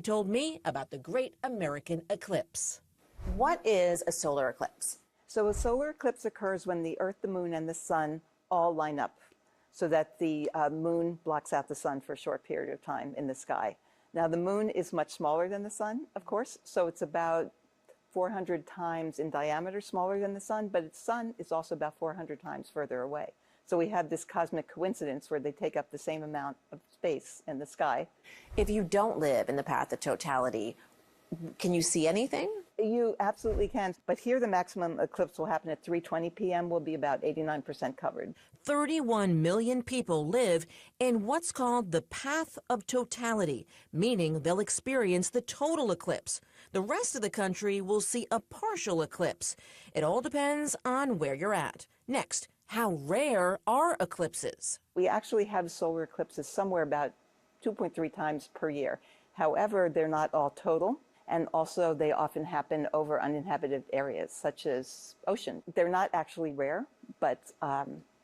He told me about the Great American Eclipse. What is a solar eclipse? So a solar eclipse occurs when the Earth, the Moon, and the Sun all line up so that the Moon blocks out the Sun for a short period of time in the sky. Now, the Moon is much smaller than the Sun, of course, so it's about 400 times in diameter smaller than the Sun, but its Sun is also about 400 times further away. So we have this cosmic coincidence where they take up the same amount of space in the sky. If you don't live in the path of totality, can you see anything? You absolutely can, but here the maximum eclipse will happen at 3:20 p.m. We'll be about 89% covered. 31 million people live in what's called the path of totality, meaning they'll experience the total eclipse. The rest of the country will see a partial eclipse. It all depends on where you're at. Next, how rare are eclipses? We actually have solar eclipses somewhere about 2.3 times per year. However, they're not all total. And also, they often happen over uninhabited areas, such as ocean. They're not actually rare, but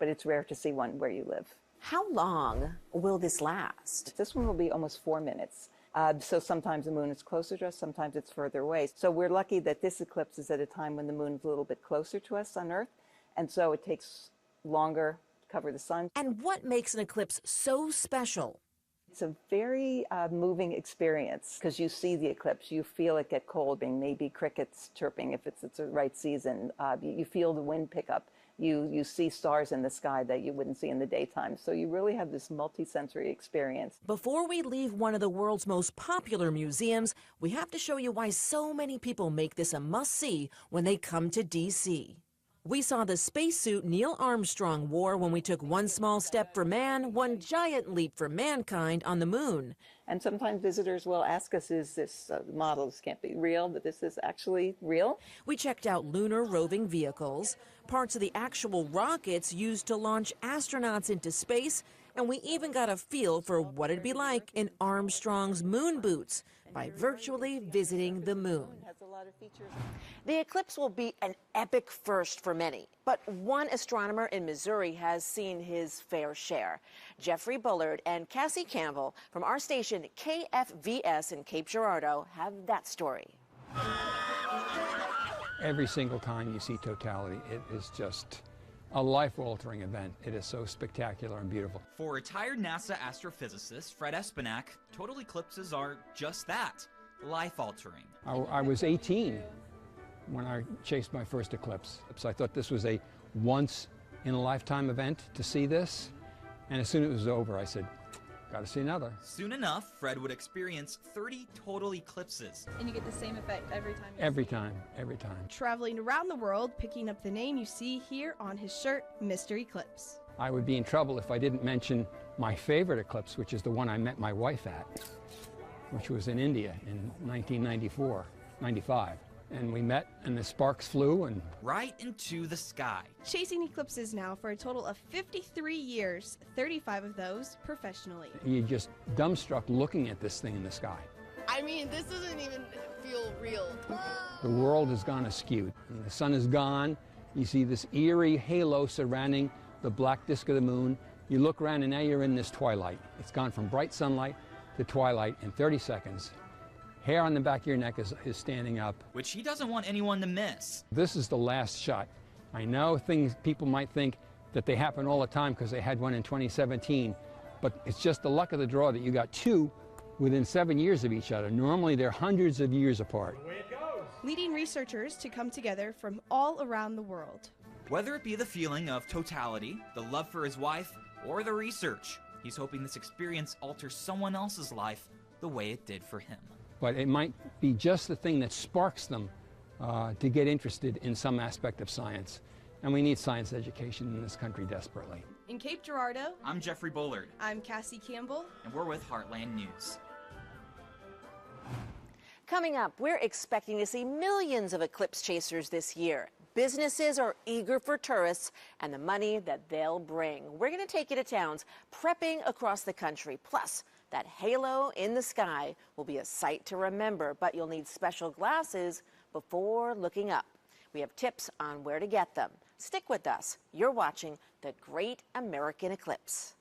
it's rare to see one where you live. How long will this last? This one will be almost 4 minutes. So sometimes the moon is closer to us, sometimes it's further away. So we're lucky that this eclipse is at a time when the moon is a little bit closer to us on Earth, and so it takes longer to cover the sun. And what makes an eclipse so special? It's a very moving experience because you see the eclipse, you feel it get cold, maybe crickets chirping if it's the right season. You feel the wind pick up. You see stars in the sky that you wouldn't see in the daytime. So you really have this multi-sensory experience. Before we leave one of the world's most popular museums, we have to show you why so many people make this a must-see when they come to D.C. We saw the spacesuit Neil Armstrong wore when we took one small step for man, one giant leap for mankind on the moon. And sometimes visitors will ask us, is this model? This can't be real, but this is actually real. We checked out lunar roving vehicles, parts of the actual rockets used to launch astronauts into space, and we even got a feel for what it'd be like in Armstrong's moon boots by virtually visiting the moon. The eclipse will be an epic first for many, but one astronomer in Missouri has seen his fair share. Jeffrey Bullard and Cassie Campbell from our station KFVS in Cape Girardeau have that story. Every single time you see totality, it is just a life-altering event. It is so spectacular and beautiful. For retired NASA astrophysicist Fred Espenak, total eclipses are just that, life-altering. I was 18 when I chased my first eclipse. So I thought this was a once-in-a-lifetime event to see this. And as soon as it was over, I said, got to see another. Soon enough, Fred would experience 30 total eclipses. And you get the same effect every time Every time. Traveling around the world, picking up the name you see here on his shirt, Mr. Eclipse. I would be in trouble if I didn't mention my favorite eclipse, which is the one I met my wife at, which was in India in 1995. And we met, and the sparks flew, and right into the sky. Chasing eclipses now for a total of 53 years, 35 of those professionally. you're just dumbstruck looking at this thing in the sky. I mean, this doesn't even feel real. The world has gone askew. And the sun is gone. You see this eerie halo surrounding the black disk of the moon. You look around, and now you're in this twilight. It's gone from bright sunlight to twilight in 30 seconds. Hair on the back of your neck is standing up. Which he doesn't want anyone to miss. This is the last shot. I know people might think that they happen all the time because they had one in 2017, but it's just the luck of the draw that you got two within 7 years of each other. Normally they're hundreds of years apart. The way it goes. Leading researchers to come together from all around the world. Whether it be the feeling of totality, the love for his wife, or the research, he's hoping this experience alters someone else's life the way it did for him. But it might be just the thing that sparks them to get interested in some aspect of science. And we need science education in this country desperately. In Cape Girardeau, I'm Jeffrey Bullard. I'm Cassie Campbell. And we're with Heartland News. Coming up, we're expecting to see millions of eclipse chasers this year. Businesses are eager for tourists and the money that they'll bring. We're going to take you to towns prepping across the country. Plus, that halo in the sky will be a sight to remember, but you'll need special glasses before looking up. We have tips on where to get them. Stick with us. You're watching the Great American Eclipse.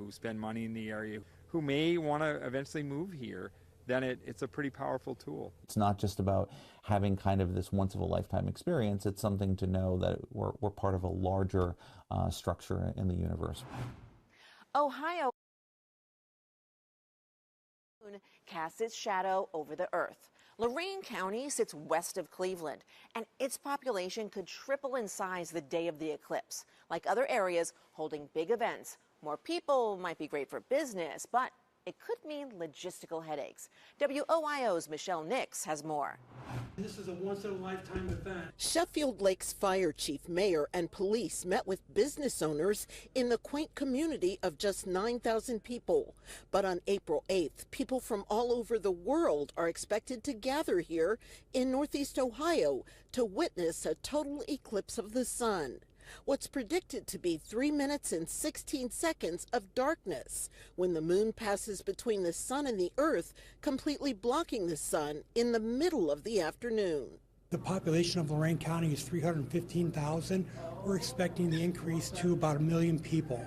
who spend money in the area, who may want to eventually move here, then it's a pretty powerful tool. It's not just about having kind of this once-of-a-lifetime experience. It's something to know that we're part of a larger structure in the universe. Ohio casts its shadow over the Earth. Lorain County sits west of Cleveland, and its population could triple in size the day of the eclipse. Like other areas holding big events, more people might be great for business, but it could mean logistical headaches. WOIO's Michelle Nix has more. This is a once-in-a-lifetime event. Sheffield Lake's fire chief, mayor, and police met with business owners in the quaint community of just 9,000 people. But on April 8th, people from all over the world are expected to gather here in Northeast Ohio to witness a total eclipse of the sun. What's predicted to be 3 minutes and 16 seconds of darkness when the moon passes between the sun and the earth, completely blocking the sun in the middle of the afternoon. The population of Lorain County is 315,000. We're expecting the increase to about 1 million people.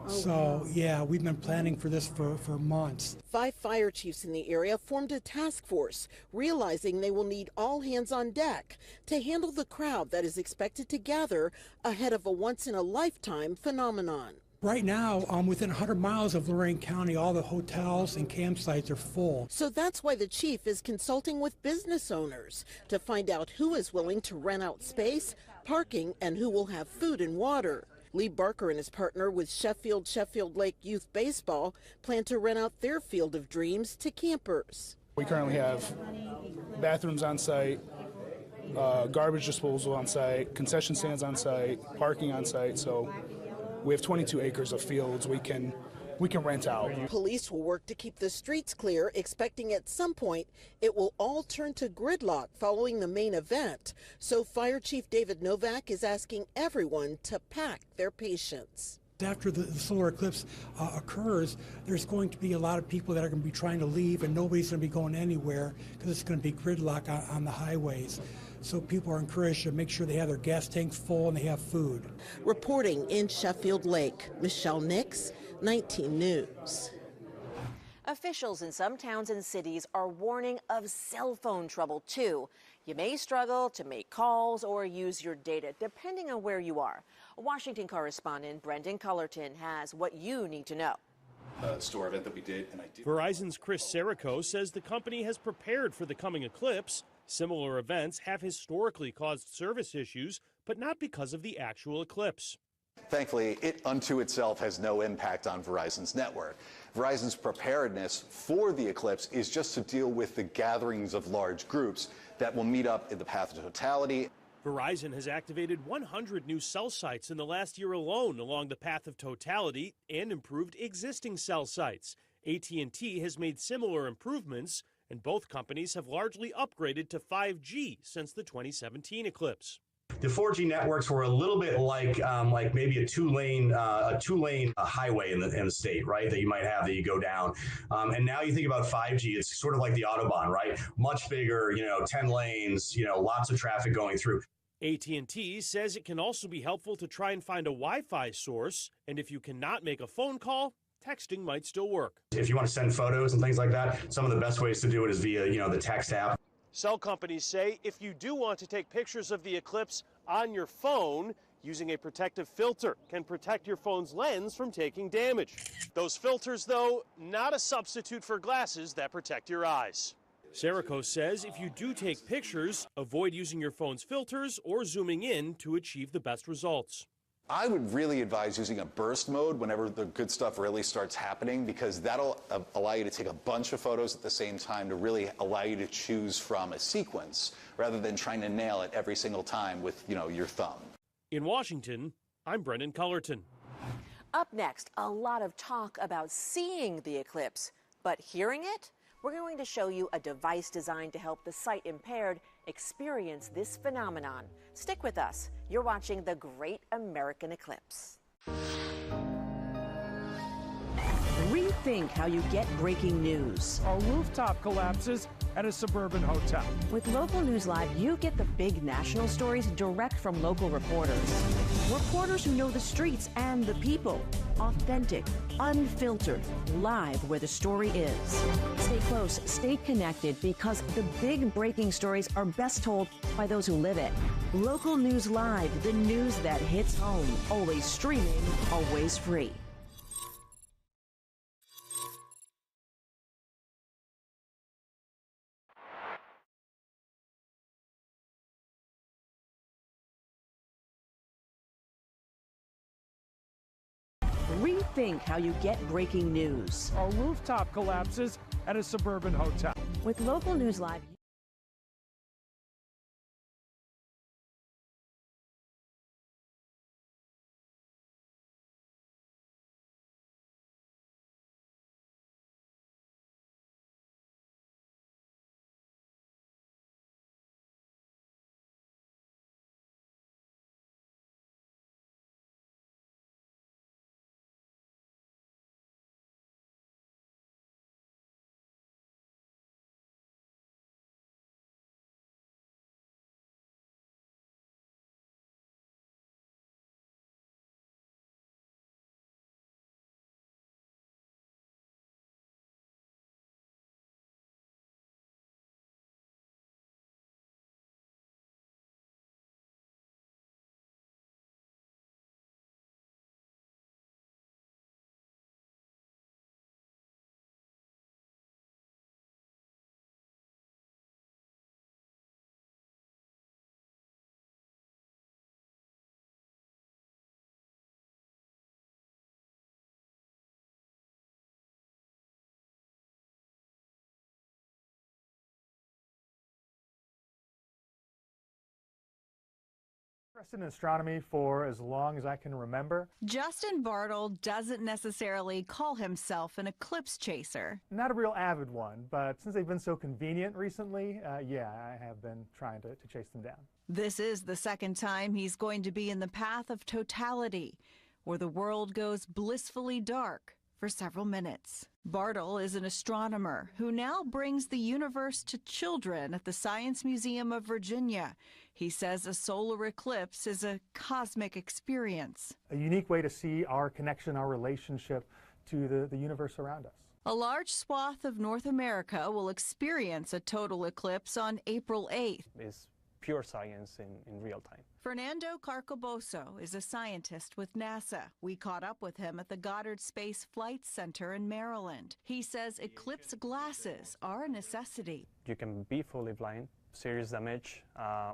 So, yeah, we've been planning for this for months. 5 fire chiefs in the area formed a task force, realizing they will need all hands on deck to handle the crowd that is expected to gather ahead of a once-in-a-lifetime phenomenon. Right now, within 100 miles of Lorain County, all the hotels and campsites are full. So that's why the chief is consulting with business owners to find out who is willing to rent out space, parking, and who will have food and water. Lee Barker and his partner with Sheffield Lake Youth Baseball plan to rent out their field of dreams to campers. We currently have bathrooms on site, garbage disposal on site, concession stands on site, parking on site, so we have 22 acres of fields we can rent out. Police will work to keep the streets clear, expecting at some point it will all turn to gridlock following the main event. So Fire Chief David Novak is asking everyone to pack their patience. After the solar eclipse occurs, there's going to be a lot of people that are going to be trying to leave, and nobody's going to be going anywhere because it's going to be gridlock on the highways. So people are encouraged to make sure they have their gas tanks full and they have food. Reporting in Sheffield Lake, Michelle Nix, 19 News. Officials in some towns and cities are warning of cell phone trouble, too. You may struggle to make calls or use your data, depending on where you are. Washington correspondent Brendan Cullerton has what you need to know. Store event that we did, and I did. Verizon's Chris Serrico says the company has prepared for the coming eclipse. Similar events have historically caused service issues, but not because of the actual eclipse. Thankfully, it unto itself has no impact on Verizon's network. Verizon's preparedness for the eclipse is just to deal with the gatherings of large groups that will meet up in the path of totality. Verizon has activated 100 new cell sites in the last year alone along the path of totality and improved existing cell sites. AT&T has made similar improvements, and both companies have largely upgraded to 5G since the 2017 eclipse. The 4G networks were a little bit like maybe a two-lane highway in the state, right? That you might have that you go down. And now you think about 5G, it's sort of like the Autobahn, right? Much bigger, 10 lanes, lots of traffic going through. AT&T says it can also be helpful to try and find a Wi-Fi source, and if you cannot make a phone call, texting might still work. If you want to send photos and things like that, some of the best ways to do it is via, the text app. Cell companies say if you do want to take pictures of the eclipse on your phone, using a protective filter can protect your phone's lens from taking damage. Those filters, though, not a substitute for glasses that protect your eyes. Serrico says if you do take pictures, avoid using your phone's filters or zooming in to achieve the best results. I would really advise using a burst mode whenever the good stuff really starts happening, because that'll allow you to take a bunch of photos at the same time to really allow you to choose from a sequence rather than trying to nail it every single time with, your thumb. In Washington, I'm Brendan Cullerton. Up next, a lot of talk about seeing the eclipse, but hearing it? We're going to show you a device designed to help the sight impaired experience this phenomenon. Stick with us. You're watching the Great American Eclipse. The Rethink how you get breaking news. A rooftop collapses at a suburban hotel. With Local News Live, you get the big national stories direct from local reporters. Reporters who know the streets and the people. Authentic, unfiltered, live where the story is. Stay close, stay connected, because the big breaking stories are best told by those who live it. Local News Live, the news that hits home. Always streaming, always free. Rethink how you get breaking news. A rooftop collapses at a suburban hotel. With Local News Live. Interested in astronomy for as long as I can remember. Justin Bartle doesn't necessarily call himself an eclipse chaser. Not a real avid one, but since they've been so convenient recently, yeah, I have been trying to chase them down. This is the second time he's going to be in the path of totality, where the world goes blissfully dark for several minutes. Bartle is an astronomer who now brings the universe to children at the Science Museum of Virginia. He says a solar eclipse is a cosmic experience. A unique way to see our connection, our relationship to the universe around us. A large swath of North America will experience a total eclipse on April 8th. It's pure science in real time. Fernando Carcoboso is a scientist with NASA. We caught up with him at the Goddard Space Flight Center in Maryland. He says eclipse glasses are a necessity. You can be fully blind, serious damage.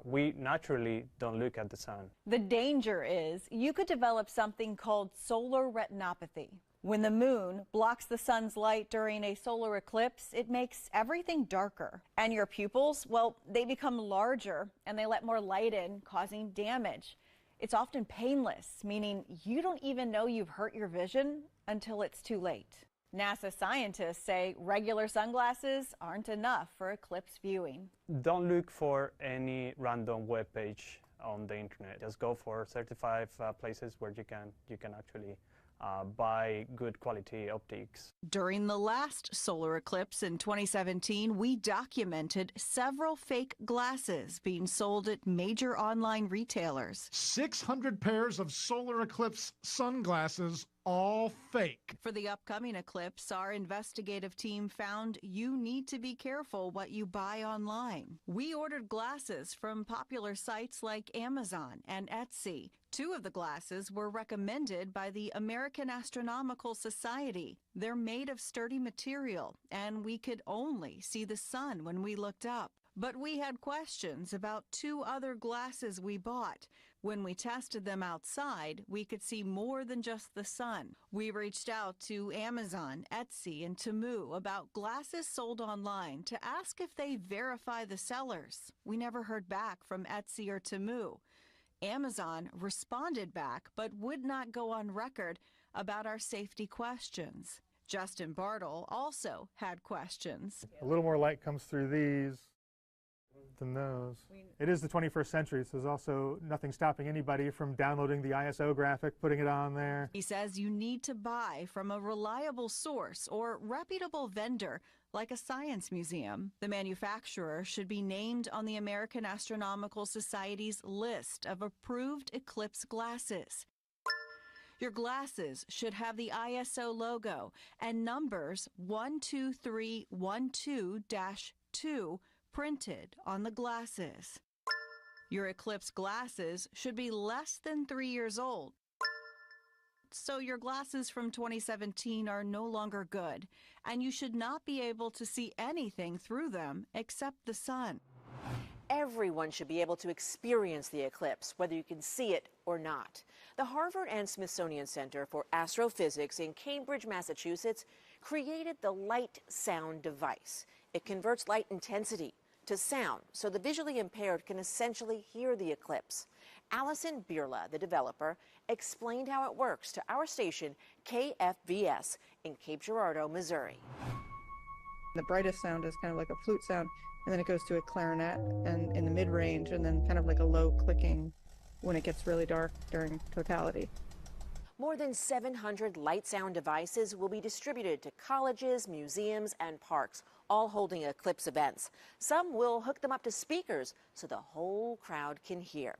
We naturally don't look at the sun. The danger is you could develop something called solar retinopathy. When the moon blocks the sun's light during a solar eclipse, it makes everything darker. And your pupils, well, they become larger and they let more light in, causing damage. It's often painless, meaning you don't even know you've hurt your vision until it's too late. NASA scientists say regular sunglasses aren't enough for eclipse viewing. Don't look for any random web page on the internet. Just go for certified places where you can actually buy good quality optics. During the last solar eclipse in 2017, we documented several fake glasses being sold at major online retailers. 600 pairs of solar eclipse sunglasses, all fake. For the upcoming eclipse, our investigative team found you need to be careful what you buy online. We ordered glasses from popular sites like Amazon and Etsy. 2 of the glasses were recommended by the American Astronomical Society. They're made of sturdy material, and we could only see the sun when we looked up. But we had questions about 2 other glasses we bought. When we tested them outside, we could see more than just the sun. We reached out to Amazon, Etsy, and Temu about glasses sold online to ask if they verify the sellers. We never heard back from Etsy or Temu. Amazon responded back, but would not go on record about our safety questions. Justin Bartle also had questions. A little more light comes through these. Something knows. It is the 21st century, so there's also nothing stopping anybody from downloading the ISO graphic, putting it on there. He says you need to buy from a reliable source or reputable vendor, like a science museum. The manufacturer should be named on the American Astronomical Society's list of approved eclipse glasses. Your glasses should have the ISO logo and numbers 12312-2 printed on the glasses. Your Eclipse glasses should be less than 3 years old, so your glasses from 2017 are no longer good, and you should not be able to see anything through them except the sun. Everyone should be able to experience the eclipse, whether you can see it or not. The Harvard and Smithsonian Center for Astrophysics in Cambridge, Massachusetts, created the light sound device. It converts light intensity to sound so the visually impaired can essentially hear the eclipse. Allison Birla, the developer, explained how it works to our station, KFVS, in Cape Girardeau, Missouri. The brightest sound is kind of like a flute sound, and then it goes to a clarinet and in the mid-range, and then kind of like a low clicking when it gets really dark during totality. More than 700 light sound devices will be distributed to colleges, museums, and parks, all holding eclipse events. Some will hook them up to speakers so the whole crowd can hear.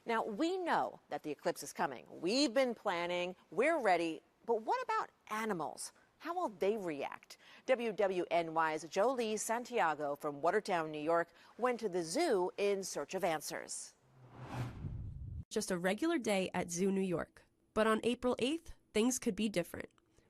Now, we know that the eclipse is coming. We've been planning, we're ready, but what about animals? How will they react? WWNY's Jolie Santiago from Watertown, New York, went to the zoo in search of answers. Just a regular day at Zoo New York. But on April 8th, things could be different.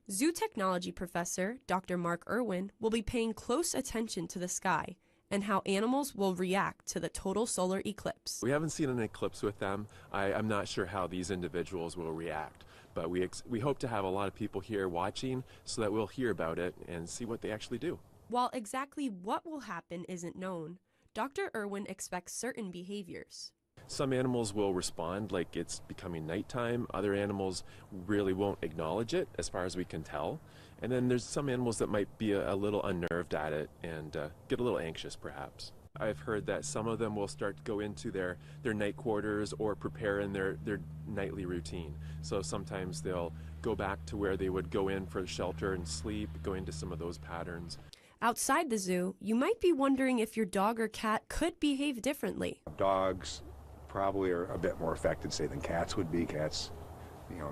Zoo technology professor Dr. Mark Irwin will be paying close attention to the sky and how animals will react to the total solar eclipse. We haven't seen an eclipse with them. I'm not sure how these individuals will react, but we hope to have a lot of people here watching so that we'll hear about it and see what they actually do. While exactly what will happen isn't known, Dr. Irwin expects certain behaviors. Some animals will respond like it's becoming nighttime. Other animals really won't acknowledge it, as far as we can tell. And then there's some animals that might be a little unnerved at it and get a little anxious, perhaps. I've heard that some of them will start to go into their night quarters or prepare in their nightly routine. So sometimes they'll go back to where they would go in for shelter and sleep, go into some of those patterns. Outside the zoo, you might be wondering if your dog or cat could behave differently. Dogs probably are a bit more affected, say, than cats would be. Cats,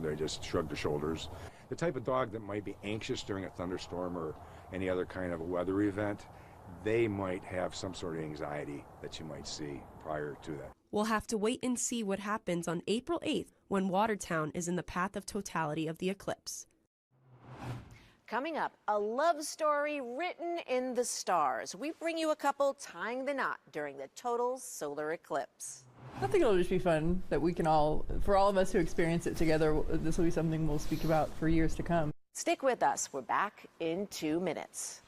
they just shrug their shoulders. The type of dog that might be anxious during a thunderstorm or any other kind of a weather event, they might have some sort of anxiety that you might see prior to that. We'll have to wait and see what happens on April 8th when Watertown is in the path of totality of the eclipse. Coming up, a love story written in the stars. We bring you a couple tying the knot during the total solar eclipse. I think it'll just be fun that we can all, for all of us who experience it together, this will be something we'll speak about for years to come. Stick with us. We're back in 2 minutes.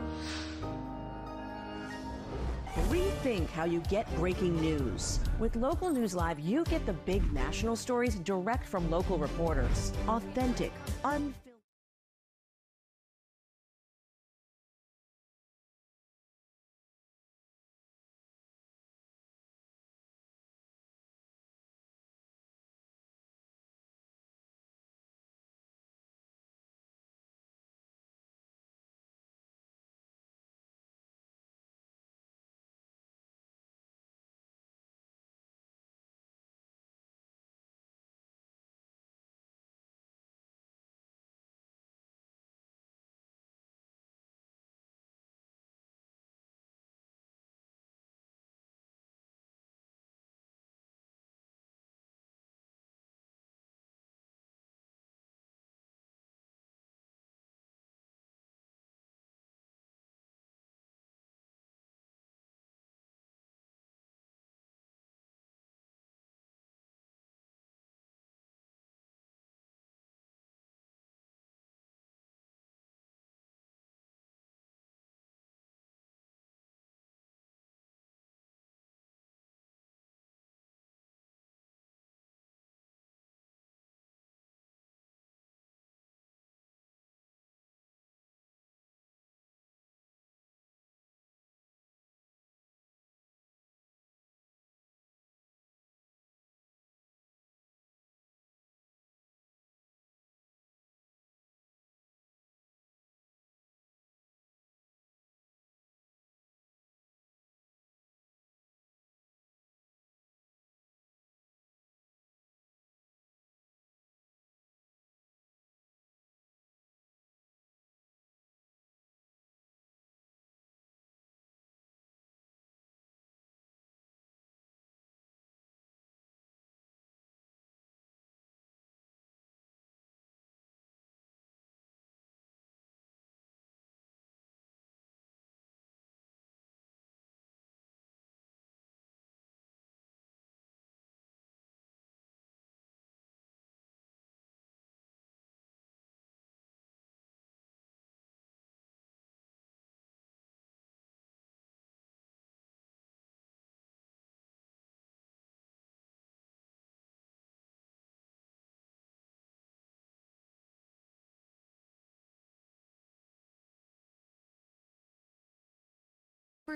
Rethink how you get breaking news. With Local News Live, you get the big national stories direct from local reporters. Authentic, unfiltered.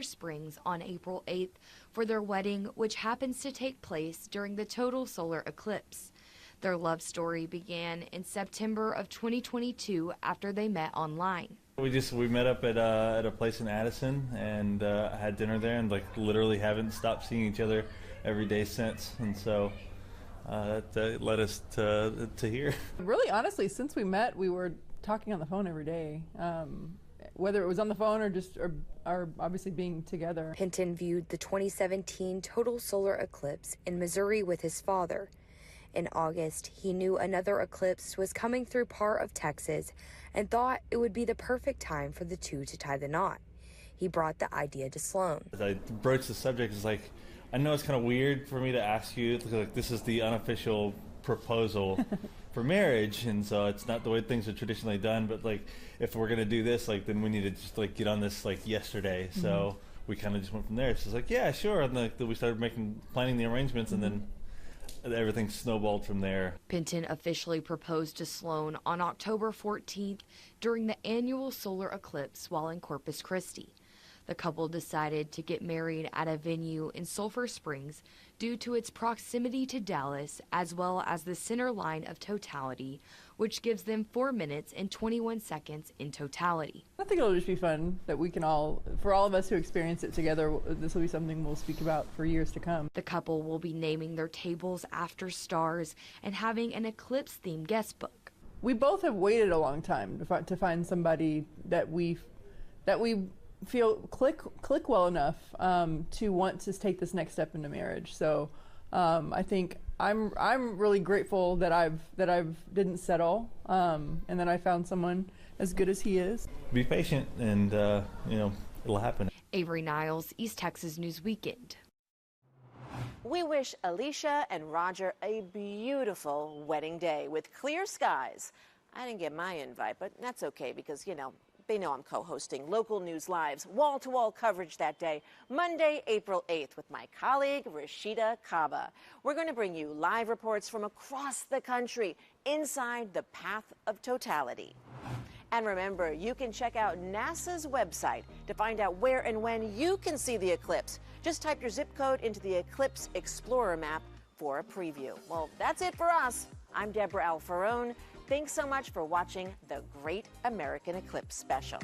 Springs on April 8th for their wedding, which happens to take place during the total solar eclipse. Their love story began in September of 2022 after they met online. We met up at a place in Addison and had dinner there, and like literally haven't stopped seeing each other every day since. And so that led us to here. Really, honestly, since we met, we were talking on the phone every day. Whether it was on the phone or just or obviously being together. Hinton viewed the 2017 total solar eclipse in Missouri with his father. In August, he knew another eclipse was coming through part of Texas and thought it would be the perfect time for the two to tie the knot. He brought the idea to Sloan. As I broached the subject, it's like, I know it's kind of weird for me to ask you, like this is the unofficial proposal for marriage, and so it's not the way things are traditionally done, but like if we're gonna do this, like then we need to just like get on this like yesterday. So we kind of just went from there. So it's like, yeah, sure, and like we started planning the arrangements, and then everything snowballed from there. Pinton officially proposed to Sloan on October 14th during the annual solar eclipse while in Corpus Christi. The couple decided to get married at a venue in Sulphur Springs due to its proximity to Dallas, as well as the center line of totality, which gives them 4 minutes and 21 seconds in totality. I think it'll just be fun that we can all, for all of us who experience it together, this will be something we'll speak about for years to come. The couple will be naming their tables after stars and having an eclipse-themed guest book. We both have waited a long time to find somebody that we feel click well enough to want to take this next step into marriage. So I think I'm really grateful that I've didn't settle and that I found someone as good as he is. Be patient, and it'll happen. Avery Niles, East Texas News Weekend. We wish Alicia and Roger a beautiful wedding day with clear skies. I didn't get my invite, but that's okay because, they know I'm co-hosting Local News Live's wall-to-wall coverage that day, Monday, April 8th, with my colleague, Rashida Kaba. We're going to bring you live reports from across the country inside the path of totality. And remember, you can check out NASA's website to find out where and when you can see the eclipse. Just type your zip code into the Eclipse Explorer map for a preview. Well, that's it for us. I'm Deborah Alfarone. Thanks so much for watching the Great American Eclipse Special.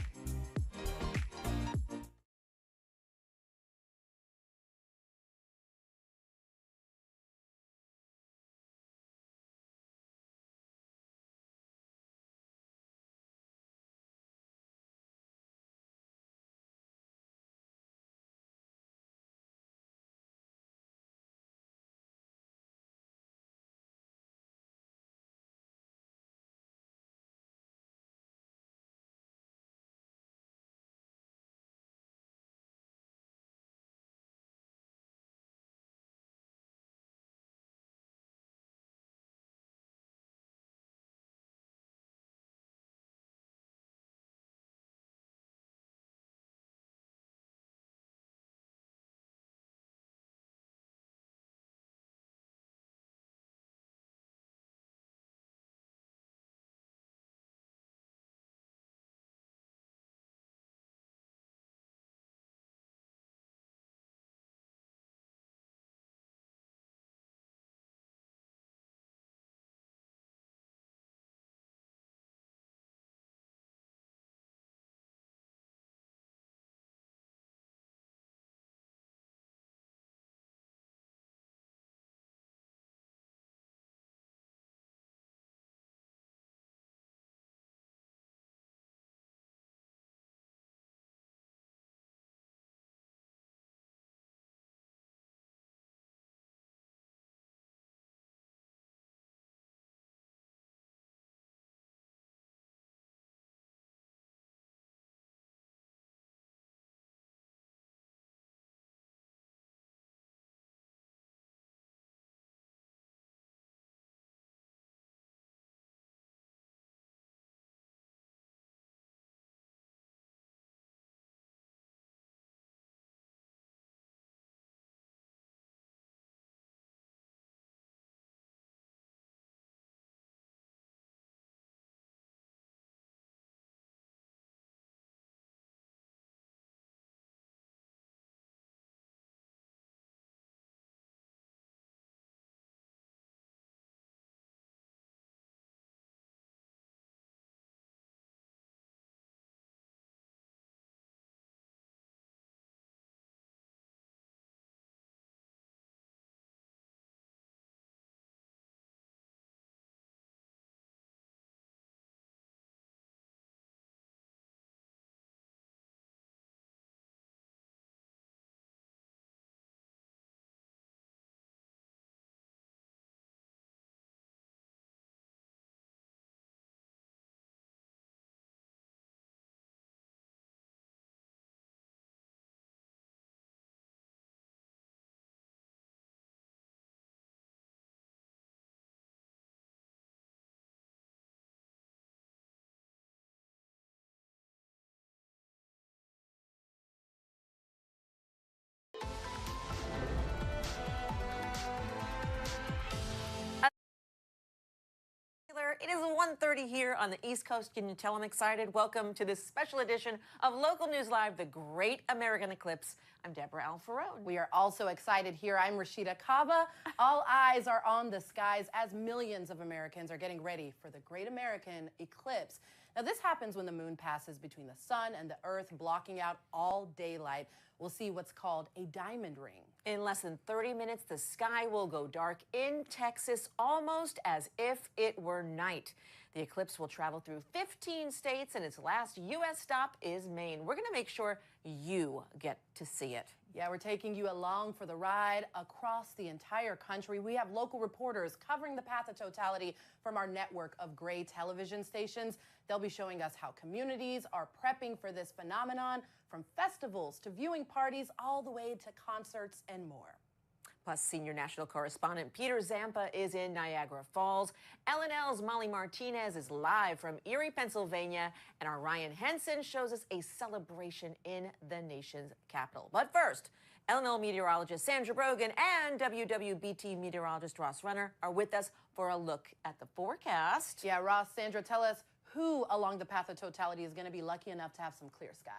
1:30 here on the East Coast. Can you tell I'm excited? Welcome to this special edition of Local News Live, the Great American Eclipse. I'm Deborah Alfarone. We are also excited here. I'm Rashida Kaba. All eyes are on the skies as millions of Americans are getting ready for the Great American Eclipse. Now, this happens when the moon passes between the sun and the earth, blocking out all daylight. We'll see what's called a diamond ring. In less than 30 minutes, the sky will go dark in Texas, almost as if it were night. The eclipse will travel through 15 states, and its last U.S. stop is Maine. We're going to make sure you get to see it. Yeah, we're taking you along for the ride across the entire country. We have local reporters covering the path of totality from our network of gray television stations. They'll be showing us how communities are prepping for this phenomenon, from festivals to viewing parties, all the way to concerts and more. Plus, senior national correspondent Peter Zampa is in Niagara Falls. LNL's Molly Martinez is live from Erie, Pennsylvania. And our Ryan Henson shows us a celebration in the nation's capital. But first, LNL meteorologist Sandra Brogan and WWBT meteorologist Ross Runner are with us for a look at the forecast. Yeah, Ross, Sandra, tell us who along the path of totality is going to be lucky enough to have some clear skies.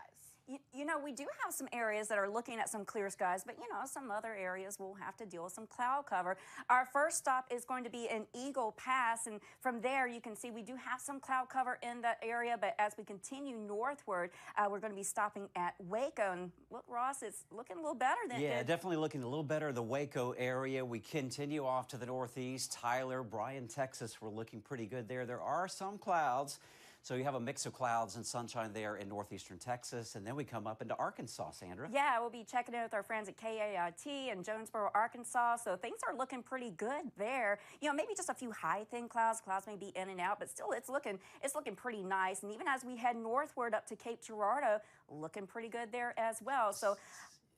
You know, we do have some areas that are looking at some clear skies, but, you know, some other areas will have to deal with some cloud cover. Our first stop is going to be in Eagle Pass, and from there you can see we do have some cloud cover in that area, but as we continue northward, we're going to be stopping at Waco. And look, Ross, it's looking a little better than Yeah, definitely looking a little better. The Waco area. We continue off to the northeast. Tyler, Bryan, Texas, we're looking pretty good there. There are some clouds. So you have a mix of clouds and sunshine there in northeastern Texas, and then we come up into Arkansas, Sandra. Yeah, we'll be checking in with our friends at KAIT in Jonesboro, Arkansas. So things are looking pretty good there. You know, maybe just a few high, thin clouds. Clouds may be in and out, but still it's looking pretty nice. And even as we head northward up to Cape Girardeau, looking pretty good there as well. So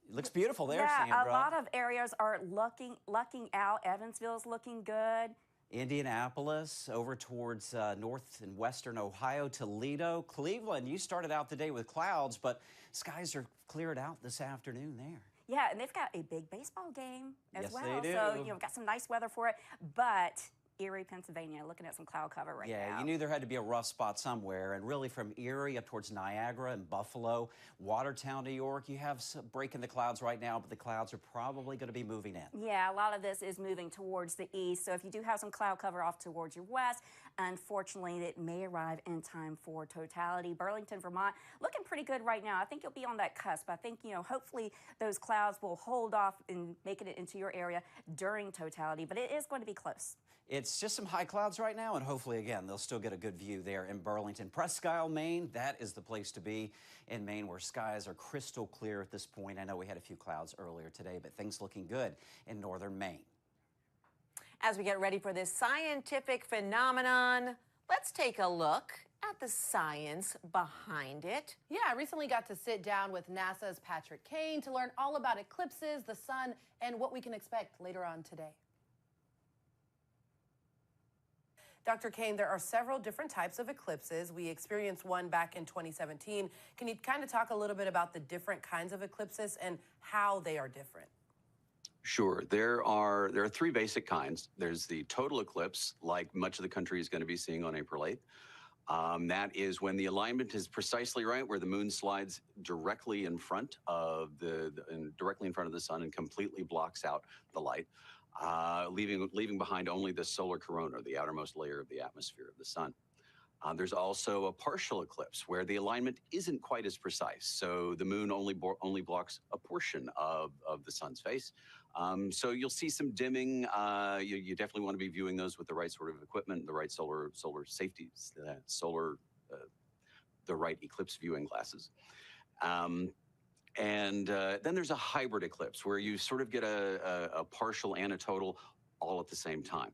it looks beautiful there, yeah, Sandra. A lot of areas are lucking out. Evansville's looking good. Indianapolis, over towards north and western Ohio, Toledo, Cleveland. You started out the day with clouds, but skies are cleared out this afternoon there. Yeah, and they've got a big baseball game as well. Yes, they do. So, you know, got some nice weather for it, but Erie, Pennsylvania, looking at some cloud cover right now. Yeah, you knew there had to be a rough spot somewhere, and really from Erie up towards Niagara and Buffalo, Watertown, New York, you have some break in the clouds right now, but the clouds are probably going to be moving in. Yeah, a lot of this is moving towards the east, so if you do have some cloud cover off towards your west, unfortunately, it may arrive in time for totality. Burlington, Vermont, looking pretty good right now. I think you'll be on that cusp. I think, you know, hopefully those clouds will hold off and making it into your area during totality, but it is going to be close. It's just some high clouds right now, and hopefully, again, they'll still get a good view there in Burlington. Presque Isle, Maine, that is the place to be in Maine, where skies are crystal clear at this point. I know we had a few clouds earlier today, but things looking good in northern Maine. As we get ready for this scientific phenomenon, let's take a look at the science behind it. Yeah, I recently got to sit down with NASA's Patrick Kane to learn all about eclipses, the sun, and what we can expect later on today. Dr. Kane, there are several different types of eclipses. We experienced one back in 2017. Can you kind of talk a little bit about the different kinds of eclipses and how they are different? Sure. There are three basic kinds. There's the total eclipse, like much of the country is going to be seeing on April 8th. That is when the alignment is precisely right, where the moon slides directly in front of directly in front of the sun and completely blocks out the light. Leaving behind only the solar corona, the outermost layer of the atmosphere of the sun. There's also a partial eclipse where the alignment isn't quite as precise. So the moon only blocks a portion of the sun's face. So you'll see some dimming. You definitely want to be viewing those with the right sort of equipment, the right solar safety, the right eclipse viewing glasses. And then there's a hybrid eclipse where you sort of get a partial and a total all at the same time.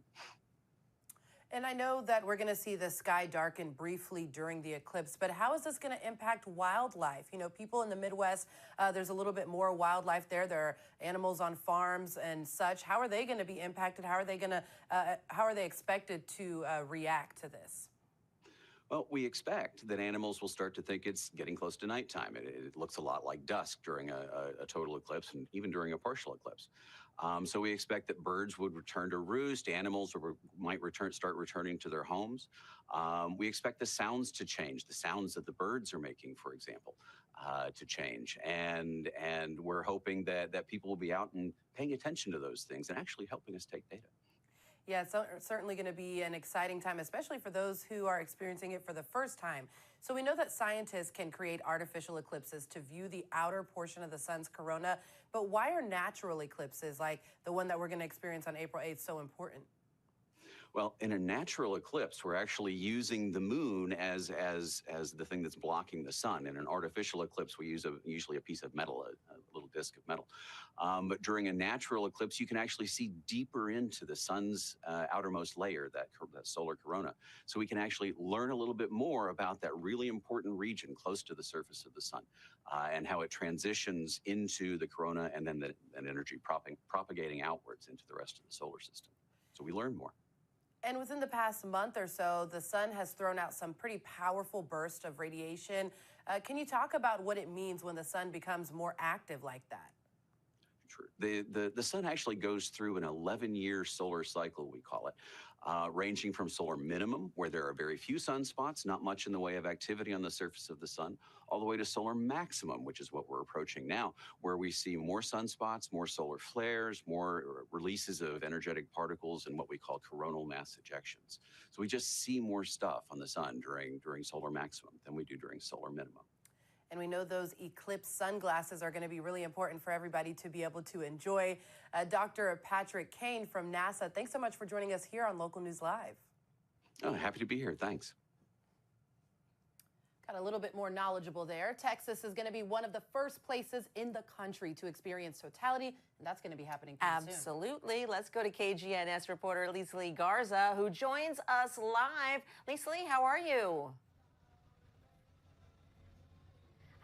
And I know that we're going to see the sky darken briefly during the eclipse, but how is this going to impact wildlife? You know, people in the Midwest, there's a little bit more wildlife there. There are animals on farms and such. How are they going to be impacted? How are they expected to react to this? Well, we expect that animals will start to think it's getting close to nighttime. It looks a lot like dusk during a total eclipse and even during a partial eclipse. So we expect that birds would return to roost, animals might start returning to their homes. We expect the sounds to change, the sounds that the birds are making, for example, to change. And we're hoping that people will be out and paying attention to those things and actually helping us take data. Yeah, it's certainly going to be an exciting time, especially for those who are experiencing it for the first time. So we know that scientists can create artificial eclipses to view the outer portion of the sun's corona, but why are natural eclipses like the one that we're going to experience on April 8th so important? Well, in a natural eclipse, we're actually using the moon as the thing that's blocking the sun. In an artificial eclipse, we use usually a piece of metal, a little disc of metal. But during a natural eclipse, you can actually see deeper into the sun's outermost layer, that solar corona. So we can actually learn a little bit more about that really important region close to the surface of the sun and how it transitions into the corona and then that energy propagating outwards into the rest of the solar system. So we learn more. And within the past month or so, the sun has thrown out some pretty powerful bursts of radiation. Can you talk about what it means when the sun becomes more active like that? Sure. The sun actually goes through an 11-year solar cycle, we call it, ranging from solar minimum, where there are very few sunspots, not much in the way of activity on the surface of the sun, all the way to solar maximum, which is what we're approaching now, where we see more sunspots, more solar flares, more releases of energetic particles and what we call coronal mass ejections. So we just see more stuff on the sun during solar maximum than we do during solar minimum. And we know those Eclipse sunglasses are going to be really important for everybody to be able to enjoy. Dr. Patrick Kane from NASA, thanks so much for joining us here on Local News Live. Oh, happy to be here. Thanks. Got a little bit more knowledgeable there. Texas is going to be one of the first places in the country to experience totality, and that's going to be happening pretty soon. Absolutely. Let's go to KGNS reporter Lisa Lee Garza, who joins us live. Lisa Lee, how are you?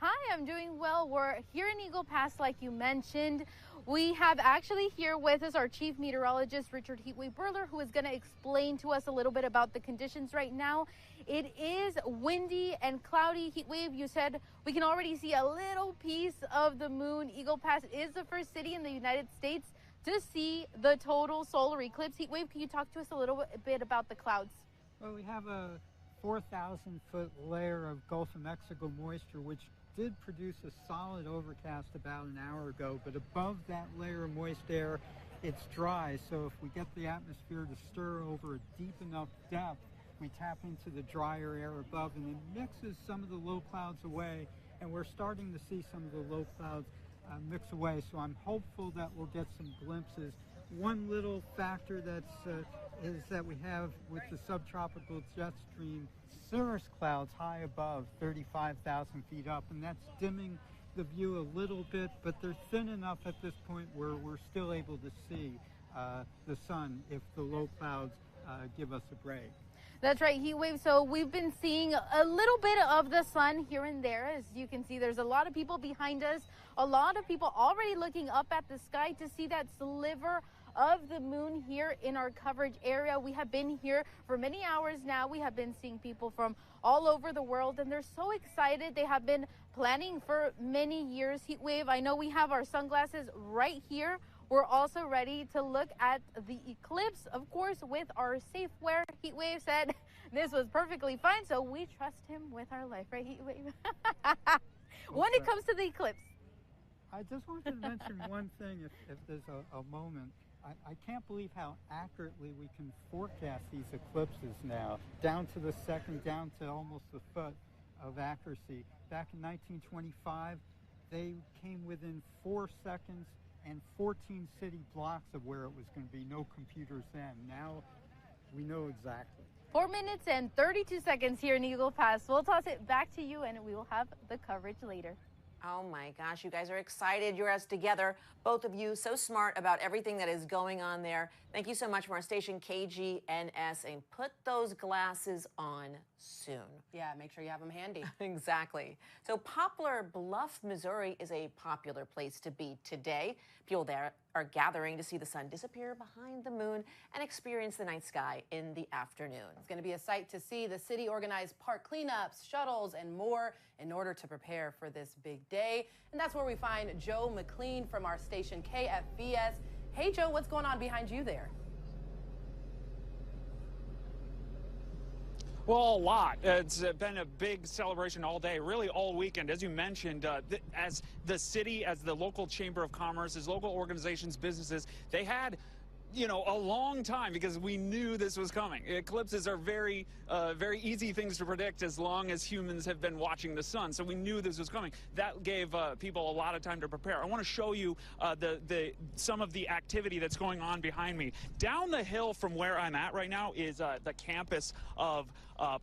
Hi, I'm doing well. We're here in Eagle Pass, like you mentioned. We have actually here with us our chief meteorologist, Richard Heatwave Burler, who is going to explain to us a little bit about the conditions right now. It is windy and cloudy. Heatwave, you said we can already see a little piece of the moon. Eagle Pass is the first city in the United States to see the total solar eclipse. Heatwave, can you talk to us a little bit about the clouds? Well, we have a 4,000-foot layer of Gulf of Mexico moisture, which did produce a solid overcast about an hour ago, but above that layer of moist air, it's dry. So if we get the atmosphere to stir over a deep enough depth, we tap into the drier air above, and it mixes some of the low clouds away, and we're starting to see some of the low clouds mix away. So I'm hopeful that we'll get some glimpses. One little factor is that we have with the subtropical jet stream cirrus clouds high above 35,000 feet up, and that's dimming the view a little bit, but they're thin enough at this point where we're still able to see the sun if the low clouds give us a break. That's right, Heatwave. So we've been seeing a little bit of the sun here and there. As you can see, there's a lot of people behind us, a lot of people already looking up at the sky to see that sliver of the moon here in our coverage area. We have been here for many hours now. We have been seeing people from all over the world, and they're so excited. They have been planning for many years. Heatwave, I know we have our sunglasses right here. We're also ready to look at the eclipse, of course, with our safe wear. Heatwave said this was perfectly fine, so we trust him with our life, right, Heatwave? When it comes to the eclipse. I just wanted to mention one thing, if there's a moment. I can't believe how accurately we can forecast these eclipses now, down to the second, down to almost a foot of accuracy. Back in 1925, they came within 4 seconds and 14 city blocks of where it was going to be. No computers then. Now we know exactly. 4 minutes and 32 seconds here in Eagle Pass. We'll toss it back to you, and we will have the coverage later. Oh my gosh, you guys are excited. You're us together. Both of you so smart about everything that is going on there. Thank you so much from our station KGNS, and put those glasses on soon. Yeah, make sure you have them handy. Exactly. So Poplar Bluff, Missouri is a popular place to be today. People there are gathering to see the sun disappear behind the moon and experience the night sky in the afternoon. It's going to be a sight to see. The city organized park cleanups, shuttles, and more in order to prepare for this big day. And that's where we find Joe McLean from our station KFVS. Hey, Joe, what's going on behind you there? Well, a lot. It's been a big celebration all day, really all weekend. As you mentioned, as the city, as the local chamber of commerce, as local organizations, businesses, they had a long time because we knew this was coming. Eclipses are very easy things to predict as long as humans have been watching the sun. So we knew this was coming. That gave people a lot of time to prepare. I want to show you some of the activity that's going on behind me. Down the hill from where I'm at right now is the campus of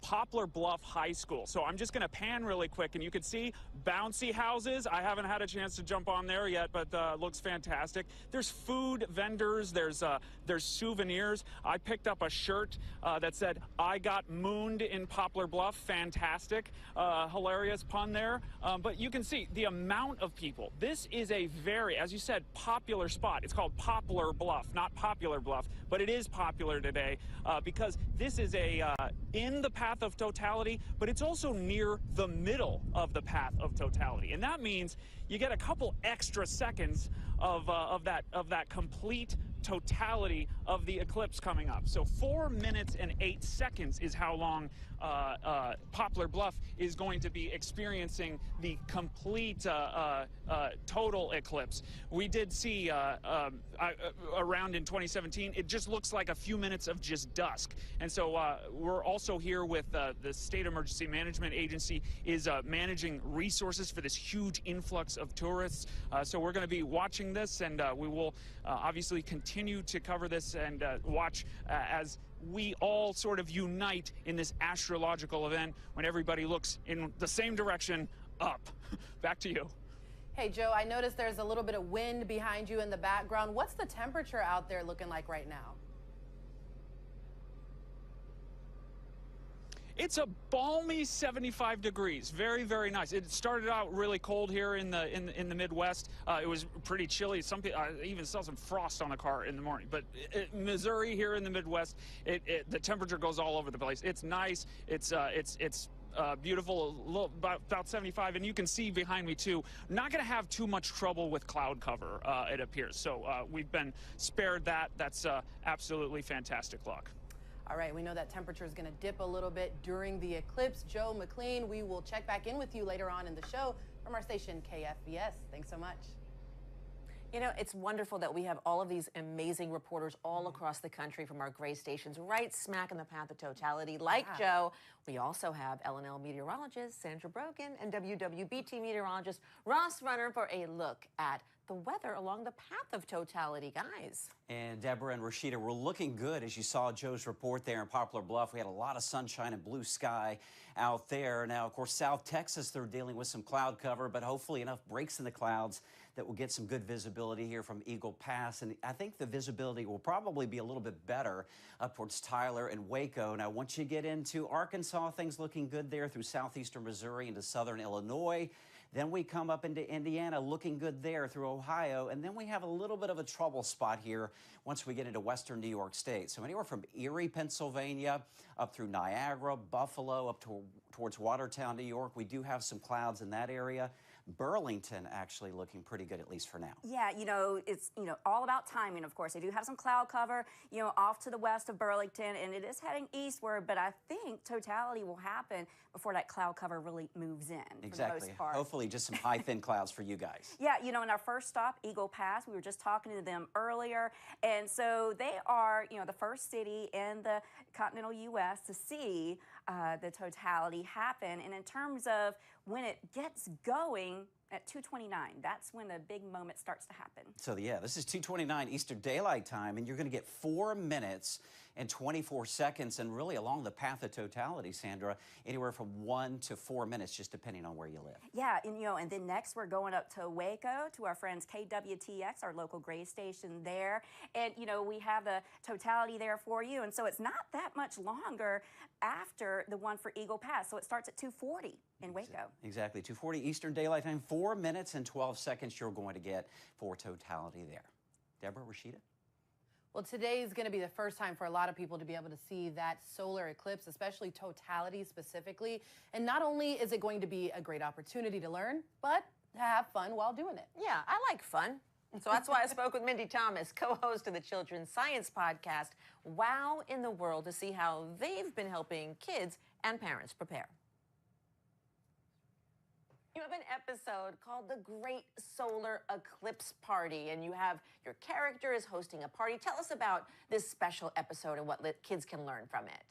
Poplar Bluff High School. So I'm just going to pan really quick, and you can see bouncy houses. I haven't had a chance to jump on there yet, but looks fantastic. There's food vendors. There's souvenirs. I picked up a shirt that said, "I got mooned in Poplar Bluff." Fantastic. Hilarious pun there. But you can see the amount of people. This is a very, as you said, popular spot. It's called Poplar Bluff, not Popular Bluff, but it is popular today because this is in the path of totality, but it's also near the middle of the path of totality. And that means you get a couple extra seconds of that complete totality of the eclipse coming up. So 4 minutes and 8 seconds is how long Poplar Bluff is going to be experiencing the complete total eclipse. We did see around in 2017, it just looks like a few minutes of just dusk. And so we're also here with the State Emergency Management Agency is managing resources for this huge influx of tourists. So we're going to be watching this, and we will obviously continue to cover this and watch as we all sort of unite in this astrological event when everybody looks in the same direction, up. Back to you. Hey, Joe, I noticed there's a little bit of wind behind you in the background. What's the temperature out there looking like right now? It's a balmy 75 degrees. Very, very nice. It started out really cold here in the Midwest. It was pretty chilly. Some people, I even saw some frost on the car in the morning. But Missouri here in the Midwest, the temperature goes all over the place. It's nice. It's beautiful, about 75, and you can see behind me too. Not going to have too much trouble with cloud cover, it appears. So we've been spared that. That's absolutely fantastic luck. All right, we know that temperature is going to dip a little bit during the eclipse. Joe McLean, we will check back in with you later on in the show from our station KFVS. Thanks so much. You know, it's wonderful that we have all of these amazing reporters all across the country from our gray stations right smack in the path of totality. Like Joe, we also have LNL meteorologist Sandra Brogan and WWBT meteorologist Ross Runner for a look at the weather along the path of totality, guys. And Deborah and Rashida, we're looking good. As you saw Joe's report there in Poplar Bluff, we had a lot of sunshine and blue sky out there. Now, of course, South Texas, they're dealing with some cloud cover, but hopefully enough breaks in the clouds that will get some good visibility here from Eagle Pass. And I think the visibility will probably be a little bit better up towards Tyler and Waco. Now, once you get into Arkansas, things looking good there through southeastern Missouri into southern Illinois. Then we come up into Indiana, looking good there through Ohio. And then we have a little bit of a trouble spot here once we get into western New York State. So anywhere from Erie, Pennsylvania, up through Niagara, Buffalo, up towards Watertown, New York. We do have some clouds in that area. Burlington actually looking pretty good, at least for now. Yeah, it's, all about timing, of course. They do have some cloud cover, off to the west of Burlington, and it is heading eastward, but I think totality will happen before that cloud cover really moves in, exactly. For the most part. Hopefully just some high, thin clouds for you guys. Yeah, in our first stop, Eagle Pass, we were just talking to them earlier, and so they are, the first city in the continental U.S. to see the totality happen, and in terms of when it gets going at 2:29, that's when the big moment starts to happen. So yeah, this is 2:29 Eastern Daylight Time, and you're going to get 4 minutes and 24 seconds, and really along the path of totality, Sandra, anywhere from 1 to 4 minutes, just depending on where you live. Yeah, and then next we're going up to Waco to our friends KWTX, our local gray station there, and we have the totality there for you, and so it's not that much longer after the one for Eagle Pass, so it starts at 2:40 in Waco. Exactly, 2:40 Eastern Daylight Time, 4 minutes and 12 seconds you're going to get for totality there. Deborah, Rashida? Well, today is going to be the first time for a lot of people to be able to see that solar eclipse, especially totality specifically. And not only is it going to be a great opportunity to learn, but to have fun while doing it. Yeah, I like fun. So that's why I spoke with Mindy Thomas, co-host of the children's science podcast, Wow in the World, to see how they've been helping kids and parents prepare. You have an episode called The Great Solar Eclipse Party, and you have your character is hosting a party. Tell us about this special episode and what kids can learn from it.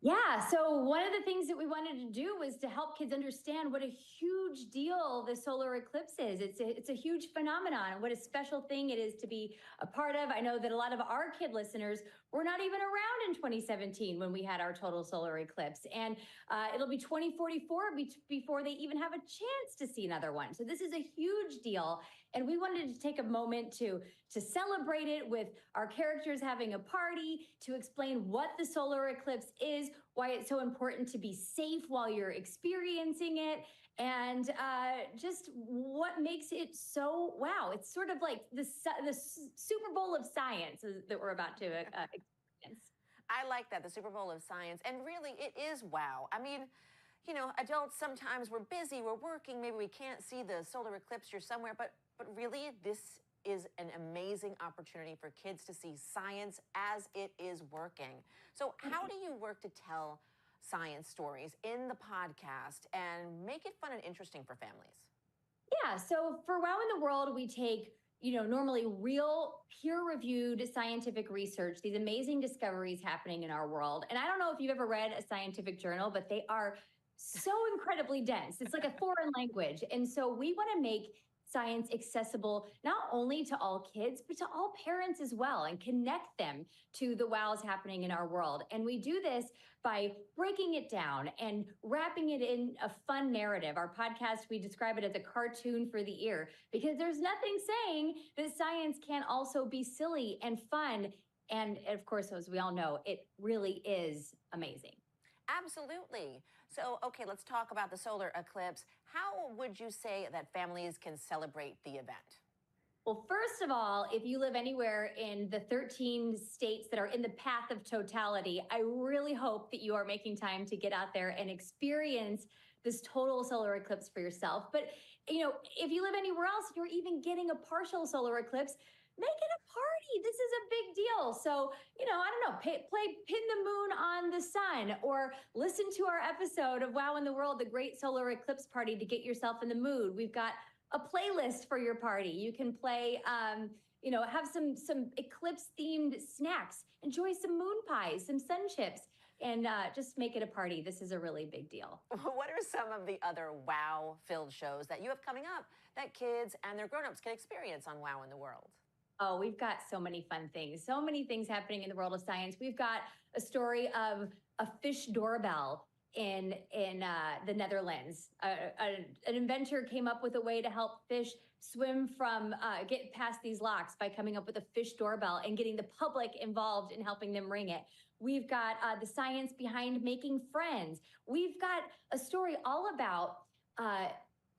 Yeah, so one of the things that we wanted to do was to help kids understand what a huge deal the solar eclipse is. It's a huge phenomenon, and what a special thing it is to be a part of. I know that a lot of our kid listeners were not even around in 2017 when we had our total solar eclipse, and it'll be 2044 before they even have a chance to see another one. So this is a huge deal, and we wanted to take a moment to celebrate it with our characters having a party, to explain what the solar eclipse is, why it's so important to be safe while you're experiencing it, and just what makes it so wow. It's sort of like the Super Bowl of science that we're about to experience. I like that, the Super Bowl of science, and really it is wow. I mean, you know, adults, sometimes we're busy, we're working, maybe we can't see the solar eclipse, you're somewhere, but really this is an amazing opportunity for kids to see science as it is working. So how do you work to tell science stories in the podcast and make it fun and interesting for families? Yeah, so for Wow in the World, we take, normally real peer-reviewed scientific research, these amazing discoveries happening in our world. And I don't know if you've ever read a scientific journal, but they are so incredibly dense. It's like a foreign language. And so we want to make science accessible not only to all kids, but to all parents as well, and connect them to the wows happening in our world. And we do this by breaking it down and wrapping it in a fun narrative. Our podcast, we describe it as a cartoon for the ear, because there's nothing saying that science can also be silly and fun. And of course, as we all know, it really is amazing. Absolutely. So, okay, let's talk about the solar eclipse. How would you say that families can celebrate the event? Well, first of all, if you live anywhere in the 13 states that are in the path of totality, I really hope that you are making time to get out there and experience this total solar eclipse for yourself. But, if you live anywhere else, you're even getting a partial solar eclipse, make it a party. This is a big deal. So, I don't know, play Pin the Moon on the Sun, or listen to our episode of Wow in the World, the Great Solar Eclipse Party, to get yourself in the mood. We've got a playlist for your party. You can play, have some eclipse-themed snacks, enjoy some moon pies, some sun chips, and just make it a party. This is a really big deal. What are some of the other wow-filled shows that you have coming up that kids and their grown-ups can experience on Wow in the World? Oh, we've got so many fun things, so many things happening in the world of science. We've got a story of a fish doorbell in the Netherlands. An inventor came up with a way to help fish swim from, get past these locks by coming up with a fish doorbell and getting the public involved in helping them ring it. We've got the science behind making friends. We've got a story all about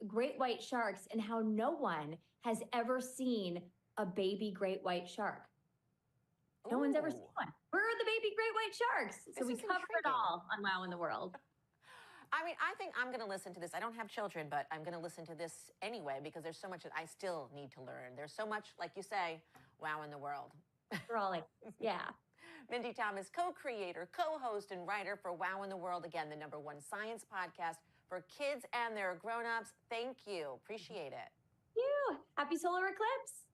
great white sharks and how no one has ever seen a baby great white shark. No one's ever seen one. Where are the baby great white sharks? So we cover it all on Wow in the World. I mean, I think I'm going to listen to this. I don't have children, but I'm going to listen to this anyway, because there's so much that I still need to learn. There's so much, like you say, Wow in the World. We're all like, yeah. Mindy Thomas, co-creator, co-host, and writer for Wow in the World. Again, the #1 science podcast for kids and their grown-ups. Thank you. Appreciate it. You. Happy solar eclipse.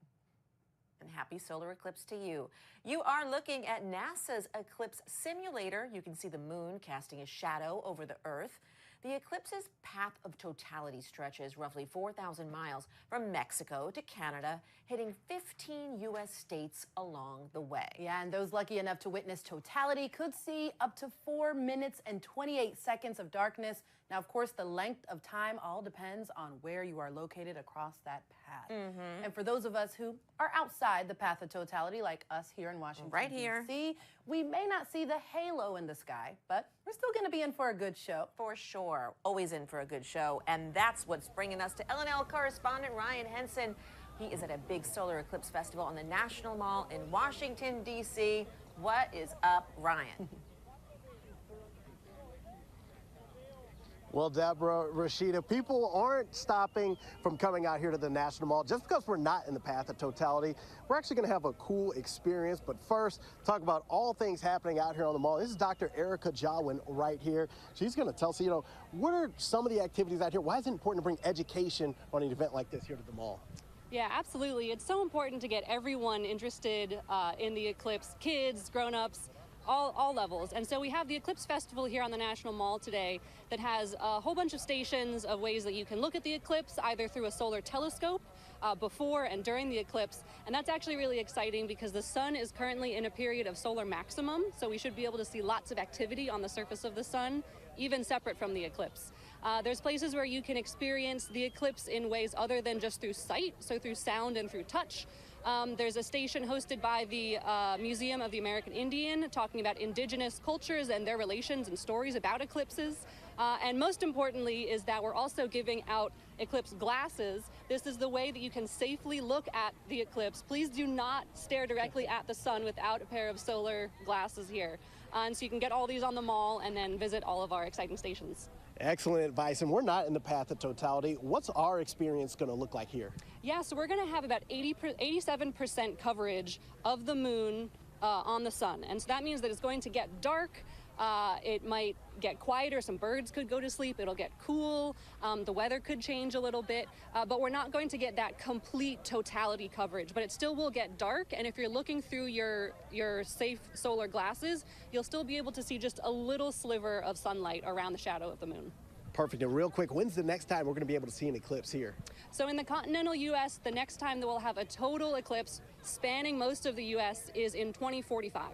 And happy solar eclipse to you. You are looking at NASA's eclipse simulator. You can see the moon casting a shadow over the Earth. The eclipse's path of totality stretches roughly 4,000 miles from Mexico to Canada, hitting 15 U.S. states along the way. Yeah, and those lucky enough to witness totality could see up to 4 minutes and 28 seconds of darkness. Now, of course, the length of time all depends on where you are located across that path. And for those of us who are outside the path of totality, like us here in Washington, right here, D.C., we may not see the halo in the sky, but we're still going to be in for a good show. For sure. Always in for a good show. And that's what's bringing us to LNL correspondent Ryan Henson. He is at a big solar eclipse festival on the National Mall in Washington, D.C. What is up, Ryan? Well, Deborah, Rashida, people aren't stopping from coming out here to the National Mall just because we're not in the path of totality. We're actually going to have a cool experience. But first, talk about all things happening out here on the mall. This is Dr. Erica Jawin right here. She's going to tell us, what are some of the activities out here? Why is it important to bring education on an event like this here to the mall? Yeah, absolutely. It's so important to get everyone interested in the Eclipse, kids, grown-ups, all levels. And so we have the Eclipse Festival here on the National Mall today that has a whole bunch of stations of ways that you can look at the eclipse, either through a solar telescope before and during the eclipse. And that's actually really exciting because the sun is currently in a period of solar maximum, so we should be able to see lots of activity on the surface of the sun, even separate from the eclipse. There's places where you can experience the eclipse in ways other than just through sight, so through sound and through touch. There's a station hosted by the Museum of the American Indian talking about indigenous cultures and their relations and stories about eclipses. And most importantly is that we're also giving out eclipse glasses. This is the way that you can safely look at the eclipse. Please do not stare directly at the sun without a pair of solar glasses here. And so you can get all these on the mall and then visit all of our exciting stations. Excellent advice. And we're not in the path of totality. What's our experience going to look like here? Yeah, so we're going to have about 87% coverage of the moon on the sun. And so that means that it's going to get dark. It might get quieter. Some birds could go to sleep. It'll get cool. The weather could change a little bit. But we're not going to get that complete totality coverage. But it still will get dark. And if you're looking through your safe solar glasses, you'll still be able to see just a little sliver of sunlight around the shadow of the moon. Perfect. And real quick, when's the next time we're going to be able to see an eclipse here? So in the continental U.S., the next time that we'll have a total eclipse spanning most of the U.S. is in 2045.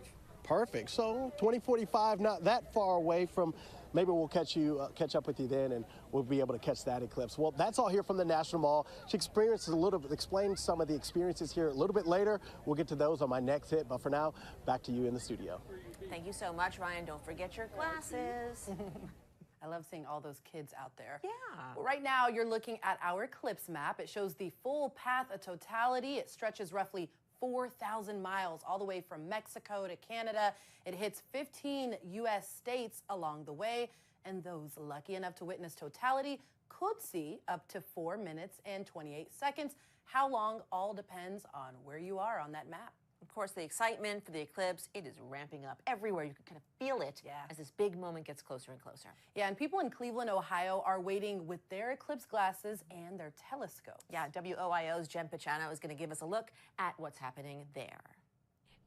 Perfect. So 2045, not that far away from. Maybe we'll catch up with you then, and we'll be able to catch that eclipse. Well, that's all here from the National Mall. She explained some of the experiences here a little bit later. We'll get to those on my next hit, but for now, back to you in the studio. Thank you so much, Ryan. Don't forget your glasses. I love seeing all those kids out there. Yeah. Well, right now, you're looking at our Eclipse map. It shows the full path of totality. It stretches roughly 4,000 miles all the way from Mexico to Canada. It hits 15 U.S. states along the way, and those lucky enough to witness totality could see up to 4 minutes and 28 seconds. How long all depends on where you are on that map. Of course, the excitement for the eclipse, it is ramping up everywhere. You can kind of feel it as this big moment gets closer and closer. Yeah, and people in Cleveland, Ohio are waiting with their eclipse glasses and their telescopes. Yeah, WOIO's Jen Pachano is going to give us a look at what's happening there.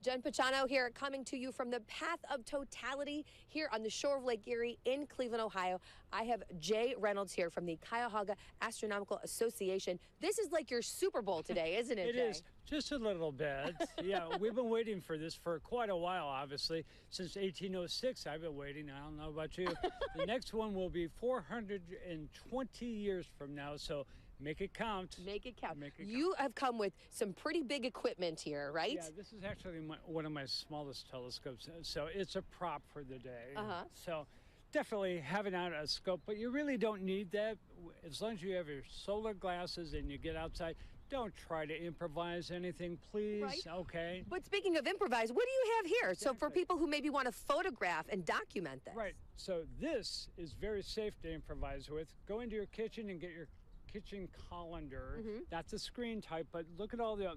Jen Pachano here, coming to you from the path of totality here on the shore of Lake Erie in Cleveland, Ohio. I have Jay Reynolds here from the Cuyahoga Astronomical Association. This is like your Super Bowl today, isn't it, Jay? It is, just a little bit. Yeah, we've been waiting for this for quite a while, obviously. Since 1806, I've been waiting. I don't know about you. The next one will be 420 years from now, so make it count. Make it count. You have come with some pretty big equipment here, right? Yeah, this is actually one of my smallest telescopes, so it's a prop for the day. So definitely having out a scope, but you really don't need that. As long as you have your solar glasses and you get outside, don't try to improvise anything, please. Right. Okay. But speaking of improvise, what do you have here? Exactly. So for people who maybe want to photograph and document this. Right. So this is very safe to improvise with. Go into your kitchen and get your kitchen colander. That's a screen type, but look at all the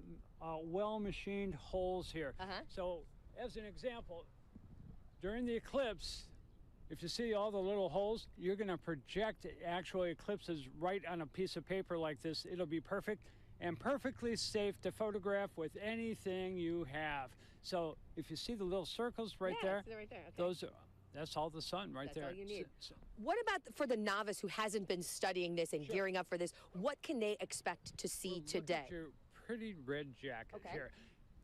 well-machined holes here. So as an example, during the eclipse, if you see all the little holes, you're going to project actual eclipses right on a piece of paper like this. It'll be perfect and perfectly safe to photograph with anything you have. So if you see the little circles right there, right there. Okay. those are, that's all the sun right there. That's all you need. What about for the novice who hasn't been studying this and gearing up for this? What can they expect to see today? Look at your pretty red jacket here.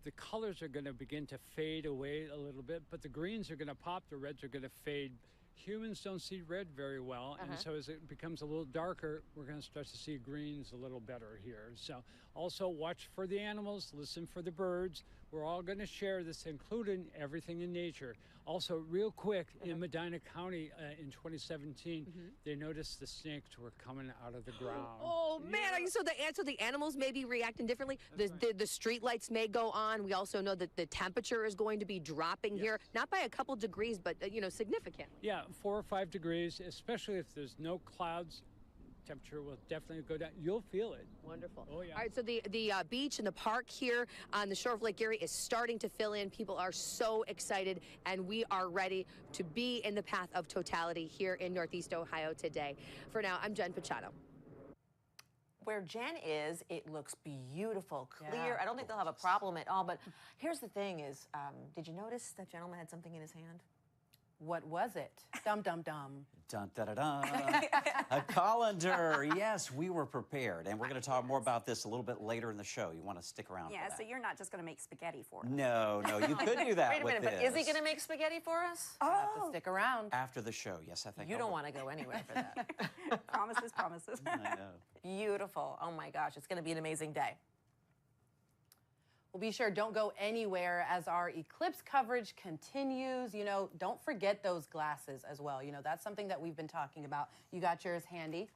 The colors are going to begin to fade away a little bit, but the greens are going to pop, the reds are going to fade. Humans don't see red very well, and so as it becomes a little darker, we're going to start to see greens a little better here. So Also, watch for the animals, listen for the birds. We're all going to share this, including everything in nature. Also, real quick, in Medina County in 2017, they noticed the snakes were coming out of the ground. Oh man, are you so the animals may be reacting differently? The street lights may go on. We also know that the temperature is going to be dropping here, not by a couple degrees, but significant. Yeah, 4 or 5 degrees, especially if there's no clouds. Temperature will definitely go down. You'll feel it. Wonderful. Oh, yeah. All right, so the beach and the park here on the shore of Lake Erie is starting to fill in. People are so excited, and we are ready to be in the path of totality here in Northeast Ohio today. For now, I'm Jen Pachano. Where Jen is, it looks beautiful, clear. Yeah. I don't think they'll have a problem at all. But here's the thing is, did you notice that gentleman had something in his hand? What was it? Dum, dum, dum. Dun, da, da, da. A colander. Yes, we were prepared. And we're going to talk more about this a little bit later in the show. You want to stick around Yeah, for that. so you're not just going to make spaghetti for us. No, you could do that. Wait a minute, with but is he this. going to make spaghetti for us? Have to stick around. After the show, yes, I think. You don't want to go anywhere for that. Promises, promises. I know. Beautiful. Oh my gosh, it's going to be an amazing day. Well, be sure, don't go anywhere as our eclipse coverage continues. Don't forget those glasses as well. That's something that we've been talking about. You got yours handy.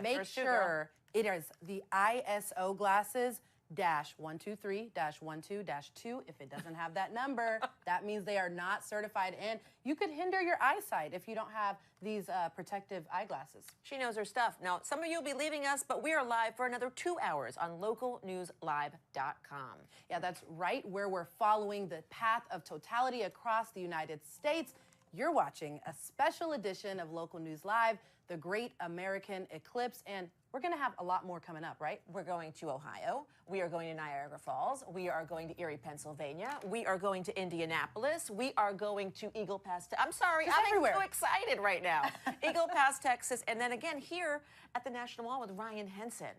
Make yours too, sure it is the ISO glasses -123-12-2. If it doesn't have that number, that means they are not certified, and you could hinder your eyesight if you don't have these protective eyeglasses. She knows her stuff. Now, some of you will be leaving us, but we are live for another 2 hours on localnewslive.com. Yeah, that's right, where we're following the path of totality across the United States. You're watching a special edition of Local News Live, the Great American Eclipse, and we're going to have a lot more coming up, right? We're going to Ohio. We are going to Niagara Falls. We are going to Erie, Pennsylvania. We are going to Indianapolis. We are going to Eagle Pass. I'm sorry, I'm everywhere. so excited right now. Eagle Pass, Texas, and then again here at the National Mall with Ryan Henson.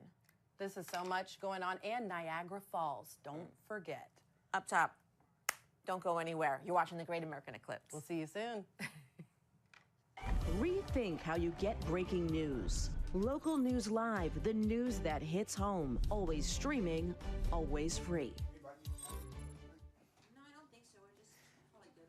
This is so much going on, and Niagara Falls. Don't forget. Up top. Don't go anywhere. You're watching the Great American Eclipse. We'll see you soon. Rethink how you get breaking news. Local News Live, the news that hits home. Always streaming, always free.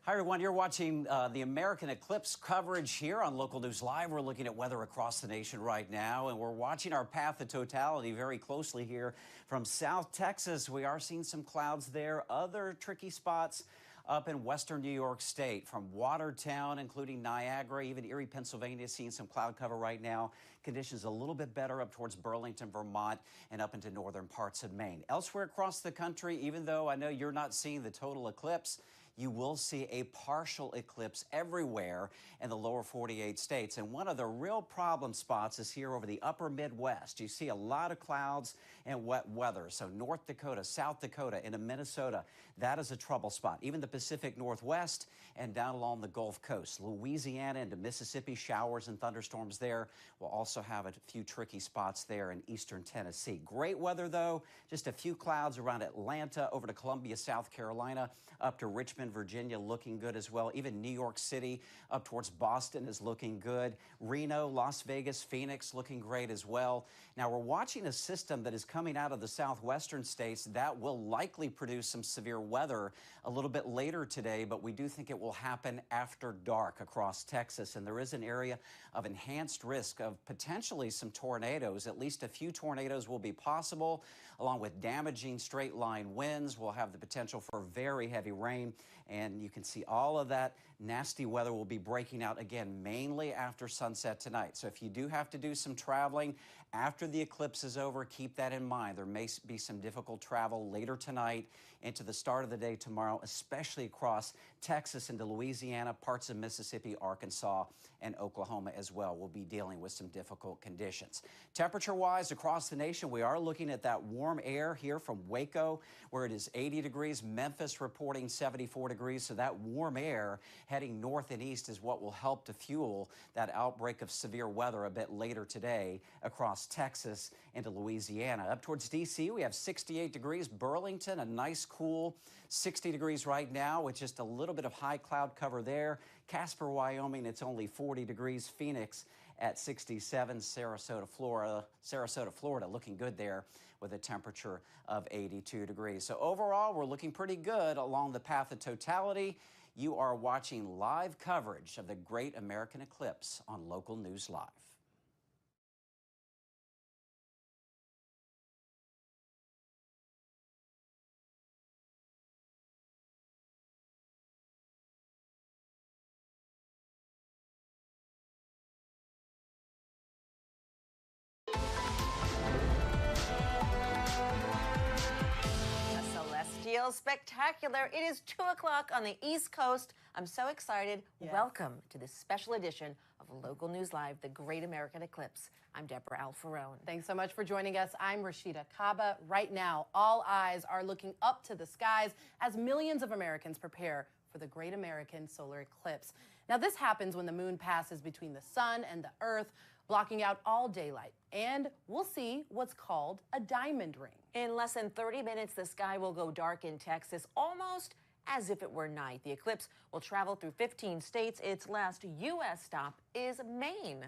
Hi, everyone. You're watching the American Eclipse coverage here on Local News Live. We're looking at weather across the nation right now, and we're watching our path of totality very closely here from South Texas. We are seeing some clouds there, other tricky spots up in western New York State, from Watertown, including Niagara, even Erie, Pennsylvania, seeing some cloud cover right now. Conditions a little bit better up towards Burlington, Vermont, and up into northern parts of Maine. Elsewhere across the country, even though I know you're not seeing the total eclipse, you will see a partial eclipse everywhere in the lower 48 states. And one of the real problem spots is here over the upper Midwest. You see a lot of clouds and wet weather. So North Dakota, South Dakota, into Minnesota, that is a trouble spot. Even the Pacific Northwest and down along the Gulf Coast. Louisiana into Mississippi, showers and thunderstorms there. We'll also have a few tricky spots there in eastern Tennessee. Great weather, though. Just a few clouds around Atlanta, over to Columbia, South Carolina, up to Richmond, Virginia, looking good as well. Even New York City up towards Boston is looking good. Reno, Las Vegas, Phoenix looking great as well. Now we're watching a system that is coming out of the southwestern states that will likely produce some severe weather a little bit later today, but we do think it will happen after dark across Texas. And there is an area of enhanced risk of potentially some tornadoes. At least a few tornadoes will be possible, along with damaging straight line winds. We'll have the potential for very heavy rain. And you can see all of that nasty weather will be breaking out again, mainly after sunset tonight. So if you do have to do some traveling after the eclipse is over, keep that in mind. There may be some difficult travel later tonight into the start of the day tomorrow, especially across Texas into Louisiana, parts of Mississippi, Arkansas, and Oklahoma as well. We'll be dealing with some difficult conditions. Temperature-wise, across the nation, we are looking at that warm air here from Waco, where it is 80 degrees. Memphis reporting 74 degrees. So that warm air heading north and east is what will help to fuel that outbreak of severe weather a bit later today across Texas into Louisiana. Up towards D.C., we have 68 degrees. Burlington, a nice cool 60 degrees right now with just a little bit of high cloud cover there. Casper, Wyoming, it's only 40 degrees. Phoenix at 67. Sarasota, Florida looking good there with a temperature of 82 degrees. So overall, we're looking pretty good along the path of totality. You are watching live coverage of the Great American Eclipse on Local News Live. Celestial spectacular. It is 2 o'clock on the East Coast. I'm so excited. Yes. Welcome to this special edition of Local News Live, the Great American Eclipse. I'm Deborah Alfarone. Thanks so much for joining us. I'm Rashida Kaba. Right now, all eyes are looking up to the skies as millions of Americans prepare for the Great American Solar Eclipse. Now, this happens when the moon passes between the sun and the earth, blocking out all daylight. And we'll see what's called a diamond ring. In less than 30 minutes, the sky will go dark in Texas, almost as if it were night. The eclipse will travel through 15 states. Its last U.S. stop is Maine.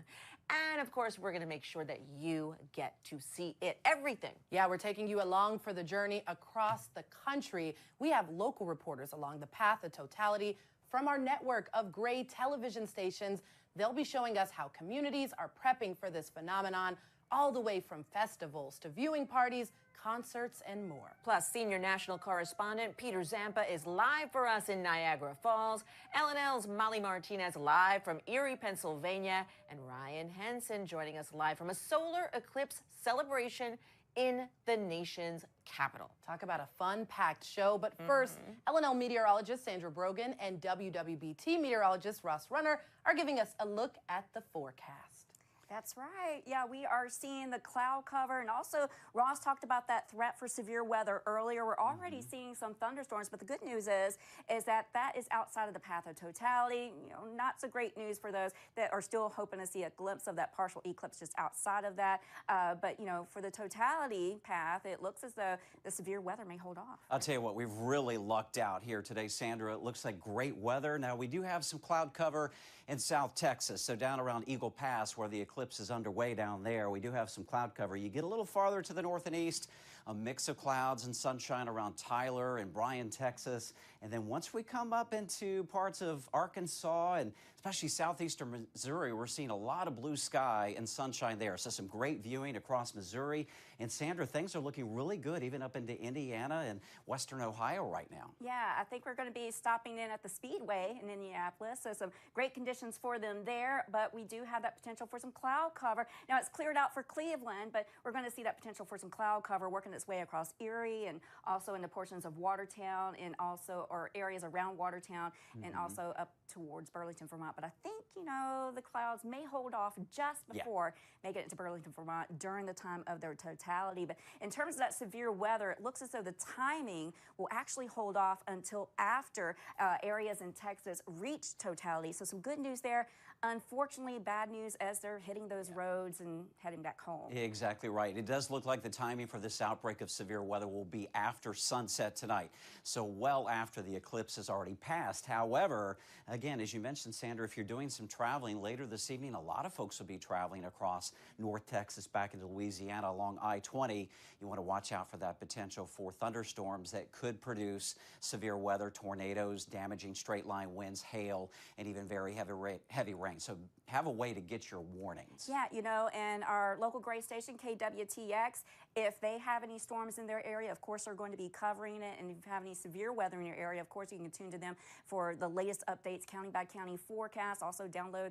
And of course, we're going to make sure that you get to see it, everything. Yeah, we're taking you along for the journey across the country. We have local reporters along the path of totality from our network of gray television stations. They'll be showing us how communities are prepping for this phenomenon, all the way from festivals to viewing parties, concerts, and more. Plus, senior national correspondent Peter Zampa is live for us in Niagara Falls. LNL's Molly Martinez live from Erie, Pennsylvania, and Ryan Henson joining us live from a solar eclipse celebration in the nation's capital. Talk about a fun-packed show, but first, LNL meteorologist Sandra Brogan and WWBT meteorologist Ross Runner are giving us a look at the forecast. That's right. Yeah, we are seeing the cloud cover, and also Ross talked about that threat for severe weather earlier. We're already seeing some thunderstorms, but the good news is that is outside of the path of totality. You know, not so great news for those that are still hoping to see a glimpse of that partial eclipse just outside of that. But you know, for the totality path, it looks as though the severe weather may hold off. I'll tell you what, we've really lucked out here today, Sandra. It looks like great weather. Now, we do have some cloud cover in South Texas, so down around Eagle Pass, where the eclipse is underway down there, we do have some cloud cover. You get a little farther to the north and east, a mix of clouds and sunshine around Tyler and Bryan, Texas. And then once we come up into parts of Arkansas and especially southeastern Missouri, we're seeing a lot of blue sky and sunshine there. So some great viewing across Missouri. And Sandra, things are looking really good even up into Indiana and western Ohio right now. Yeah, I think we're going to be stopping in at the Speedway in Indianapolis. So some great conditions for them there, but we do have that potential for some cloud cover. Now it's cleared out for Cleveland, but we're going to see that potential for some cloud cover working its way across Erie and also into portions of Watertown and also or areas around Watertown and also up towards Burlington, Vermont. But I think, you know, the clouds may hold off just before making it to Burlington, Vermont during the time of their totality. But in terms of that severe weather, it looks as though the timing will actually hold off until after areas in Texas reach totality. So some good news there. Unfortunately, bad news as they're hitting those roads and heading back home. Exactly right. It does look like the timing for this outbreak of severe weather will be after sunset tonight, so well after the eclipse has already passed. However, again, as you mentioned, Sandra, if you're doing some traveling later this evening, a lot of folks will be traveling across North Texas back into Louisiana along I-20. You want to watch out for that potential for thunderstorms that could produce severe weather, tornadoes, damaging straight-line winds, hail, and even very heavy rain. So have a way to get your warnings. Yeah, you know, and our local gray station, KWTX, if they have any storms in their area, of course, they're going to be covering it. And if you have any severe weather in your area, of course, you can tune to them for the latest updates, county by county forecast. Also download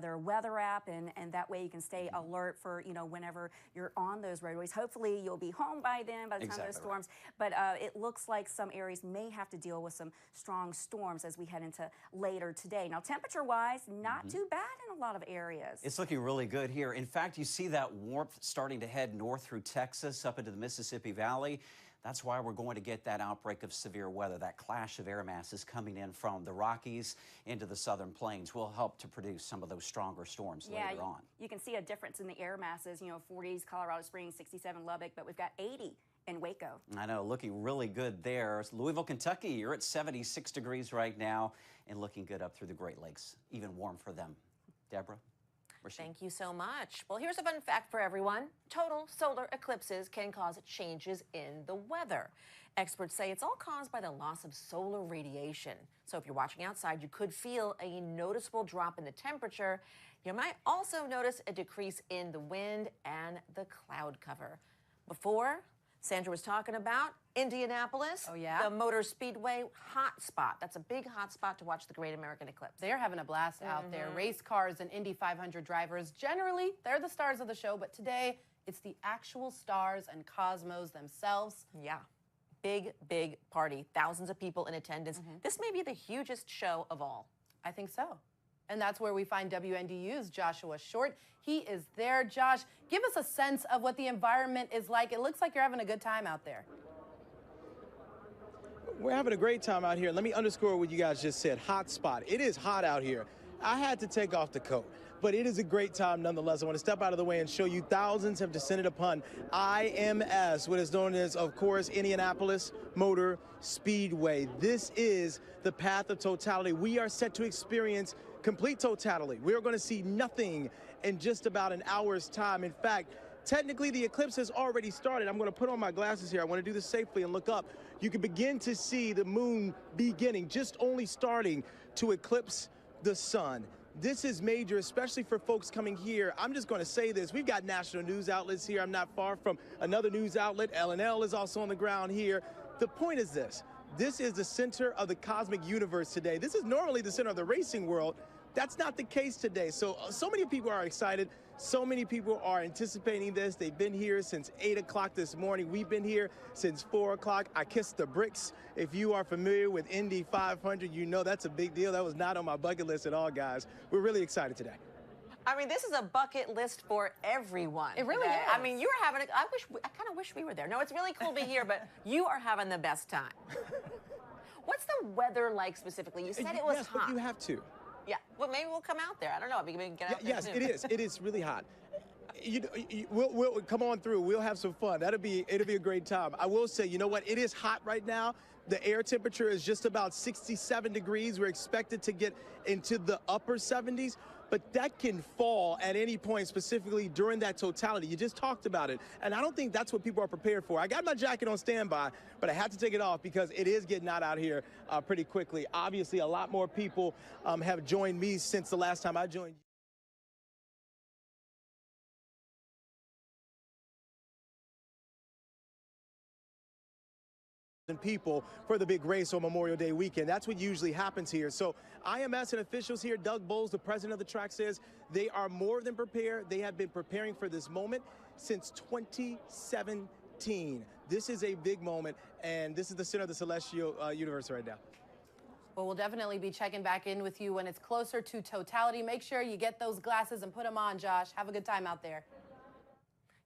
their weather app, and that way you can stay alert for, you know, whenever you're on those roadways. Hopefully, you'll be home by then, by the time of those storms. But it looks like some areas may have to deal with some strong storms as we head into later today. Now, temperature-wise, not too bad in a lot of areas. It's looking really good here. In fact, you see that warmth starting to head north through Texas up into the Mississippi Valley. That's why we're going to get that outbreak of severe weather. That clash of air masses coming in from the Rockies into the southern plains will help to produce some of those stronger storms later on. You can see a difference in the air masses. You know, 40s, Colorado Springs, 67 Lubbock, but we've got 80 in Waco. I know, looking really good there. Louisville, Kentucky, you're at 76 degrees right now and looking good up through the Great Lakes. Even warm for them. Deborah? Thank you so much. Well, here's a fun fact for everyone. Total solar eclipses can cause changes in the weather. Experts say it's all caused by the loss of solar radiation. So if you're watching outside, you could feel a noticeable drop in the temperature. You might also notice a decrease in the wind and the cloud cover. Before, Sandra was talking about Indianapolis, the motor speedway hotspot. That's a big hotspot to watch the Great American Eclipse. They're having a blast out there. Race cars and Indy 500 drivers, generally, they're the stars of the show, but today, it's the actual stars and cosmos themselves. Yeah. Big, big party. Thousands of people in attendance. This may be the hugest show of all. I think so. And that's where we find WNDU's Joshua Short. He is there. Josh, give us a sense of what the environment is like. It looks like you're having a good time out there. We're having a great time out here. Let me underscore what you guys just said. Hot spot. It is hot out here. I had to take off the coat, but it is a great time nonetheless. I want to step out of the way and show you thousands have descended upon IMS, what is known as, of course, Indianapolis Motor Speedway. This is the path of totality. We are set to experience complete totality. We are going to see nothing in just about an hour's time. In fact, technically the eclipse has already started. I'm going to put on my glasses here. I want to do this safely and look up. You can begin to see the moon beginning, just only starting to eclipse the sun. This is major, especially for folks coming here. I'm just going to say this. We've got national news outlets here. I'm not far from another news outlet. L&L is also on the ground here. The point is this. This is the center of the cosmic universe today. This is normally the center of the racing world. That's not the case today. So many people are excited. So many people are anticipating this. They've been here since 8 o'clock this morning. We've been here since 4 o'clock. I kissed the bricks. If you are familiar with Indy 500, you know that's a big deal. That was not on my bucket list at all, guys. We're really excited today. I mean, this is a bucket list for everyone. It really is. is. I mean, you were having I kind of wish we were there. No, it's really cool to be here, but you are having the best time. What's the weather like specifically? You said it was hot. But you have to. Yeah, well, maybe we'll come out there. I don't know. We can get out there Yes, soon. it is. It is really hot. We'll come on through. We'll have some fun. It'll be a great time. I will say, you know what? It is hot right now. The air temperature is just about 67 degrees. We're expected to get into the upper 70s, but that can fall at any point, specifically during that totality. You just talked about it, and I don't think that's what people are prepared for. I got my jacket on standby, but I had to take it off because it is getting hot out here pretty quickly. Obviously, a lot more people have joined me since the last time I joined you. People for the big race on Memorial Day weekend. That's what usually happens here. So IMS and officials here, Doug Bowles, the president of the track, says they are more than prepared. They have been preparing for this moment since 2017. This is a big moment, and this is the center of the celestial universe right now. Well, we'll definitely be checking back in with you when it's closer to totality. Make sure you get those glasses and put them on, Josh. Have a good time out there.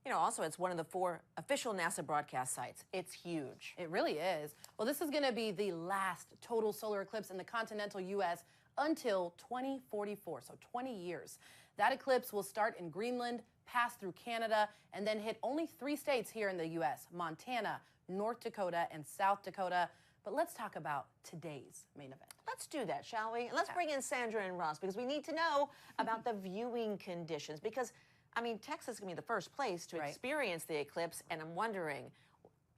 You know, also, it's one of the 4 official NASA broadcast sites. It's huge. It really is. Well, this is going to be the last total solar eclipse in the continental U.S. until 2044, so 20 years. That eclipse will start in Greenland, pass through Canada, and then hit only 3 states here in the U.S., Montana, North Dakota, and South Dakota. But let's talk about today's main event. Let's do that, shall we? And let's bring in Sandra and Ross, because we need to know about the viewing conditions, because I mean, Texas is going to be the first place to experience the eclipse, and I'm wondering,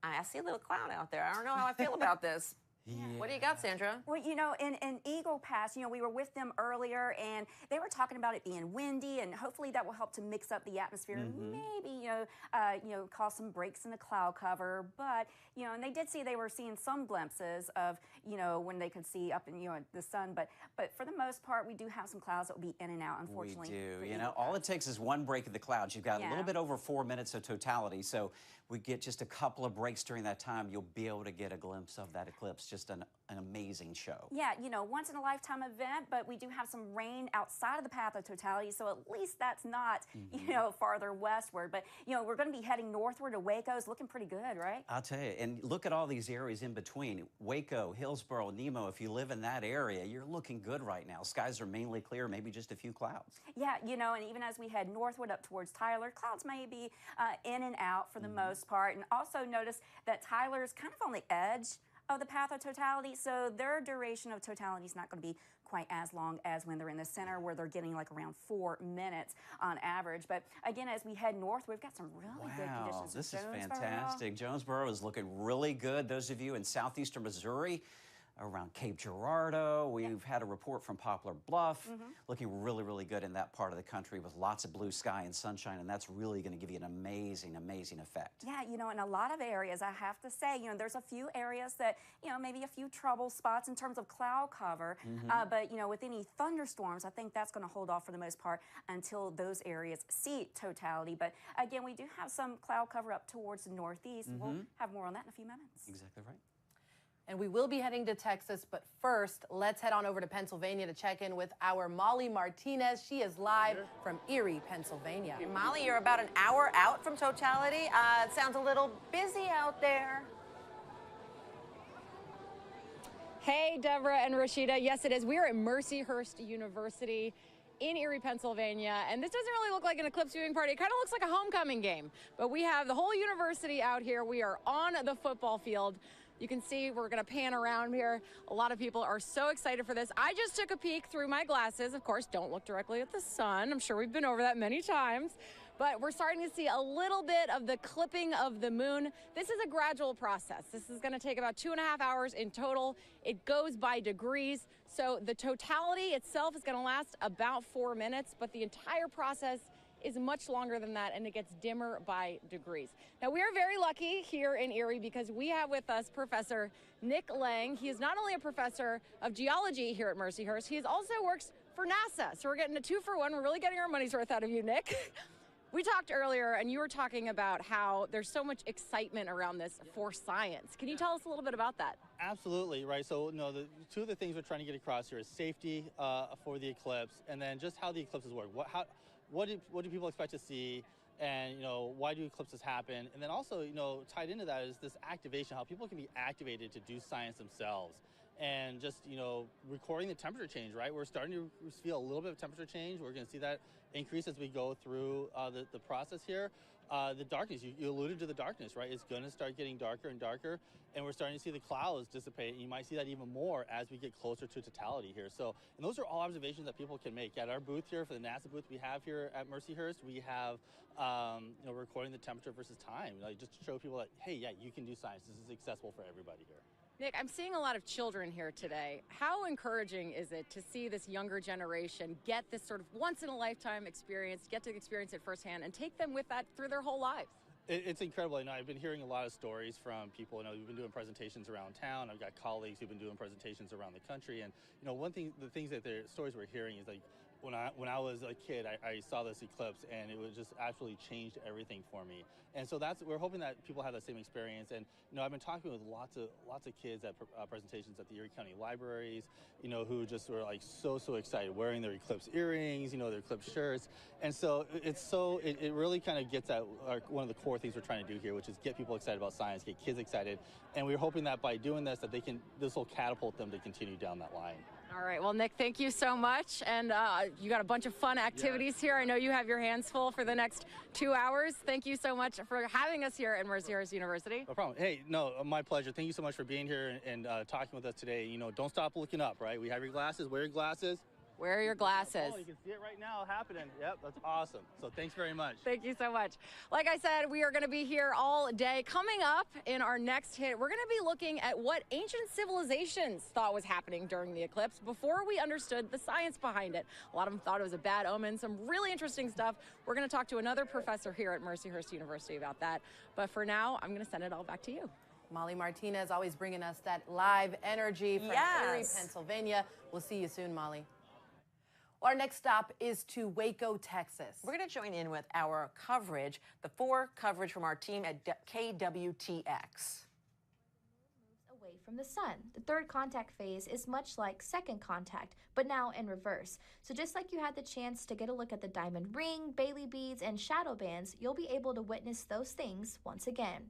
I see a little cloud out there. I don't know how I feel about this. Yeah. What do you got, Sandra? Well, you know, in Eagle Pass, you know, we were with them earlier, and they were talking about it being windy, and hopefully that will help to mix up the atmosphere. Maybe, you know, cause some breaks in the cloud cover. But, you know, and they did see they were seeing some glimpses of, you know, when they could see up in, you know, the sun. But for the most part, we do have some clouds that will be in and out, unfortunately. We do. You know, all it takes is one break in the clouds. You've got a little bit over 4 minutes of totality. So we get just a couple of breaks during that time. You'll be able to get a glimpse of that eclipse. Just an amazing show. Yeah, you know, once in a lifetime event, but we do have some rain outside of the path of totality, so at least that's not, you know, farther westward. But, you know, we're going to be heading northward to Waco. It's looking pretty good, right? I'll tell you, and look at all these areas in between. Waco, Hillsboro, Nemo, if you live in that area, you're looking good right now. Skies are mainly clear, maybe just a few clouds. Yeah, you know, and even as we head northward up towards Tyler, clouds may be in and out for the most part. And also notice that Tyler's kind of on the edge of the path of totality. So their duration of totality is not going to be quite as long as when they're in the center, where they're getting like around 4 minutes on average. But again, as we head north, we've got some really good conditions. This is fantastic. Jonesboro is looking really good. Those of you in southeastern Missouri, around Cape Girardeau. We've had a report from Poplar Bluff, looking really, really good in that part of the country with lots of blue sky and sunshine, and that's really going to give you an amazing, amazing effect. Yeah, you know, in a lot of areas, I have to say, you know, there's a few areas that, you know, maybe a few trouble spots in terms of cloud cover, but, you know, with any thunderstorms, I think that's going to hold off for the most part until those areas see totality. But again, we do have some cloud cover up towards the northeast. We'll have more on that in a few minutes. Exactly right. And we will be heading to Texas, but first, let's head on over to Pennsylvania to check in with our Molly Martinez. She is live from Erie, Pennsylvania. Molly, you're about an hour out from totality. It sounds a little busy out there. Hey, Deborah and Rashida. Yes, it is. We are at Mercyhurst University in Erie, Pennsylvania, and this doesn't really look like an eclipse viewing party. It kind of looks like a homecoming game, but we have the whole university out here. We are on the football field. You can see we're going to pan around here. A lot of people are so excited for this. I just took a peek through my glasses. Of course, don't look directly at the sun. I'm sure we've been over that many times. But we're starting to see a little bit of the clipping of the moon. This is a gradual process. This is going to take about 2.5 hours in total. It goes by degrees. So the totality itself is going to last about 4 minutes, but the entire process is much longer than that, and it gets dimmer by degrees. Now, we are very lucky here in Erie because we have with us Professor Nick Lang. He is not only a professor of geology here at Mercyhurst, he also works for NASA. So we're getting a 2-for-1. We're really getting our money's worth out of you, Nick. We talked earlier, and you were talking about how there's so much excitement around this for science. Can you tell us a little bit about that? Absolutely, right. So, you know, two of the things we're trying to get across here is safety for the eclipse, and then just how the eclipses work. What do people expect to see, and, you know, why do eclipses happen? And then also, you know, tied into that is this activation, how people can be activated to do science themselves. And just, you know, recording the temperature change, right? We're starting to feel a little bit of temperature change. We're going to see that increase as we go through the process here. The darkness, you alluded to the darkness, right? It's going to start getting darker and darker, and we're starting to see the clouds dissipate, and you might see that even more as we get closer to totality here. So, and those are all observations that people can make. At our booth here, for the NASA booth we have here at Mercyhurst, we have, you know, recording the temperature versus time, like just to show people that, hey, yeah, you can do science. This is accessible for everybody here. Nick, I'm seeing a lot of children here today. How encouraging is it to see this younger generation get this sort of once-in-a-lifetime experience, get to experience it firsthand, and take them with that through their whole lives? It's incredible. You know, I've been hearing a lot of stories from people. You know, we've been doing presentations around town. I've got colleagues who've been doing presentations around the country. And, you know, the things that the stories we're hearing is like, when I was a kid, I saw this eclipse, and it was just absolutely changed everything for me. And so we're hoping that people have that same experience. And, you know, I've been talking with lots of kids at presentations at the Erie County libraries, you know, who just were like so excited, wearing their eclipse earrings, you know, their eclipse shirts. And so it really kind of gets at one of the core things we're trying to do here, which is get people excited about science, get kids excited. And we're hoping that by doing this, that this will catapult them to continue down that line. All right. Well, Nick, thank you so much. And you got a bunch of fun activities here. I know you have your hands full for the next 2 hours. Thank you so much for having us here at Mercyhurst University. No problem. Hey, no, my pleasure. Thank you so much for being here and talking with us today. You know, don't stop looking up, right? We have your glasses. Wear your glasses. Wear your glasses. Oh, you can see it right now happening. Yep, that's awesome. So thanks very much. Thank you so much. Like I said, we are going to be here all day. Coming up in our next hit, we're going to be looking at what ancient civilizations thought was happening during the eclipse before we understood the science behind it. A lot of them thought it was a bad omen. Some really interesting stuff. We're going to talk to another professor here at Mercyhurst University about that. But for now, I'm going to send it all back to you. Molly Martinez always bringing us that live energy from Erie, Pennsylvania. We'll see you soon, Molly. Our next stop is to Waco, Texas. We're going to join in with our coverage, the 4 coverage from our team at KWTX. Away from the sun. The third contact phase is much like second contact, but now in reverse. So just like you had the chance to get a look at the diamond ring, Bailey beads, and shadow bands, you'll be able to witness those things once again.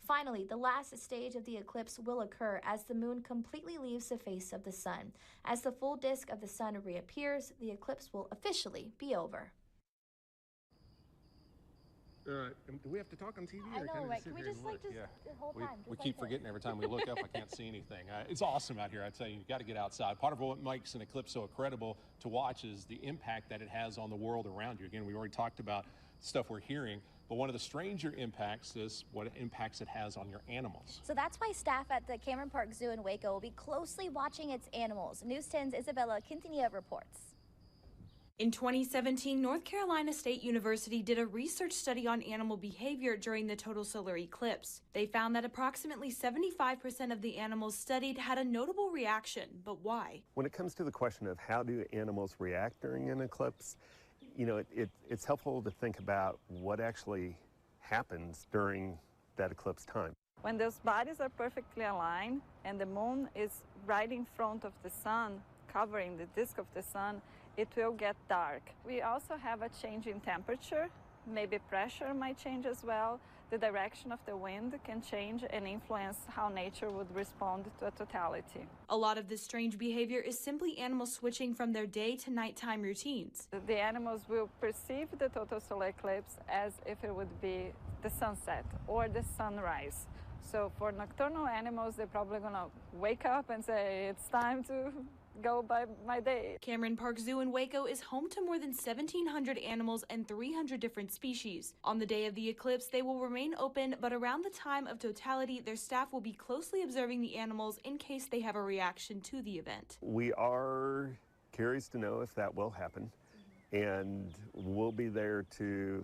Finally, the last stage of the eclipse will occur as the moon completely leaves the face of the sun. As the full disk of the sun reappears, the eclipse will officially be over. Do we have to talk on TV? I know, right? Can we just the whole time? We keep forgetting every time we look up. I can't see anything. It's awesome out here. I tell you, you've got to get outside. Part of what makes an eclipse so incredible to watch is the impact that it has on the world around you. Again, we already talked about stuff we're hearing, but one of the stranger impacts is what impacts it has on your animals. So that's why staff at the Cameron Park Zoo in Waco will be closely watching its animals. News 10's Isabella Quintanilla reports. In 2017, North Carolina State University did a research study on animal behavior during the total solar eclipse. They found that approximately 75% of the animals studied had a notable reaction, but why? When it comes to the question of how do animals react during an eclipse, you know, it's helpful to think about what actually happens during that eclipse time. When those bodies are perfectly aligned and the moon is right in front of the sun, covering the disk of the sun, it will get dark. We also have a change in temperature. Maybe pressure might change as well. The direction of the wind can change and influence how nature would respond to a totality. A lot of this strange behavior is simply animals switching from their day to nighttime routines. The animals will perceive the total solar eclipse as if it would be the sunset or the sunrise. So for nocturnal animals, they're probably gonna wake up and say, it's time to go by my day. Cameron Park Zoo in Waco is home to more than 1,700 animals and 300 different species. On the day of the eclipse, they will remain open, but around the time of totality, their staff will be closely observing the animals in case they have a reaction to the event. We are curious to know if that will happen, and we'll be there to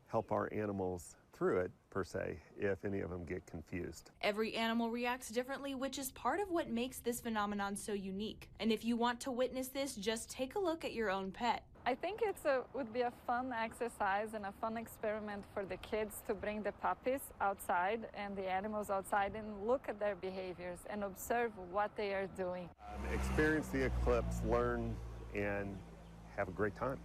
help our animals through it, per se, if any of them get confused. Every animal reacts differently, which is part of what makes this phenomenon so unique. And if you want to witness this, just take a look at your own pet. I think would be a fun exercise and a fun experiment for the kids to bring the puppies outside and the animals outside and look at their behaviors and observe what they are doing. Experience the eclipse, learn, and have a great time.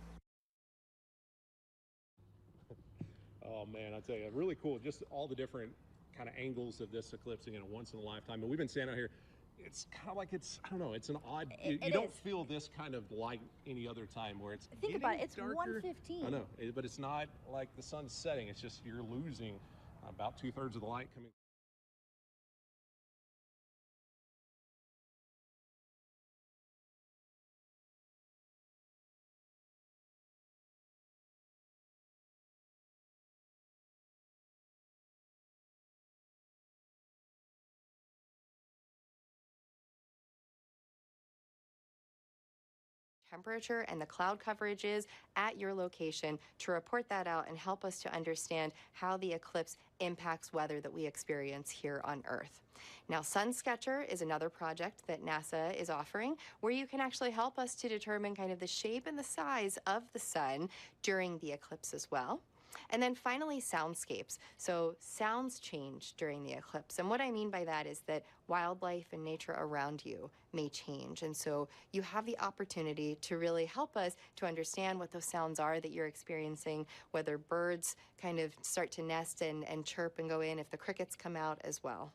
Oh man, I tell you, really cool. Just all the different kind of angles of this eclipse, again, a once in a lifetime. And we've been standing out here. It's kind of like I don't know, it's an odd, you don't feel this kind of like any other time where it's Think about it, it's darker. 1:15. I know, but it's not like the sun's setting. It's just you're losing about 2/3 of the light coming. Temperature and the cloud coverage is at your location to report that out and help us to understand how the eclipse impacts weather that we experience here on Earth. Now, Sun Sketcher is another project that NASA is offering where you can actually help us to determine kind of the shape and the size of the sun during the eclipse as well. And then finally, soundscapes. So sounds change during the eclipse. And what I mean by that is that wildlife and nature around you may change. And so you have the opportunity to really help us to understand what those sounds are that you're experiencing, whether birds kind of start to nest and chirp and go in, if the crickets come out as well.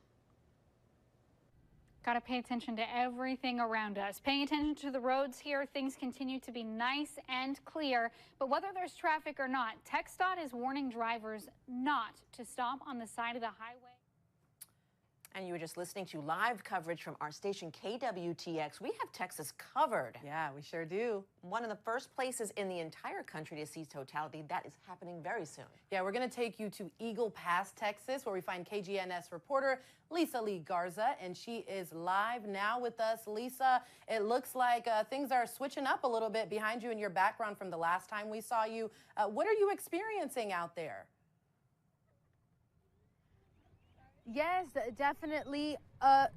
Got to pay attention to everything around us. Paying attention to the roads here, things continue to be nice and clear. But whether there's traffic or not, TxDOT is warning drivers not to stop on the side of the highway. And you were just listening to live coverage from our station KWTX. We have Texas covered. Yeah, we sure do. One of the first places in the entire country to see totality. That is happening very soon. Yeah, we're going to take you to Eagle Pass, Texas, where we find KGNS reporter Lisa Lee Garza, and she is live now with us. Lisa, it looks like things are switching up a little bit behind you in your background from the last time we saw you. What are you experiencing out there? Yes, definitely a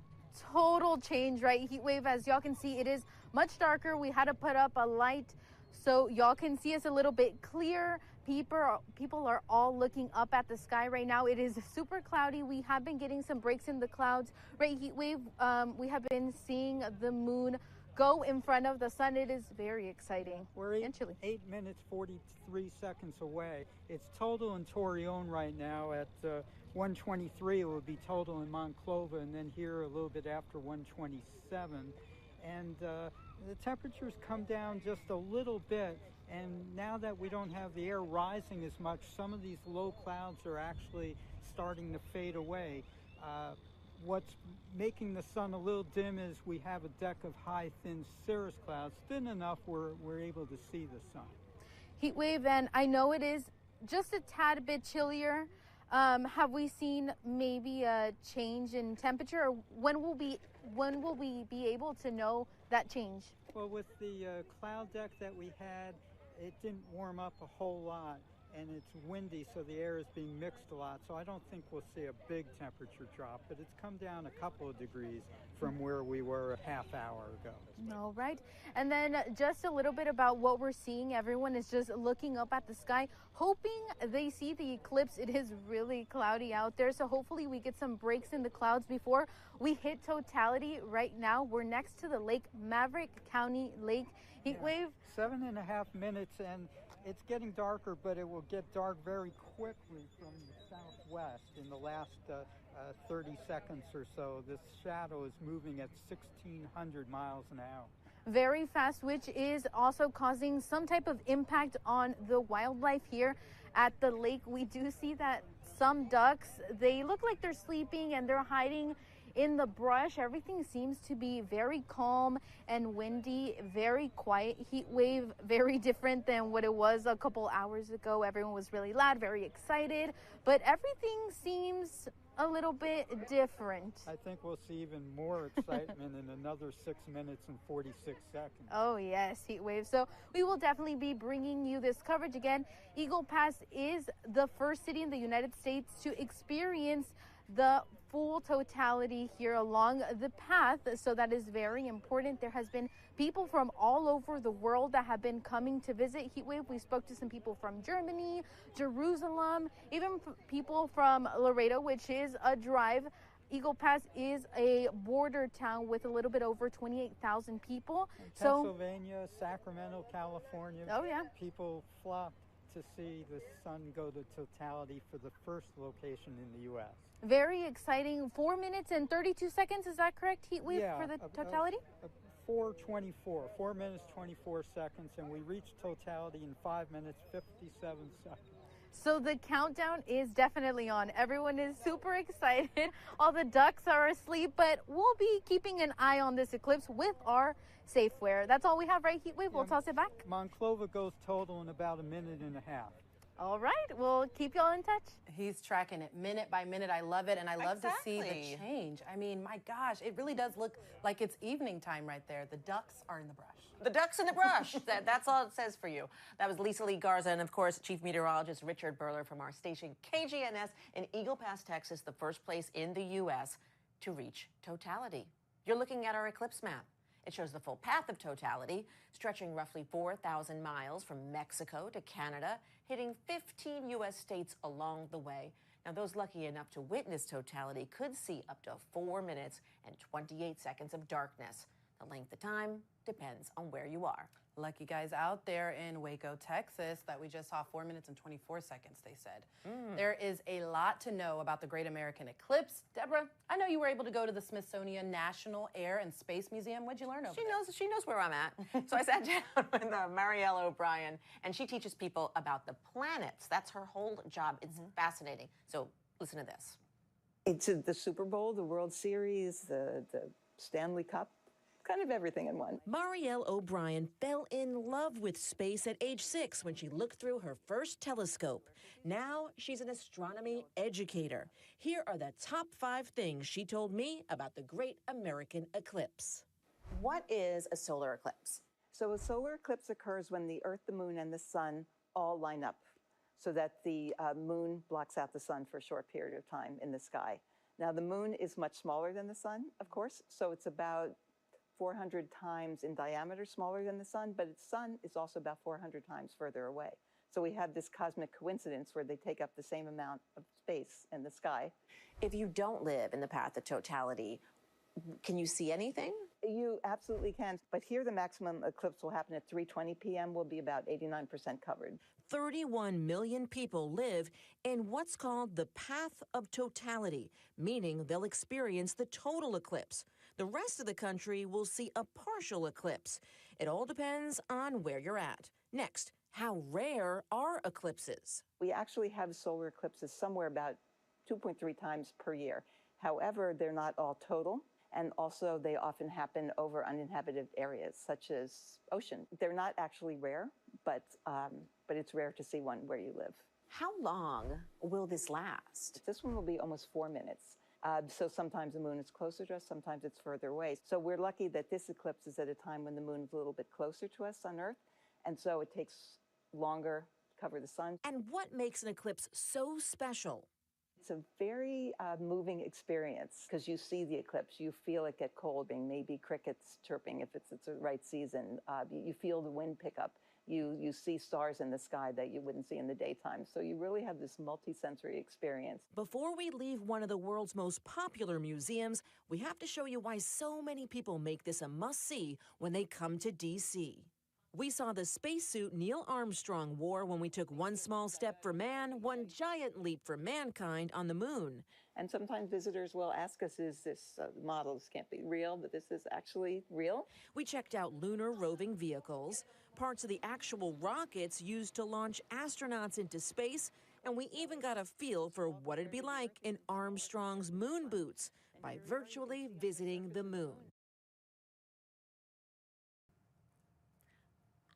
total change, right? Heat wave, as y'all can see, it is much darker. We had to put up a light so y'all can see us a little bit clearer. People are all looking up at the sky right now. It is super cloudy. We have been getting some breaks in the clouds. Right, heat wave, we have been seeing the moon go in front of the sun. It is very exciting. We're 8 minutes 43 seconds away. It's total in Torreon right now at 1:23. It will be total in Monclova, and then here a little bit after 1:27. And The temperatures come down just a little bit, and now that we don't have the air rising as much, some of these low clouds are actually starting to fade away. What's making the sun a little dim is we have a deck of high, thin cirrus clouds, thin enough we're able to see the sun. Heat wave, and I know it is just a tad bit chillier. Have we seen maybe a change in temperature, or when will we be able to know that change? Well, with the cloud deck that we had, it didn't warm up a whole lot, and it's windy, so the air is being mixed a lot. So I don't think we'll see a big temperature drop, but it's come down a couple of degrees from where we were a half hour ago. All right. And then just a little bit about what we're seeing. Everyone is just looking up at the sky, hoping they see the eclipse. It is really cloudy out there, so hopefully we get some breaks in the clouds before we hit totality. Right now, we're next to the lake, Maverick County Lake. Heat wave. 7.5 minutes, and it's getting darker, but it will get dark very quickly from the southwest in the last 30 seconds or so. This shadow is moving at 1,600 miles an hour. Very fast, which is also causing some type of impact on the wildlife here at the lake. We do see that some ducks, they look like they're sleeping and they're hiding in the brush. Everything seems to be very calm and windy, very quiet. Heat wave, very different than what it was a couple hours ago. Everyone was really loud, very excited, but everything seems a little bit different. I think we'll see even more excitement in another 6 minutes and 46 seconds. Oh yes, heat wave. So we will definitely be bringing you this coverage again. Eagle Pass is the first city in the United States to experience the full totality here along the path, so that is very important. There has been people from all over the world that have been coming to visit Heatwave. We spoke to some people from Germany, Jerusalem, even people from Laredo, which is a drive. Eagle Pass is a border town with a little bit over 28,000 people. Pennsylvania, Sacramento, California. Oh yeah. People flock to see the sun go to totality for the first location in the U.S. Very exciting. 4 minutes and 32 seconds, is that correct, heat wave, for the totality? 4:24, 4 minutes 24 seconds, and we reached totality in 5 minutes 57 seconds. So the countdown is definitely on. Everyone is super excited. All the ducks are asleep, but we'll be keeping an eye on this eclipse with our SafeWear. That's all we have, right, Heatwave? We'll toss it back. Monclova goes total in about a minute and a half. All right, we'll keep y'all in touch. He's tracking it minute by minute. I love it, and I love to see the change. I mean, my gosh, it really does look like it's evening time right there. The ducks are in the brush. The ducks in the brush. That's all it says for you. That was Lisa Lee Garza and, of course, Chief Meteorologist Richard Burler from our station KGNS in Eagle Pass, Texas, the first place in the U.S. to reach totality. You're looking at our eclipse map. It shows the full path of totality, stretching roughly 4,000 miles from Mexico to Canada, hitting 15 U.S. states along the way. Now, those lucky enough to witness totality could see up to 4 minutes and 28 seconds of darkness. The length of time depends on where you are. Lucky guys out there in Waco, Texas, that we just saw 4 minutes and 24 seconds, they said. There is a lot to know about the Great American Eclipse. Deborah, I know you were able to go to the Smithsonian National Air and Space Museum. What'd you learn over there? She knows where I'm at. So I sat down with Marielle O'Brien, and she teaches people about the planets. That's her whole job. It's fascinating. So listen to this. It's the Super Bowl, the World Series, the Stanley Cup. Kind of everything in one. Marielle O'Brien fell in love with space at age 6 when she looked through her first telescope. Now she's an astronomy educator. Here are the top 5 things she told me about the Great American Eclipse. What is a solar eclipse? So a solar eclipse occurs when the Earth, the Moon, and the Sun all line up so that the Moon blocks out the Sun for a short period of time in the sky. Now the Moon is much smaller than the Sun, of course, so it's about 400 times in diameter smaller than the Sun, but its Sun is also about 400 times further away. So we have this cosmic coincidence where they take up the same amount of space in the sky. If you don't live in the path of totality, can you see anything? You absolutely can, but here the maximum eclipse will happen at 3:20 p.m. We'll be about 89% covered. 31 million people live in what's called the path of totality, meaning they'll experience the total eclipse. The rest of the country will see a partial eclipse. It all depends on where you're at. Next, how rare are eclipses? We actually have solar eclipses somewhere about 2.3 times per year. However, they're not all total, and also they often happen over uninhabited areas, such as ocean. They're not actually rare, but it's rare to see one where you live. How long will this last? This one will be almost 4 minutes. So sometimes the moon is closer to us, sometimes it's further away. So we're lucky that this eclipse is at a time when the moon is a little bit closer to us on Earth, and so it takes longer to cover the sun. And what makes an eclipse so special? It's a very moving experience because you see the eclipse, you feel it get cold, maybe crickets chirping if it's the right season. You feel the wind pick up. You see stars in the sky that you wouldn't see in the daytime. So you really have this multi-sensory experience. Before we leave one of the world's most popular museums, we have to show you why so many people make this a must-see when they come to D.C. We saw the spacesuit Neil Armstrong wore when we took one small step for man, one giant leap for mankind on the moon. And sometimes visitors will ask us, is this model, this can't be real, but this is actually real? We checked out lunar roving vehicles, parts of the actual rockets used to launch astronauts into space, and we even got a feel for what it'd be like in Armstrong's moon boots by virtually visiting the moon.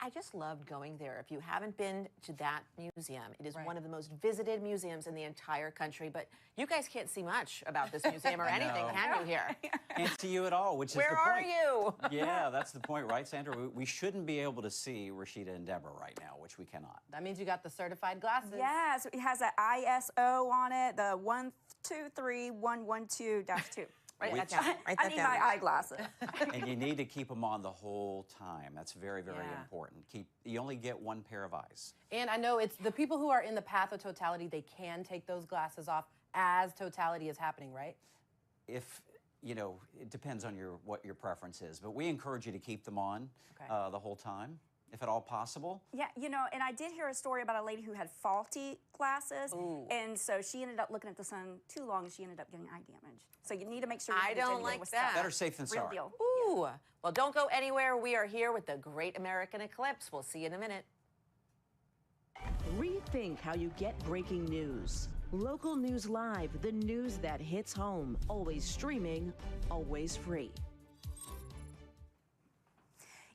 I just loved going there. If you haven't been to that museum, it is one of the most visited museums in the entire country. But you guys can't see much about this museum or anything, can you here? Can't see you at all, which is the point. Where are you? Yeah, that's the point, right, Sandra? We shouldn't be able to see Rashida and Deborah right now, which we cannot. That means you got the certified glasses. Yes, it has an ISO on it, the 123112-2. Write that down. I need my eyeglasses. And you need to keep them on the whole time. That's very, very important. You only get one pair of eyes. And I know it's the people who are in the path of totality, they can take those glasses off as totality is happening, right? If, you know, it depends on what your preference is, but we encourage you to keep them on the whole time, if at all possible. Yeah, you know, and I did hear a story about a lady who had faulty glasses, and so she ended up looking at the sun too long, and she ended up getting eye damage. So you need to make sure I don't like that. Better safe than sorry. Real deal. Ooh. Well, don't go anywhere. We are here with the Great American Eclipse. We'll see you in a minute. Rethink how you get breaking news. Local News Live, the news that hits home. Always streaming, always free.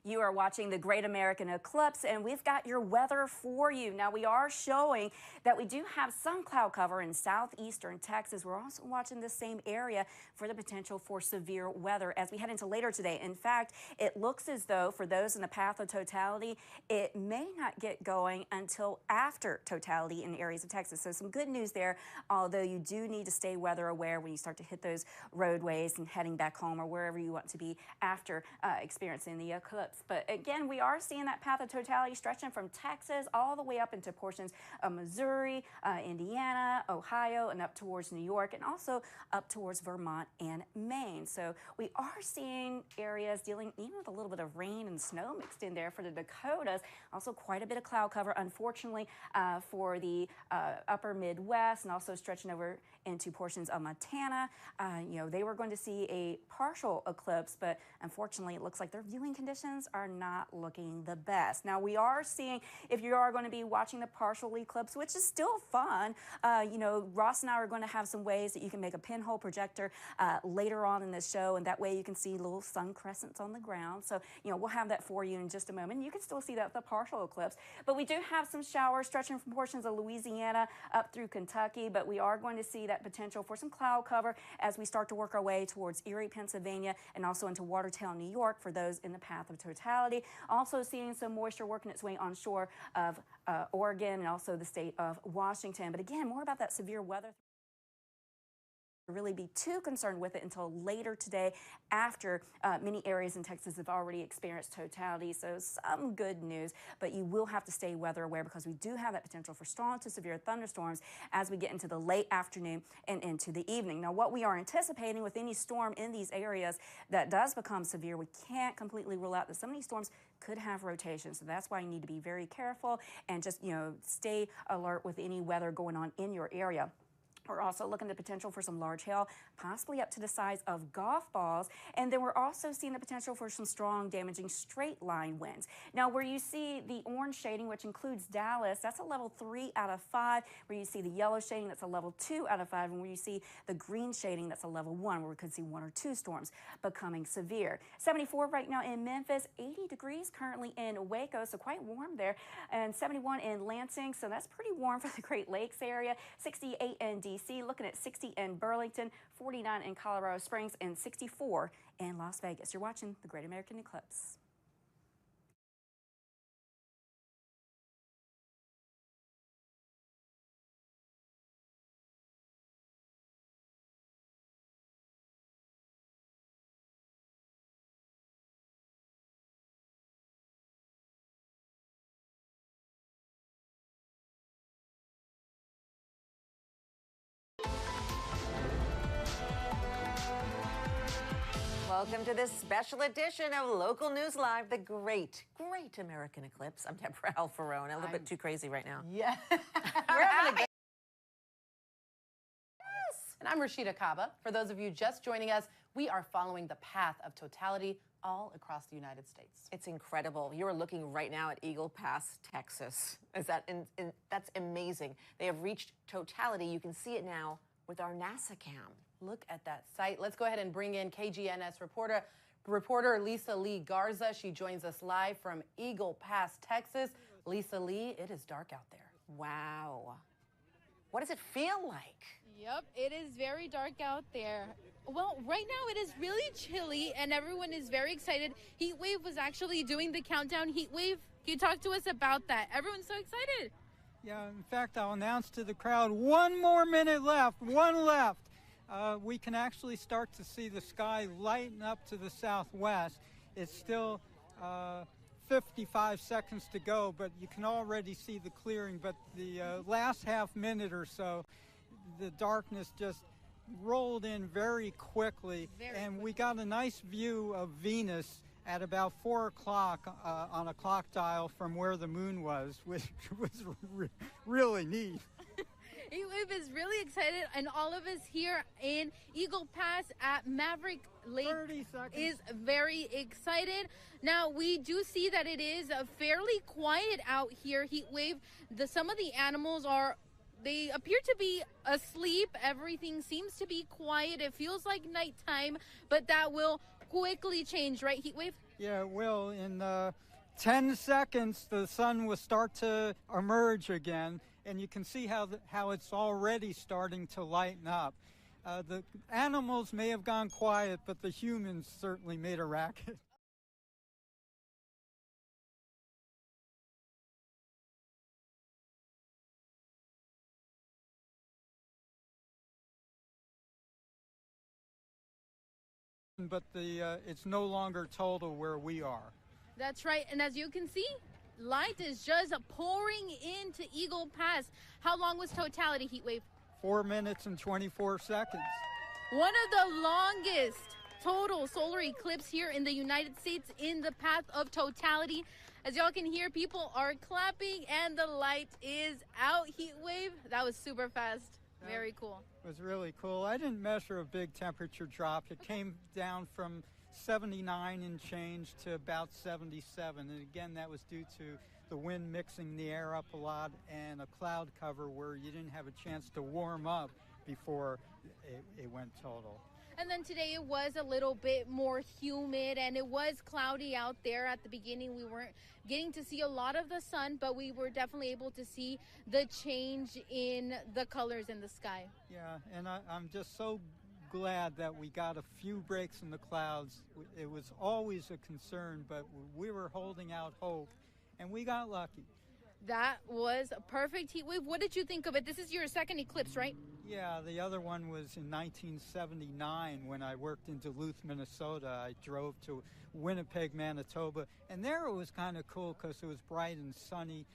You are watching the Great American Eclipse, and we've got your weather for you. Now, we are showing that we do have some cloud cover in southeastern Texas. We're also watching the same area for the potential for severe weather as we head into later today. In fact, it looks as though for those in the path of totality, it may not get going until after totality in areas of Texas. So some good news there, although you do need to stay weather aware when you start to hit those roadways and heading back home or wherever you want to be after experiencing the eclipse. But again, we are seeing that path of totality stretching from Texas all the way up into portions of Missouri, Indiana, Ohio, and up towards New York, and also up towards Vermont and Maine. So we are seeing areas dealing even with a little bit of rain and snow mixed in there for the Dakotas. Also quite a bit of cloud cover, unfortunately, for the upper Midwest, and also stretching over into portions of Montana. You know, they were going to see a partial eclipse, but unfortunately it looks like their viewing conditions are not looking the best. Now we are seeing, if you are going to be watching the partial eclipse, which is still fun, you know, Ross and I are going to have some ways that you can make a pinhole projector later on in the show, and that way you can see little sun crescents on the ground. So, you know, we'll have that for you in just a moment. You can still see that the partial eclipse, but we do have some showers stretching from portions of Louisiana up through Kentucky, but we are going to see that potential for some cloud cover as we start to work our way towards Erie, Pennsylvania, and also into Watertown, New York for those in the path of totality. Also seeing some moisture working its way onshore of Oregon and also the state of Washington. But again, more about that severe weather. Really be too concerned with it until later today after many areas in Texas have already experienced totality. So some good news, but you will have to stay weather aware because we do have that potential for strong to severe thunderstorms as we get into the late afternoon and into the evening. Now, what we are anticipating with any storm in these areas that does become severe, we can't completely rule out that some of these storms could have rotation. So that's why you need to be very careful and just, you know, stay alert with any weather going on in your area. We're also looking at the potential for some large hail, possibly up to the size of golf balls. And then we're also seeing the potential for some strong, damaging straight line winds. Now, where you see the orange shading, which includes Dallas, that's a level 3 out of 5. Where you see the yellow shading, that's a level 2 out of 5. And where you see the green shading, that's a level 1, where we could see 1 or 2 storms becoming severe. 74 right now in Memphis, 80 degrees currently in Waco, so quite warm there. And 71 in Lansing, so that's pretty warm for the Great Lakes area. 68 in DC. Looking at 60 in Burlington, 49 in Colorado Springs, and 64 in Las Vegas. You're watching the Great American Eclipse. Welcome to this special edition of Local News Live, the great American Eclipse. I'm Deborah Alfarone. A little bit too crazy right now. Yeah. We're having a good And I'm Rashida Kaba. For those of you just joining us, we are following the path of totality all across the United States. It's incredible. You're looking right now at Eagle Pass, Texas. That's amazing. They have reached totality. You can see it now with our NASA cam. Look at that site. Let's go ahead and bring in KGNS reporter Lisa Lee Garza. She joins us live from Eagle Pass, Texas. Lisa Lee, it is dark out there. Wow. What does it feel like? Yep, it is very dark out there. Well, right now it is really chilly and everyone is very excited. Heatwave was actually doing the countdown. Heatwave, can you talk to us about that? Everyone's so excited. Yeah, in fact, I'll announce to the crowd, 1 more minute left, 1 left. We can actually start to see the sky lighten up to the southwest. It's still 55 seconds to go, but you can already see the clearing. But the last half minute or so, the darkness just rolled in very quickly, we got a nice view of Venus at about 4 o'clock on a clock dial from where the moon was, which was really neat. Heatwave is really excited, and all of us here in Eagle Pass at Maverick Lake is very excited. Now, we do see that it is fairly quiet out here, Heatwave. Some of the animals they appear to be asleep. Everything seems to be quiet. It feels like nighttime, but that will quickly change, right, Heatwave? Yeah, it will. In 10 seconds, the sun will start to emerge again. And you can see how it's already starting to lighten up. The animals may have gone quiet, but the humans certainly made a racket. But it's no longer total where we are. That's right, and as you can see, light is just pouring into Eagle Pass. How long was totality, Heatwave? 4 minutes and 24 seconds. One of the longest total solar eclipse here in the United States in the path of totality. As y'all can hear, people are clapping and the light is out, Heatwave. That was super fast. Very cool. It was really cool. I didn't measure a big temperature drop. It came down from 79 and change to about 77. And again, that was due to the wind mixing the air up a lot and a cloud cover where you didn't have a chance to warm up before it went total. And then today it was a little bit more humid and it was cloudy out there. At the beginning we weren't getting to see a lot of the sun, but we were definitely able to see the change in the colors in the sky. Yeah, and I'm just so glad that we got a few breaks in the clouds. It was always a concern, but we were holding out hope and we got lucky. That was a perfect, Heatwave. What did you think of it? This is your second eclipse, right? Yeah, the other one was in 1979 when I worked in Duluth, Minnesota. I drove to Winnipeg, Manitoba, and there it was kind of cool because it was bright and sunny,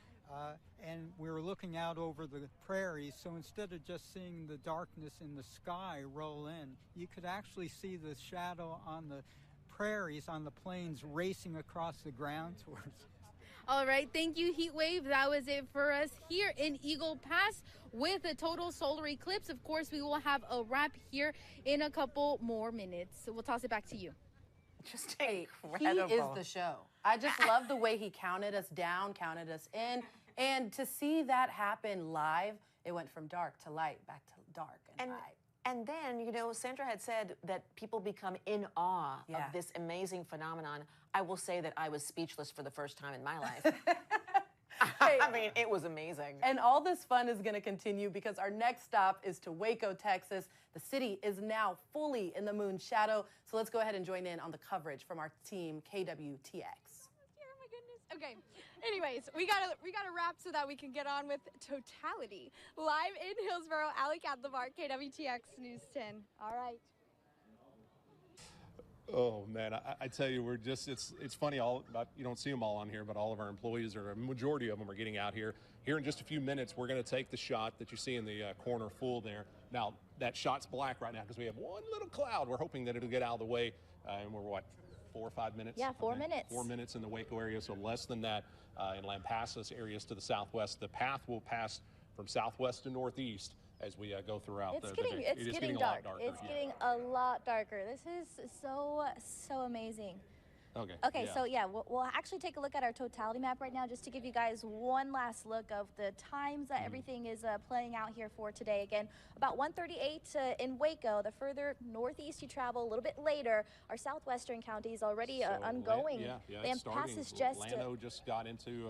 and we were looking out over the prairies, so instead of just seeing the darkness in the sky roll in, you could actually see the shadow on the prairies, on the plains, racing across the ground towards us. All right, thank you, Heatwave. That was it for us here in Eagle Pass with a total solar eclipse. Of course, we will have a wrap here in a couple more minutes. So we'll toss it back to you. Just incredible. He is the show. I just love the way he counted us down, counted us in. And to see that happen live, it went from dark to light, back to dark and light. And then, you know, Sandra had said that people become in awe of this amazing phenomenon. I will say that I was speechless for the first time in my life. I mean, it was amazing. And all this fun is going to continue because our next stop is to Waco, Texas. The city is now fully in the moon's shadow. So let's go ahead and join in on the coverage from our team, KWTX. Okay. Anyways, we gotta wrap so that we can get on with Totality. Live in Hillsborough, Allie Cadlebar, KWTX News 10. All right. Oh man, I tell you, we're just, it's funny, you don't see them all on here, but all of our employees, or a majority of them, are getting out here. Here in just a few minutes, we're going to take the shot that you see in the corner full there. Now, that shot's black right now because we have one little cloud. We're hoping that it'll get out of the way, and we're what, 4 or 5 minutes? Yeah, 4 minutes. 4 minutes in the Waco area, so less than that in Lampasas areas to the southwest. The path will pass from southwest to northeast as we go throughout. It's getting dark. It's getting a lot darker. This is so amazing. Okay, so yeah, we'll actually take a look at our totality map right now just to give you guys one last look of the times that everything is playing out here for today. Again, about 1:38 in Waco. The further northeast you travel, a little bit later, our southwestern counties already ongoing. Lampasas Lando just got into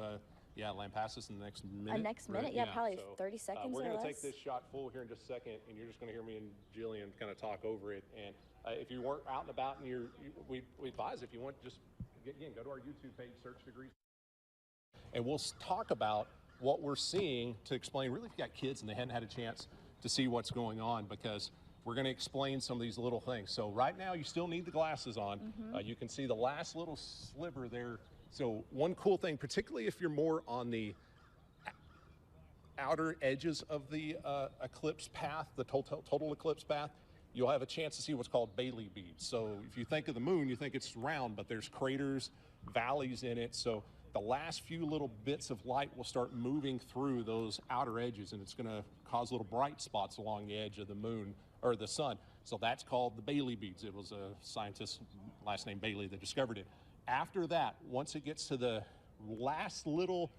Lampasas in the next minute. Next minute, probably 30 seconds we're or going to less. take this shot full here in just a second, and you're just going to hear me and Jillian kind of talk over it. And if you weren't out and about, and we advise, if you want, just again, go to our YouTube page, search Degrees. And we'll talk about what we're seeing to explain, really, if you got kids and they hadn't had a chance to see what's going on, because we're going to explain some of these little things. So right now, you still need the glasses on. You can see the last little sliver there. So one cool thing, particularly if you're more on the outer edges of the eclipse path, the total eclipse path, you'll have a chance to see what's called Bailey beads. So if you think of the moon, you think it's round, but there's craters, valleys in it. So the last few little bits of light will start moving through those outer edges, and it's going to cause little bright spots along the edge of the moon or the sun. So that's called the Bailey beads. It was a scientist, last name Bailey, that discovered it. After that, once it gets to the last little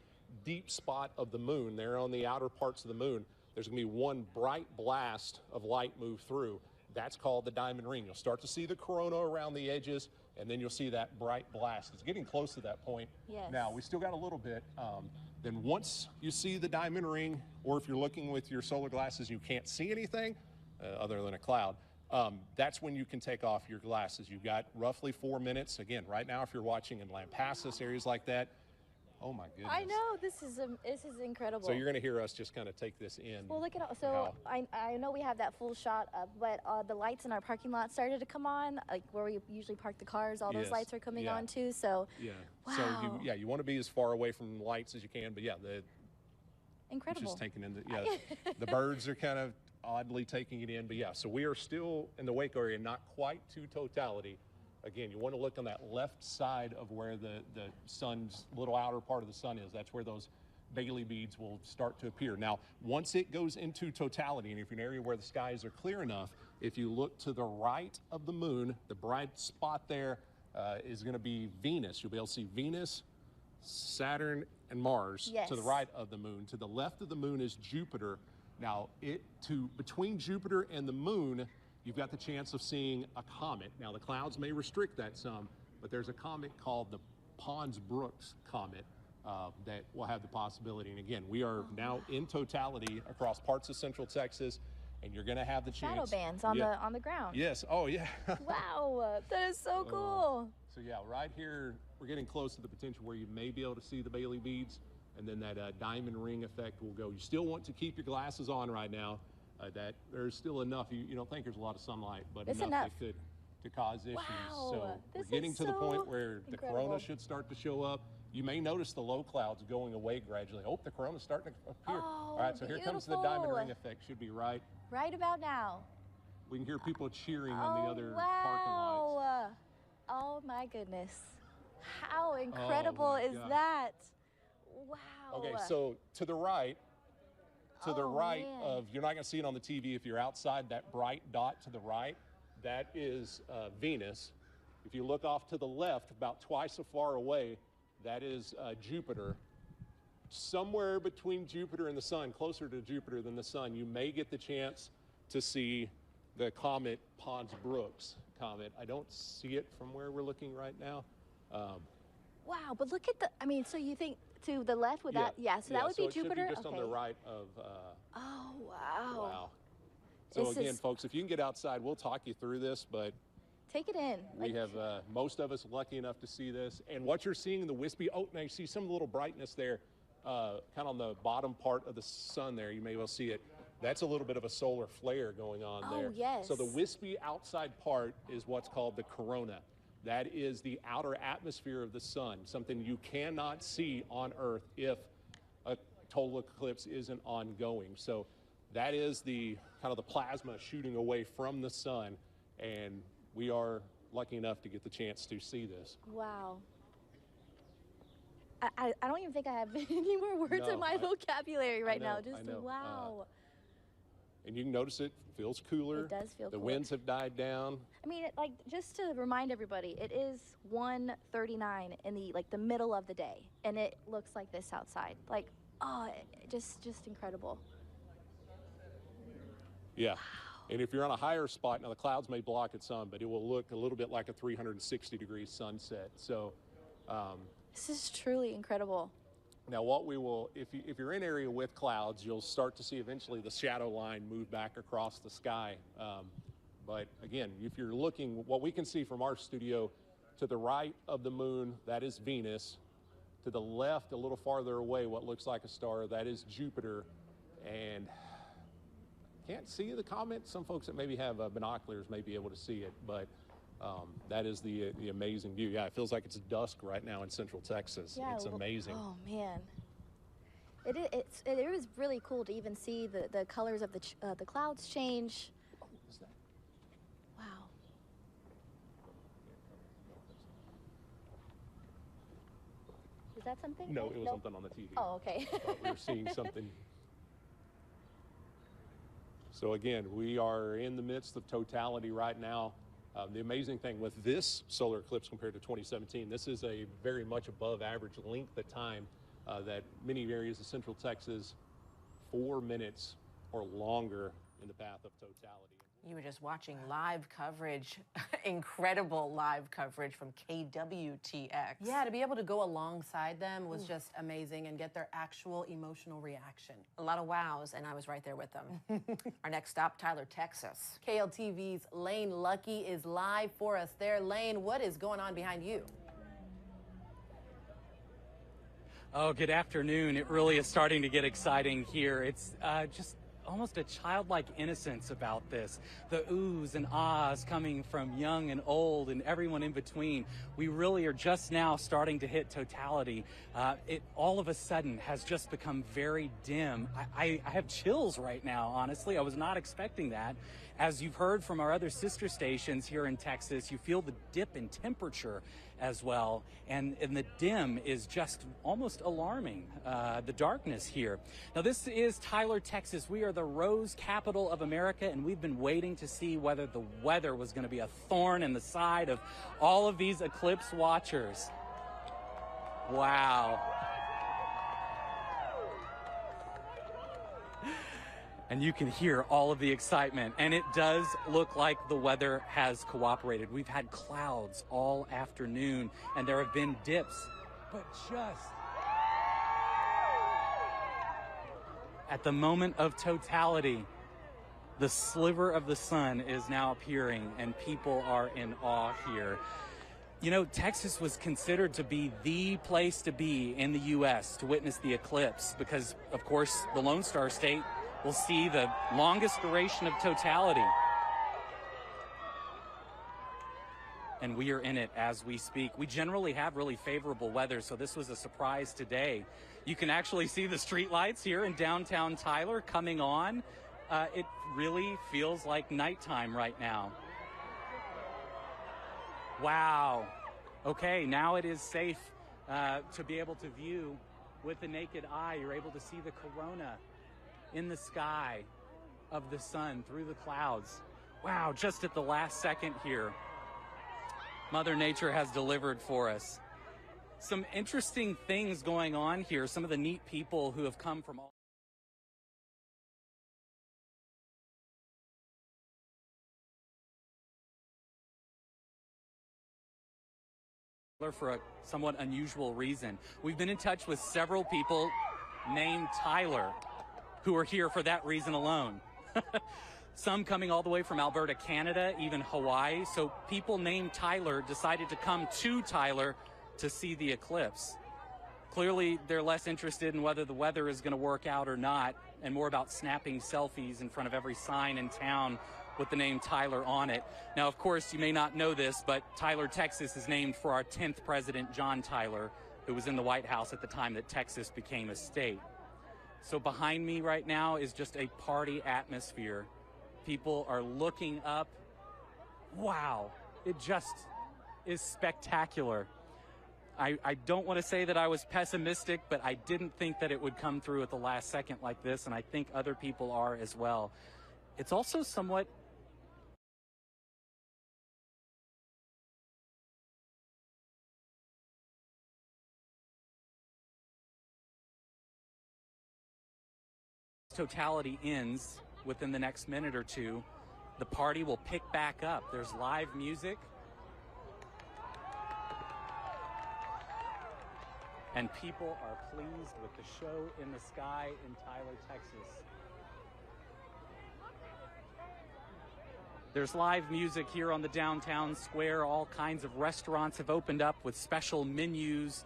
deep spot of the moon, there on the outer parts of the moon, there's going to be one bright blast of light move through. That's called the diamond ring. You'll start to see the corona around the edges, and then you'll see that bright blast. It's getting close to that point. Yes. Now, we still got a little bit. Then once you see the diamond ring, or if you're looking with your solar glasses, you can't see anything other than a cloud. That's when you can take off your glasses. You've got roughly 4 minutes. Again, right now, if you're watching in Lampasas, areas like that, oh my goodness. I know, this is incredible. So you're going to hear us just kind of take this in. Well, look at all, so I know we have that full shot up, but the lights in our parking lot started to come on, like where we usually park the cars. All those lights are coming on too. So wow. So you want to be as far away from lights as you can, but incredible. Just taking in the birds are kind of oddly taking it in, but so we are still in the Waco area, not quite to totality. Again, you want to look on that left side of where the sun's little outer part of the sun is. That's where those Bailey beads will start to appear. Now, once it goes into totality, and if you're in an area where the skies are clear enough, if you look to the right of the moon, the bright spot there is going to be Venus. You'll be able to see Venus, Saturn, and Mars to the right of the moon. To the left of the moon is Jupiter. Now, between Jupiter and the moon, you've got the chance of seeing a comet. Now, the clouds may restrict that some, but there's a comet called the Pons-Brooks comet that will have the possibility. And again, we are now in totality across parts of Central Texas, and you're going to have the chance. Shadow bands on the ground. Yes. Oh, yeah. Wow, that is so cool. So right here, we're getting close to the potential where you may be able to see the Bailey beads, and then that diamond ring effect will go. You still want to keep your glasses on right now. That there's still enough. You don't think there's a lot of sunlight, but enough that could to cause issues. Wow, so we're getting to the point where the corona should start to show up. You may notice the low clouds going away gradually. Oh, the corona's starting to appear. All right, so here comes the diamond ring effect. Should be right about now. We can hear people cheering on the other parking lots. Oh my goodness. How incredible is that? Wow. Okay, so to the right, man. of, you're not going to see it on the TV if you're outside, that bright dot to the right, that is Venus. If you look off to the left, about twice as far away, that is Jupiter. Somewhere between Jupiter and the sun, closer to Jupiter than the sun, you may get the chance to see the comet Pons-Brooks comet. I don't see it from where we're looking right now. Wow, but look at the, I mean, so you think to the left with that? Yeah, so that would be Jupiter? It should be just on the right of, oh, wow. Wow. So again, folks, if you can get outside, we'll talk you through this, but take it in. We have, most of us lucky enough to see this. And what you're seeing in the wispy, oh, now you see some little brightness there, kind of on the bottom part of the sun there. You may well see it. That's a little bit of a solar flare going on there. Oh, yes. So the wispy outside part is what's called the corona. That is the outer atmosphere of the sun, something you cannot see on Earth if a total eclipse isn't ongoing. So that is the kind of the plasma shooting away from the sun, and we are lucky enough to get the chance to see this. Wow. I don't even think I have any more words in my vocabulary right now. Just wow. And you can notice it feels cooler. It does feel The cooler. winds have died down. I mean, like, just to remind everybody, it is 1:39 in the middle of the day, and it looks like this outside. Like, oh, just incredible. Yeah. Wow. And if you're on a higher spot, now the clouds may block it some, but it will look a little bit like a 360-degree sunset. So this is truly incredible. Now, what we will, if you're in an area with clouds, you'll start to see eventually the shadow line move back across the sky. But again, if you're looking, what we can see from our studio, to the right of the moon, that is Venus. To the left, a little farther away, what looks like a star, that is Jupiter. And can't see the comet. Some folks that maybe have binoculars may be able to see it, but that is the amazing view. Yeah, it feels like it's dusk right now in Central Texas. Yeah, it's amazing. Oh man, it was really cool to even see the colors of the clouds change. What is that? Wow. Is that something? No, it was something on the TV. Oh, okay. We were seeing something. So again, we are in the midst of totality right now. The amazing thing with this solar eclipse compared to 2017, this is a very much above average length of time that many areas of Central Texas, 4 minutes or longer in the path of totality. You were just watching live coverage, incredible live coverage from KWTX. Yeah, to be able to go alongside them was just amazing and get their actual emotional reaction. A lot of wows, and I was right there with them. Our next stop, Tyler, Texas. KLTV's Lane Lucky is live for us there. Lane, what is going on behind you? Oh, good afternoon. It really is starting to get exciting here. It's just almost a childlike innocence about this. The oohs and ahs coming from young and old and everyone in between. We really are just now starting to hit totality. It all of a sudden has just become very dim. I have chills right now, honestly. I was not expecting that. As you've heard from our other sister stations here in Texas, you feel the dip in temperature as well. And the dim is just almost alarming, the darkness here. Now, this is Tyler, Texas. We are the rose capital of America, and we've been waiting to see whether the weather was going to be a thorn in the side of all of these eclipse watchers. Wow. And you can hear all of the excitement, and it does look like the weather has cooperated. We've had clouds all afternoon, and there have been dips, but just at the moment of totality, the sliver of the sun is now appearing, and people are in awe here. You know, Texas was considered to be the place to be in the U.S. to witness the eclipse because, of course, the Lone Star State will see the longest duration of totality. And we are in it as we speak. We generally have really favorable weather, so this was a surprise today. You can actually see the street lights here in downtown Tyler coming on. It really feels like nighttime right now. Wow. Okay, now it is safe to be able to view with the naked eye. You're able to see the corona in the sky of the sun through the clouds. Wow, just at the last second here, Mother Nature has delivered for us. Some interesting things going on here. Some of the neat people who have come from all for a somewhat unusual reason. We've been in touch with several people named Tyler who are here for that reason alone. Some coming all the way from Alberta, Canada, even Hawaii. So people named Tyler decided to come to Tyler to see the eclipse. Clearly, they're less interested in whether the weather is going to work out or not, and more about snapping selfies in front of every sign in town with the name Tyler on it. Now, of course, you may not know this, but Tyler, Texas is named for our 10th president, John Tyler, who was in the White House at the time that Texas became a state. So behind me right now is just a party atmosphere. People are looking up. Wow, it just is spectacular. I don't want to say that I was pessimistic, but I didn't think that it would come through at the last second like this, and I think other people are as well. It's also somewhat totality ends within the next minute or two. The party will pick back up. There's live music. And people are pleased with the show in the sky in Tyler, Texas. There's live music here on the downtown square. All kinds of restaurants have opened up with special menus,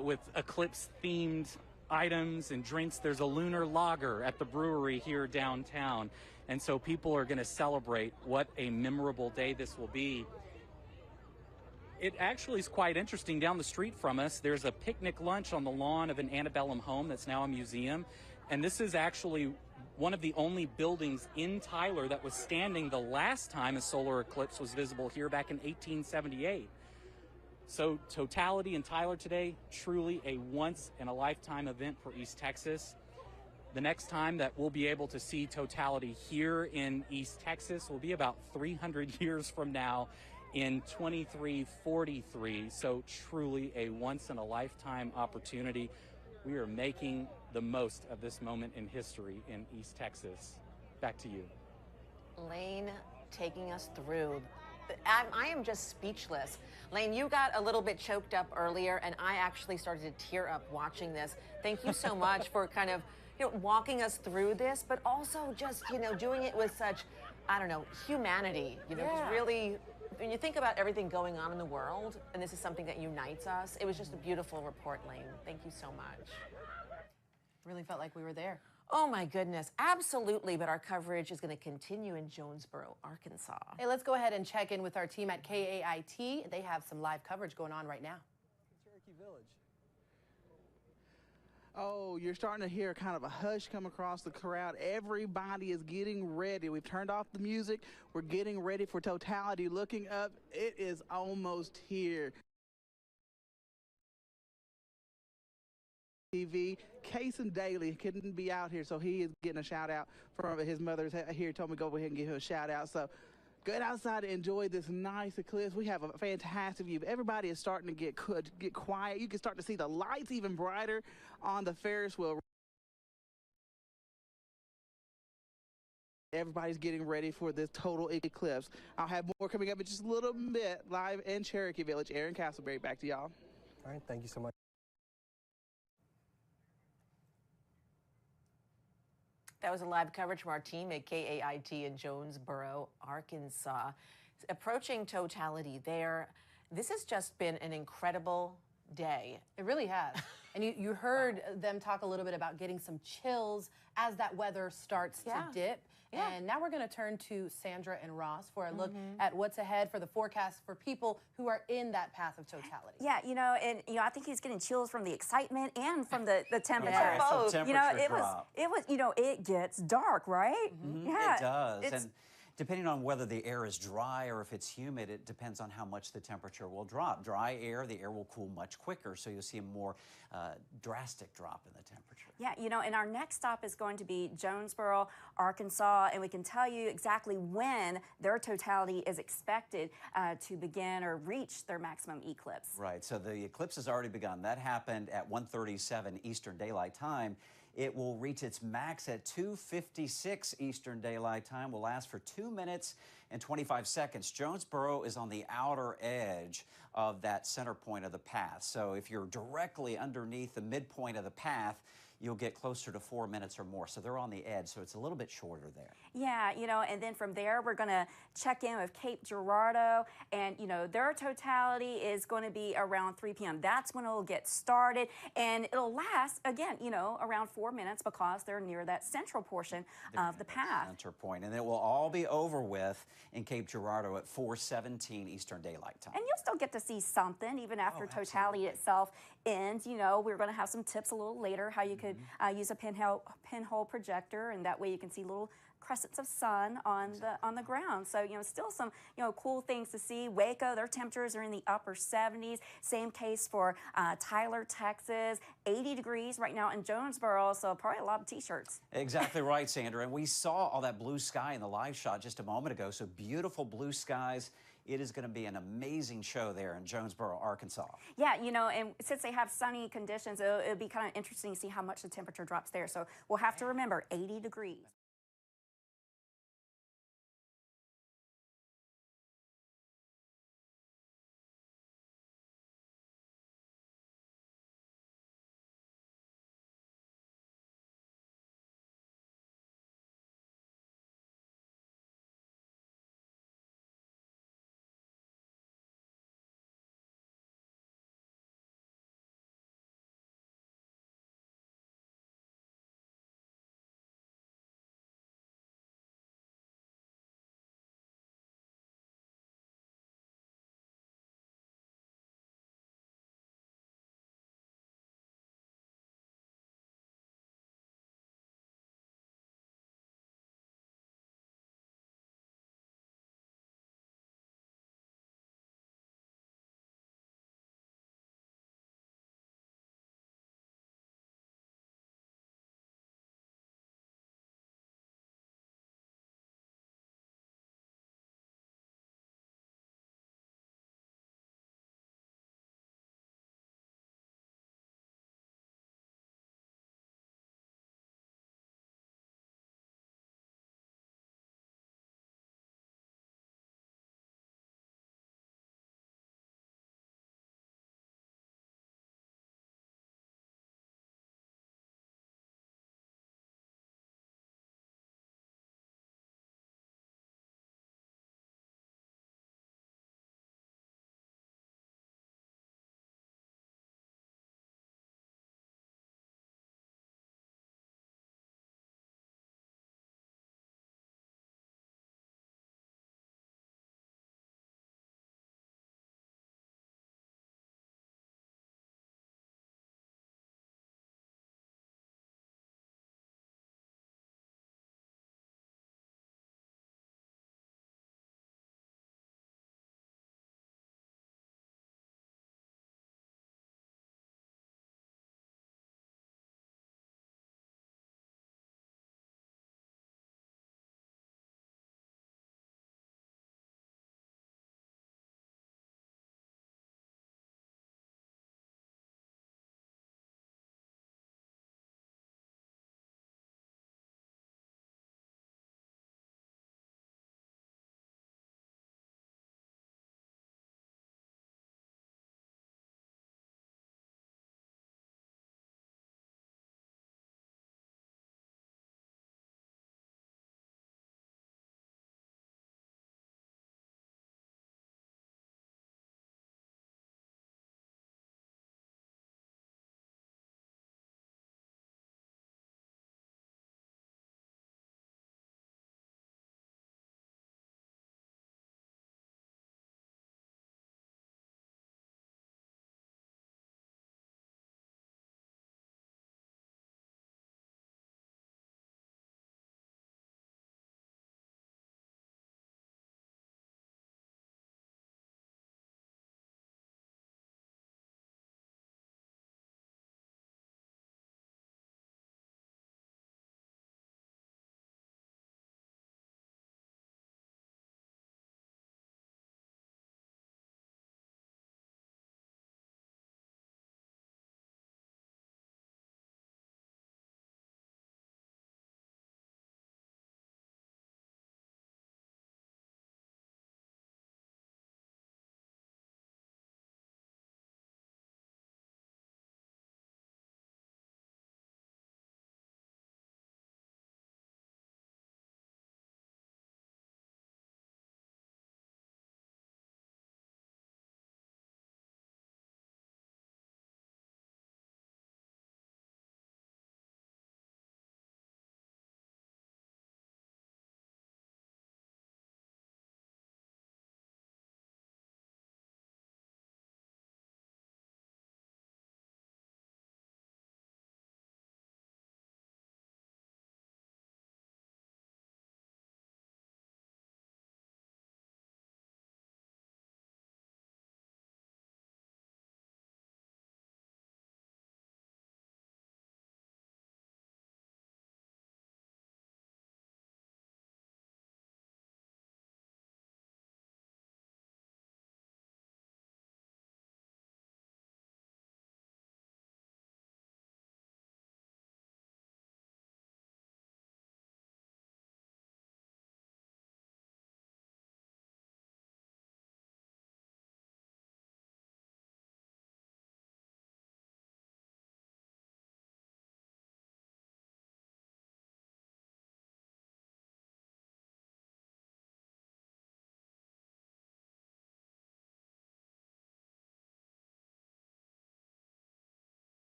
with Eclipse-themed items and drinks. There's a lunar lager at the brewery here downtown. And so people are going to celebrate. What a memorable day this will be. It actually is quite interesting. Down the street from us, there's a picnic lunch on the lawn of an antebellum home that's now a museum. And this is actually one of the only buildings in Tyler that was standing the last time a solar eclipse was visible here back in 1878. So totality in Tyler today, truly a once-in-a-lifetime event for East Texas. The next time that we'll be able to see totality here in East Texas will be about 300 years from now, in 2343. So truly a once-in-a-lifetime opportunity. We are making the most of this moment in history in East Texas. Back to you. Lane taking us through. I am just speechless. Lane, you got a little bit choked up earlier, and I actually started to tear up watching this. Thank you so much for kind of, walking us through this, but also just, doing it with such, humanity. Just really, when you think about everything going on in the world, and this is something that unites us, it was just a beautiful report, Lane. Thank you so much. Really felt like we were there. Oh my goodness, absolutely, but our coverage is going to continue in Jonesboro, Arkansas. Hey, let's go ahead and check in with our team at KAIT. They have some live coverage going on right now. Cherokee Village. Oh, you're starting to hear kind of a hush come across the crowd. Everybody is getting ready. We've turned off the music. We're getting ready for totality. Looking up, it is almost here. TV, Kason Daly couldn't be out here, so he is getting a shout out from his mother's here. Told me to go ahead and give him a shout out. So get outside and enjoy this nice eclipse. We have a fantastic view. Everybody is starting to get quiet. You can start to see the lights even brighter on the Ferris wheel. Everybody's getting ready for this total eclipse. I'll have more coming up in just a little bit live in Cherokee Village. Aaron Castleberry, back to y'all. All right, thank you so much. That was a live coverage from our team at KAIT in Jonesboro, Arkansas. Approaching totality there. This has just been an incredible day. It really has. And you heard them talk a little bit about getting some chills as that weather starts to dip. Yeah. And now we're going to turn to Sandra and Ross for a look at what's ahead for the forecast for people who are in that path of totality. Yeah, I think he's getting chills from the excitement and from the temperature. Yeah, both. It gets dark, right? Yeah. It does. And Depending on whether the air is dry or if it's humid, it depends on how much the temperature will drop. Dry air, the air will cool much quicker, so you'll see a more drastic drop in the temperature. Yeah, you know, and our next stop is going to be Jonesboro, Arkansas, and we can tell you exactly when their totality is expected to begin or reach their maximum eclipse. Right, so the eclipse has already begun. That happened at 1:37 Eastern Daylight Time. It will reach its max at 2:56 Eastern Daylight Time, will last for 2 minutes and 25 seconds. Jonesboro is on the outer edge of that center point of the path. So if you're directly underneath the midpoint of the path, you'll get closer to 4 minutes or more. So they're on the edge, so it's a little bit shorter there. Yeah, you know, and then from there, we're going to check in with Cape Girardeau, and, you know, their totality is going to be around 3 p.m. That's when it'll get started, and it'll last, again, you know, around 4 minutes because they're near that central portion of the path. Center point, and it will all be over with in Cape Girardeau at 4:17 Eastern Daylight Time. And you'll still get to see something even after totality itself ends. You know, we're going to have some tips a little later how you could use a pinhole projector, and that way you can see little crescents of sun on the ground. So, you know, still some, you know, cool things to see. Waco, their temperatures are in the upper 70s. Same case for Tyler, Texas, 80 degrees right now in Jonesboro, so probably a lot of t-shirts. Exactly right, Sandra. And we saw all that blue sky in the live shot just a moment ago. So beautiful blue skies. It is going to be an amazing show there in Jonesboro, Arkansas. Yeah, you know, and since they have sunny conditions, it'll be kind of interesting to see how much the temperature drops there. So we'll have to remember 80 degrees.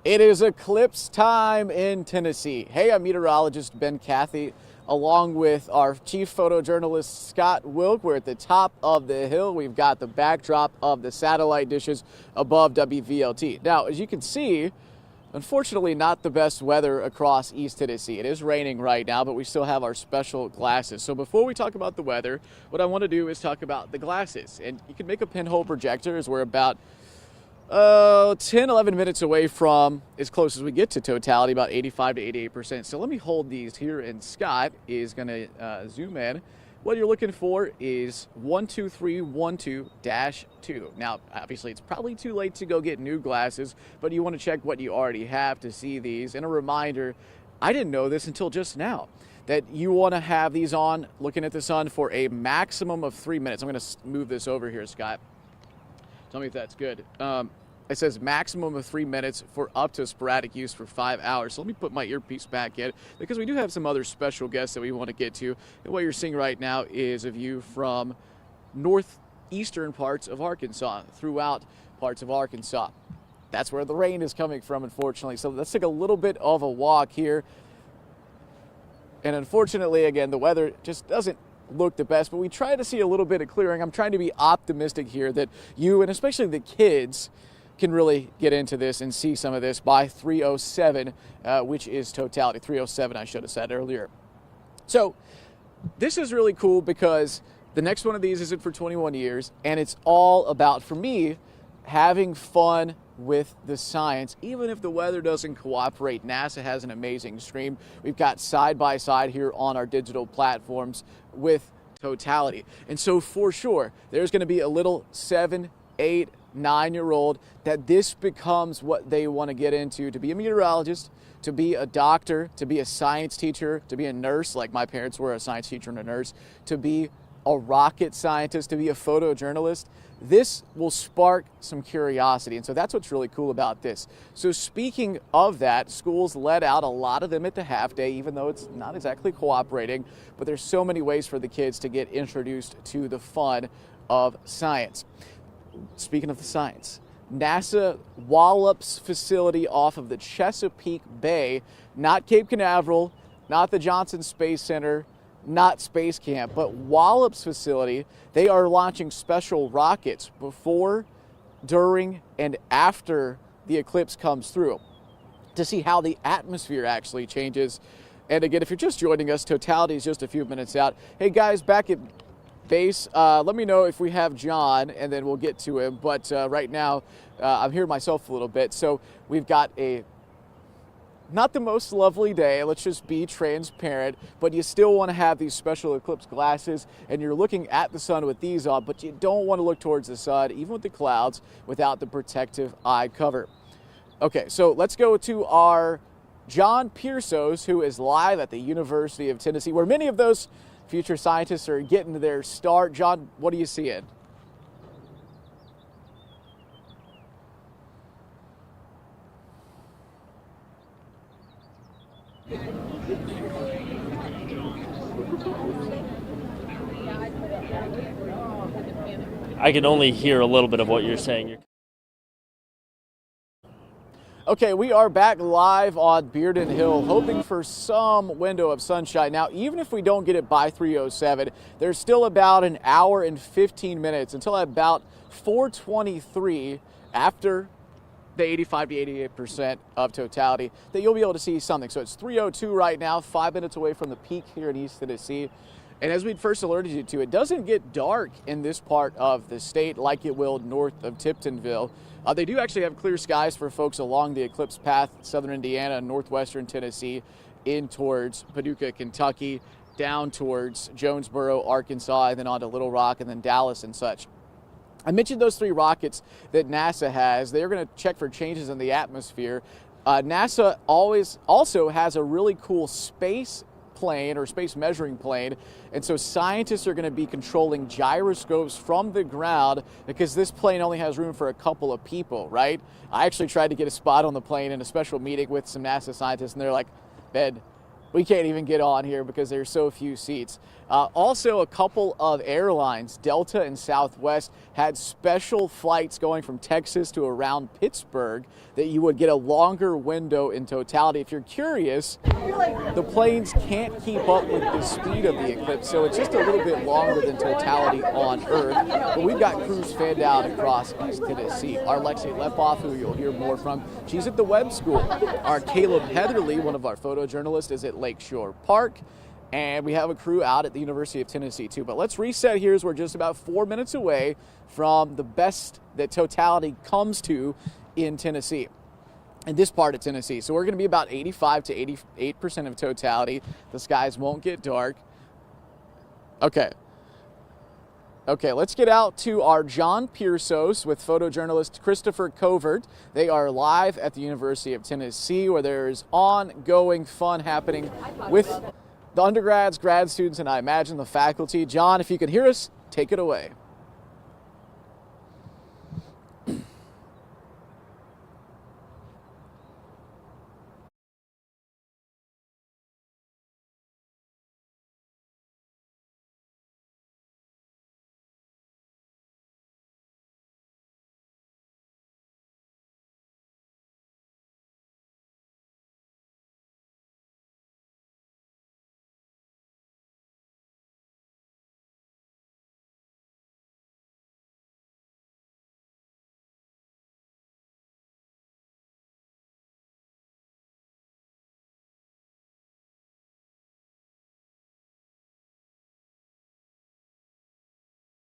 It is eclipse time in Tennessee. Hey, I'm meteorologist Ben Cathy, along with our chief photojournalist Scott Wilk. We're at the top of the hill. We've got the backdrop of the satellite dishes above WVLT. Now, as you can see, unfortunately not the best weather across East Tennessee. It is raining right now, but we still have our special glasses. So before we talk about the weather, what I want to do is talk about the glasses. And you can make a pinhole projector as we're about 10, 11 minutes away from, as close as we get to totality, about 85 to 88%. So let me hold these here, and Scott is going to zoom in. What you're looking for is 12312-2. Now, obviously, it's probably too late to go get new glasses, but you want to check what you already have to see these. And a reminder, I didn't know this until just now, that you want to have these on looking at the sun for a maximum of 3 minutes. I'm going to move this over here, Scott. Tell me if that's good. It says maximum of 3 minutes for up to sporadic use for 5 hours. So let me put my earpiece back in because we do have some other special guests that we want to get to. And what you're seeing right now is a view from northeastern parts of Arkansas, throughout parts of Arkansas. That's where the rain is coming from, unfortunately. So let's take a little bit of a walk here. And unfortunately, again, the weather just doesn't look the best, but we try to see a little bit of clearing. I'm trying to be optimistic here that you, and especially the kids, can really get into this and see some of this by 3:07, which is totality. 3:07, I should have said earlier. So this is really cool because the next one of these isn't for 21 years, and it's all about, for me, having fun with the science, even if the weather doesn't cooperate. NASA has an amazing stream. We've got side-by-side here on our digital platforms with totality. And so for sure, there's going to be a little 7, 8, 9-year-old that this becomes what they want to get into, to be a meteorologist, to be a doctor, to be a science teacher, to be a nurse, like my parents were, a science teacher and a nurse, to be a rocket scientist, to be a photojournalist. This will spark some curiosity, and so that's what's really cool about this. So speaking of that, schools let out a lot of them at the half day, even though it's not exactly cooperating, but there's so many ways for the kids to get introduced to the fun of science. Speaking of the science, NASA Wallops facility off of the Chesapeake Bay, not Cape Canaveral, not the Johnson Space Center, not Space Camp, but Wallops facility. They are launching special rockets before, during, and after the eclipse comes through to see how the atmosphere actually changes. And again, if you're just joining us, totality is just a few minutes out. Hey guys, back at base, let me know if we have John, and then we'll get to him. But right now, I'm here myself a little bit. So we've got not the most lovely day, let's just be transparent, but you still want to have these special eclipse glasses, and you're looking at the sun with these on, but you don't want to look towards the sun, even with the clouds, without the protective eye cover. Okay, so let's go to our John Piersos, who is live at the University of Tennessee, where many of those future scientists are getting their start. John, what are you seeing? I can only hear a little bit of what you're saying. Okay, we are back live on Bearden Hill, hoping for some window of sunshine. Now, even if we don't get it by 3:07, there's still about an hour and 15 minutes until about 4:23 after the 85 to 88% of totality that you'll be able to see something. So it's 3:02 right now, 5 minutes away from the peak here in East Tennessee. And as we'd first alerted you to, it doesn't get dark in this part of the state like it will north of Tiptonville. They do actually have clear skies for folks along the eclipse path, southern Indiana and northwestern Tennessee, in towards Paducah, Kentucky, down towards Jonesboro, Arkansas, and then on to Little Rock, and then Dallas and such. I mentioned those 3 rockets that NASA has. They're going to check for changes in the atmosphere. NASA also has a really cool space plane or space measuring plane, and so scientists are going to be controlling gyroscopes from the ground because this plane only has room for a couple of people, right? I actually tried to get a spot on the plane in a special meeting with some NASA scientists, and they're like, Ben, We can't even get on here because there's so few seats. Also, a couple of airlines, Delta and Southwest, had special flights going from Texas to around Pittsburgh that you would get a longer window in totality. If you're curious, the planes can't keep up with the speed of the eclipse, so it's just a little bit longer than totality on Earth. But we've got crews fanned out across East Tennessee. Our Lexi Lepoff, who you'll hear more from, she's at the Webb School. Our Caleb Heatherly, one of our photojournalists, is at Lakeshore Park. And we have a crew out at the University of Tennessee, too. But let's reset here as we're just about 4 minutes away from the best that totality comes to in Tennessee, in this part of Tennessee. So we're going to be about 85 to 88% of totality. The skies won't get dark. Okay, let's get out to our John Piersos with photojournalist Christopher Covert. They are live at the University of Tennessee, where there's ongoing fun happening with the undergrads, grad students, and I imagine the faculty. John, if you can hear us, take it away.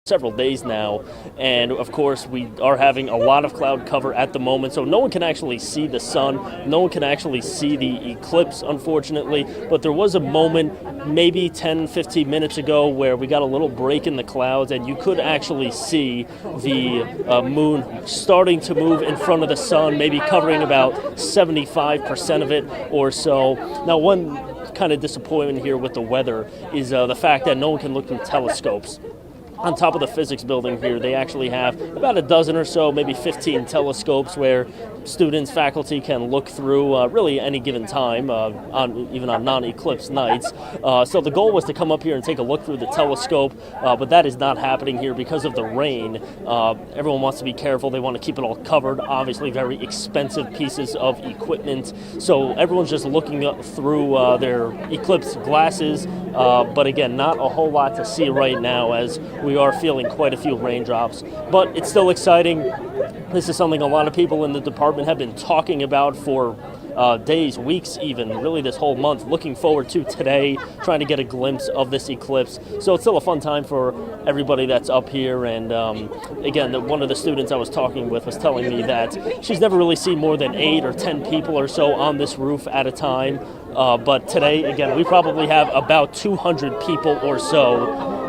Several days now, and of course we are having a lot of cloud cover at the moment, so no one can actually see the sun, no one can actually see the eclipse, unfortunately. But there was a moment maybe 10-15 minutes ago where we got a little break in the clouds and you could actually see the moon starting to move in front of the sun, maybe covering about 75% of it or so. Now, one kind of disappointment here with the weather is the fact that no one can look through telescopes. On top of the physics building here, they actually have about a dozen or so, maybe 15 telescopes where students, faculty can look through really any given time, even on non-eclipse nights. So the goal was to come up here and take a look through the telescope, but that is not happening here because of the rain. Everyone wants to be careful. They want to keep it all covered. Obviously, very expensive pieces of equipment. So everyone's just looking up through their eclipse glasses, but again, not a whole lot to see right now as we are feeling quite a few raindrops, but it's still exciting. This is something a lot of people in the department have been talking about for days, weeks even, really this whole month, looking forward to today, trying to get a glimpse of this eclipse. So it's still a fun time for everybody that's up here. And again, one of the students I was talking with was telling me that she's never really seen more than 8 or 10 people or so on this roof at a time. But today, again, we probably have about 200 people or so.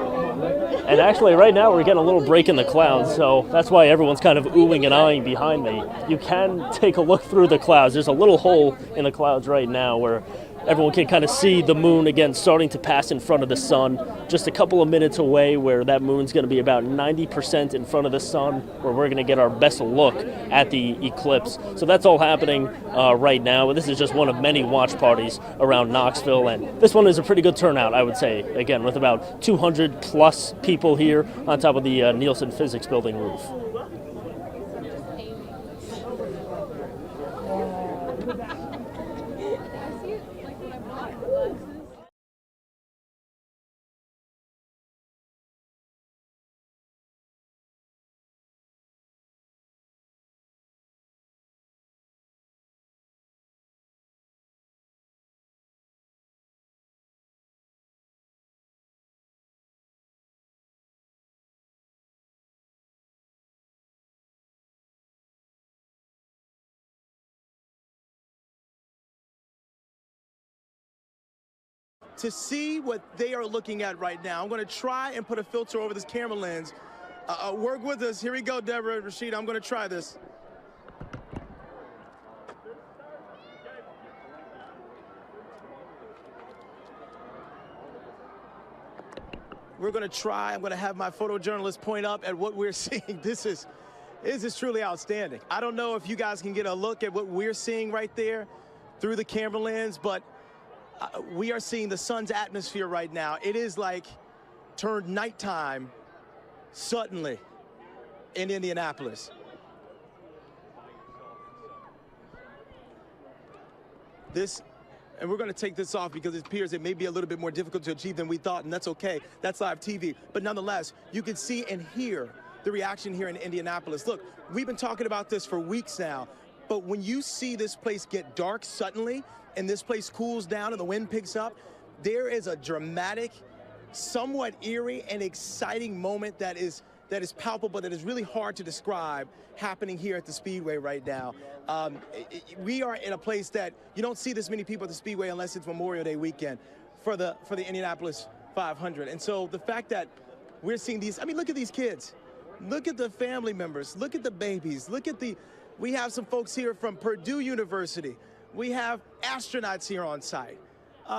And actually, right now, we're getting a little break in the clouds, so that's why everyone's kind of oohing and eyeing behind me. You can take a look through the clouds. There's a little hole in the clouds right now where everyone can kind of see the moon, again, starting to pass in front of the sun. Just a couple of minutes away where that moon's going to be about 90% in front of the sun, where we're going to get our best look at the eclipse. So that's all happening right now. This is just one of many watch parties around Knoxville, and this one is a pretty good turnout, I would say, again, with about 200 plus people here on top of the Nielsen Physics Building roof. To see what they are looking at right now, I'm going to try and put a filter over this camera lens. Work with us. Here we go, Deborah, Rashid. I'm going to try this. We're going to try. I'm going to have my photojournalist point up at what we're seeing. This is truly outstanding. I don't know if you guys can get a look at what we're seeing right there through the camera lens, but we are seeing the sun's atmosphere right now. It is like turned nighttime suddenly in Indianapolis. And we're going to take this off because it appears it may be a little bit more difficult to achieve than we thought, and that's okay. That's live TV. But nonetheless, you can see and hear the reaction here in Indianapolis. Look, we've been talking about this for weeks now, but when you see this place get dark suddenly and this place cools down and the wind picks up, there is a dramatic, somewhat eerie and exciting moment that is palpable, that is really hard to describe, happening here at the Speedway right now. We are in a place that you don't see this many people at the Speedway unless it's Memorial Day weekend for the Indianapolis 500. And so the fact that we're seeing these, I mean, look at these kids. Look at the family members. Look at the babies. We have some folks here from Purdue University. We have astronauts here on site.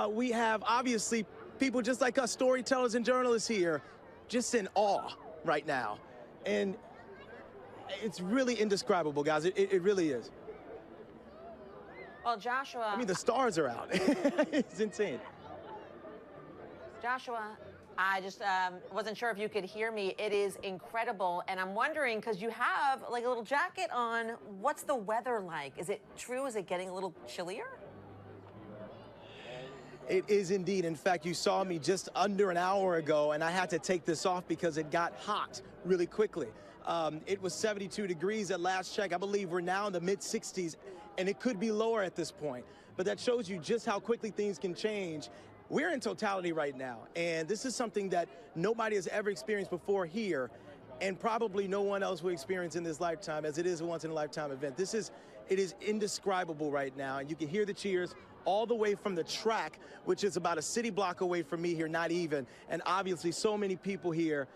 We have, obviously, people just like us, storytellers and journalists here, just in awe right now. And it's really indescribable, guys. It really is. Well, Joshua. I mean, the stars are out. It's insane. Joshua, I just wasn't sure if you could hear me. It is incredible. And I'm wondering, because you have like a little jacket on, what's the weather like? Is it true? Is it getting a little chillier? It is indeed. In fact, you saw me just under an hour ago, and I had to take this off because it got hot really quickly. It was 72 degrees at last check. I believe we're now in the mid-60s, and it could be lower at this point. But that shows you just how quickly things can change. We're in totality right now, and this is something that nobody has ever experienced before here, and probably no one else will experience in this lifetime, as it is a once-in-a-lifetime event. It is indescribable right now, and you can hear the cheers all the way from the track, which is about a city block away from me here, not even. And obviously so many people here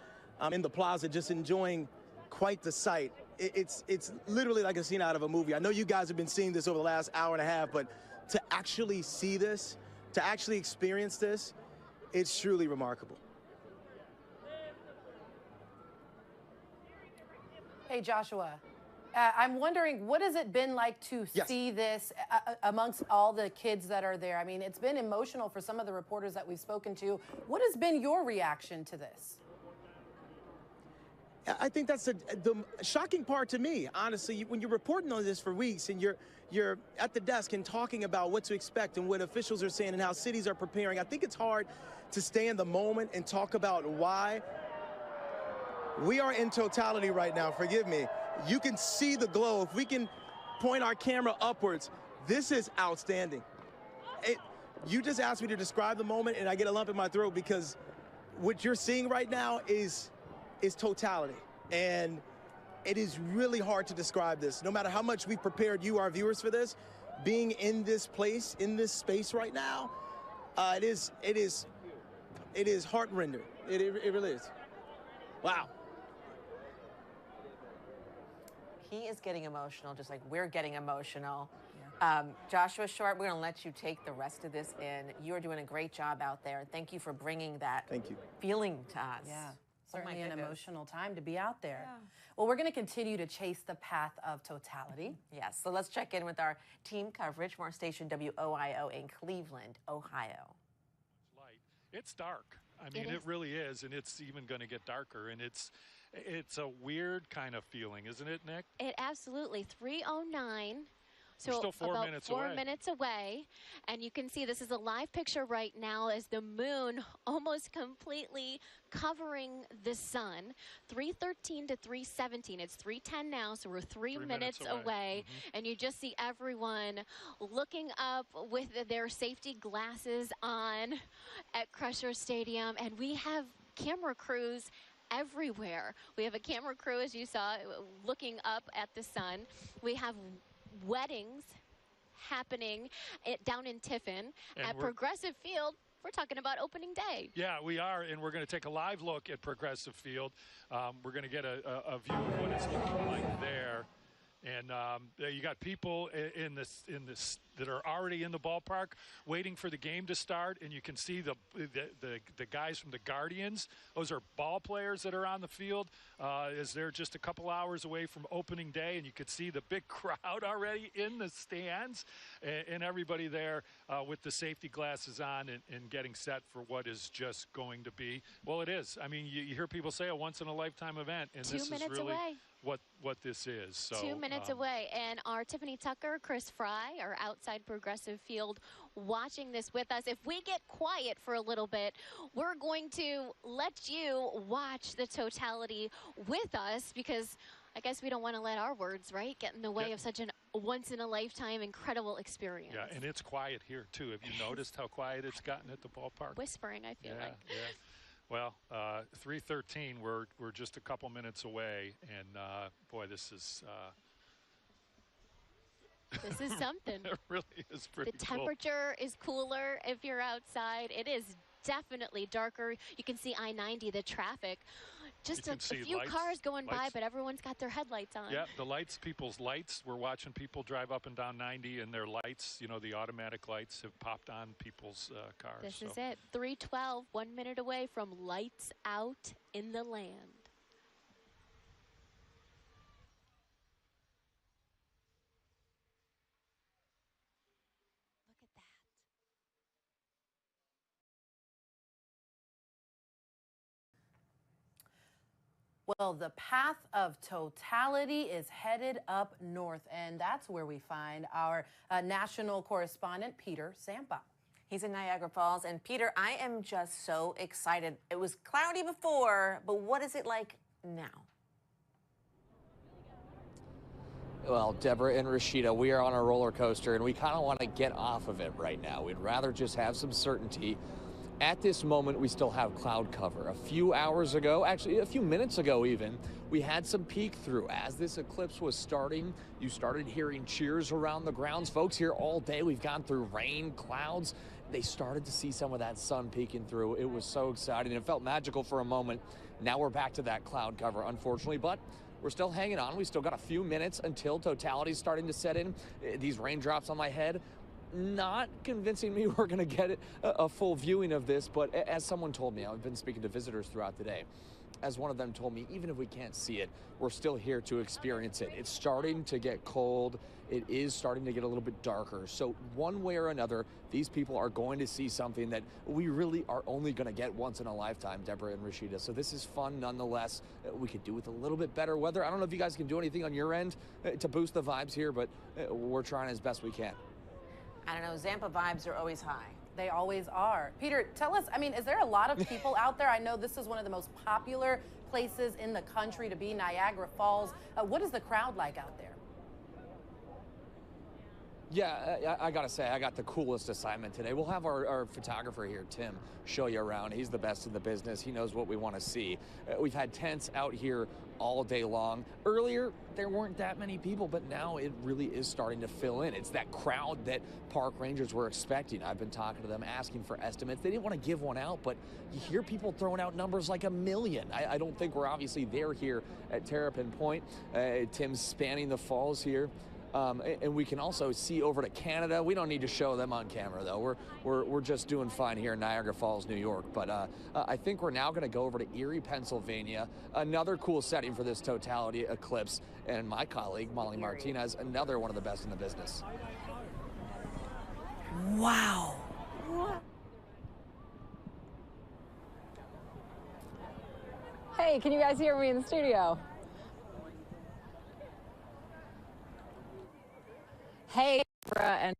in the plaza just enjoying quite the sight. It's literally like a scene out of a movie. I know you guys have been seeing this over the last hour and a half, but to actually see this, to actually experience this, it's truly remarkable. Hey, Joshua. I'm wondering, what has it been like to see this amongst all the kids that are there? I mean, it's been emotional for some of the reporters that we've spoken to. What has been your reaction to this? I think that's the shocking part to me, honestly. When you're reporting on this for weeks and you're at the desk and talking about what to expect and what officials are saying and how cities are preparing, I think it's hard to stay in the moment and talk about why. We are in totality right now, forgive me. You can see the glow. If we can point our camera upwards, this is outstanding. You just asked me to describe the moment, and I get a lump in my throat because what you're seeing right now is totality. And it is really hard to describe this. No matter how much we've prepared you, our viewers, for this, being in this place, in this space right now, it is heart-rending. It really is. Wow. He is getting emotional, just like we're getting emotional. Yeah. Joshua Short, we're going to let you take the rest of this in. You are doing a great job out there. Thank you for bringing that feeling to us. Yeah, certainly an emotional time to be out there. Yeah. Well, we're going to continue to chase the path of totality. Yes, so let's check in with our team coverage from our station WOIO in Cleveland, Ohio. It's dark. I mean, it really is, and it's even going to get darker, and it's a weird kind of feeling, isn't it, Nick? It absolutely. 3:09. So we're still 4 about minutes 4 away. minutes away. And you can see this is a live picture right now as the moon almost completely covering the sun. 3:13 to 3:17. It's 3:10 now, so we're 3 minutes away. Mm-hmm. And you just see everyone looking up with their safety glasses on at Crusher Stadium. And we have camera crews everywhere. We have a camera crew, as you saw, looking up at the sun. We have weddings happening down in Tiffin at Progressive Field. We're talking about opening day. Yeah, we are, and we're going to take a live look at Progressive Field. We're going to get a view of what it's looking like there. And you got people in the that are already in the ballpark waiting for the game to start, and you can see the guys from the Guardians. Those are ball players that are on the field as they're just a couple hours away from opening day, and you could see the big crowd already in the stands and everybody there with the safety glasses on and getting set for what is just going to be, well, it is. I mean, you hear people say a once-in-a-lifetime event, and this is really away. What this is. So 2 minutes away, and our Tiffany Tucker, Chris Fry, are outside Progressive Field watching this with us. If we get quiet for a little bit, we're going to let you watch the totality with us, because I guess we don't want to let our words, right, get in the way of such a once-in-a-lifetime incredible experience. Yeah, and it's quiet here, too. Have you noticed how quiet it's gotten at the ballpark? Whispering, I feel like. Yeah. Well, 3:13, we're just a couple minutes away, and boy, this is something. It really is pretty The temperature is cooler if you're outside. It is definitely darker. You can see I-90, the traffic. Just a few cars going by, but everyone's got their headlights on. Yeah, the lights, people's lights. We're watching people drive up and down 90, and their lights, you know, the automatic lights have popped on people's cars. This is it. 3:12, 1 minute away from lights out in the land. Well, the path of totality is headed up north, and that's where we find our national correspondent, Peter Sampa. He's in Niagara Falls, and Peter, I am just so excited. It was cloudy before, but what is it like now? Well, Deborah and Rashida, we are on a roller coaster, and we kind of want to get off of it right now. We'd rather just have some certainty. At this moment, we still have cloud cover. A few hours ago, actually a few minutes ago even, we had some peek through. As this eclipse was starting, you started hearing cheers around the grounds. Folks, here all day, we've gone through rain, clouds. They started to see some of that sun peeking through. It was so exciting. It felt magical for a moment. Now we're back to that cloud cover, unfortunately, but we're still hanging on. We still got a few minutes until totality is starting to set in. These raindrops on my head, not convincing me we're going to get a full viewing of this, but as someone told me, I've been speaking to visitors throughout the day, as one of them told me, even if we can't see it, we're still here to experience it. It's starting to get cold. It is starting to get a little bit darker. So one way or another, these people are going to see something that we really are only going to get once in a lifetime, Deborah and Rashida. So this is fun nonetheless. We could do with a little bit better weather. I don't know if you guys can do anything on your end to boost the vibes here, but we're trying as best we can. I don't know, Zampa vibes are always high. They always are. Peter, tell us, I mean, is there a lot of people out there? I know this is one of the most popular places in the country to be, Niagara Falls. What is the crowd like out there? Yeah, I gotta say, I got the coolest assignment today. We'll have our photographer here, Tim, show you around. He's the best in the business. He knows what we want to see. We've had tents out here all day long. Earlier, there weren't that many people, but now it really is starting to fill in. It's that crowd that park rangers were expecting. I've been talking to them, asking for estimates. They didn't want to give one out, but you hear people throwing out numbers like 1 million. I don't think we're obviously there here at Terrapin Point. Tim's spanning the falls here. And we can also see over to Canada. We don't need to show them on camera, though. We're just doing fine here in Niagara Falls, New York. But I think we're now going to go over to Erie, Pennsylvania. Another cool setting for this totality eclipse. And my colleague, Molly Martinez, another one of the best in the business. Wow. Hey, can you guys hear me in the studio? Hey, and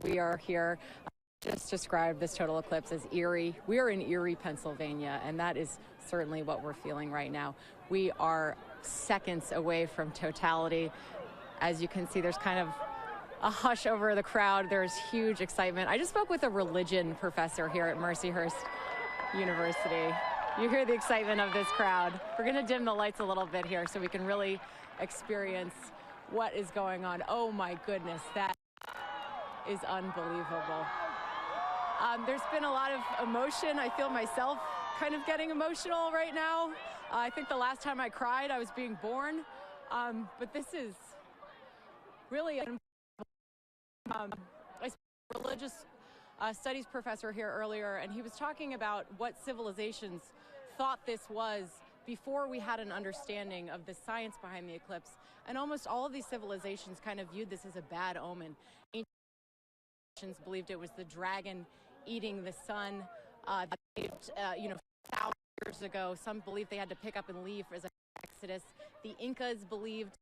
we are here. I just described this total eclipse as Erie. We are in Erie, Pennsylvania, and that is certainly what we're feeling right now. We are seconds away from totality. As you can see, there's kind of a hush over the crowd. There's huge excitement. I just spoke with a religion professor here at Mercyhurst University. You hear the excitement of this crowd. We're going to dim the lights a little bit here so we can really experience what is going on. Oh my goodness, that is unbelievable. There's been a lot of emotion. I feel myself kind of getting emotional right now. I think the last time I cried, I was being born. But this is really I spoke to a religious studies professor here earlier, and he was talking about what civilizations thought this was before we had an understanding of the science behind the eclipse. And almost all of these civilizations kind of viewed this as a bad omen. Ancient civilizations believed it was the dragon eating the sun. Thousands of years ago, some believed they had to pick up and leave as an exodus. The Incas believed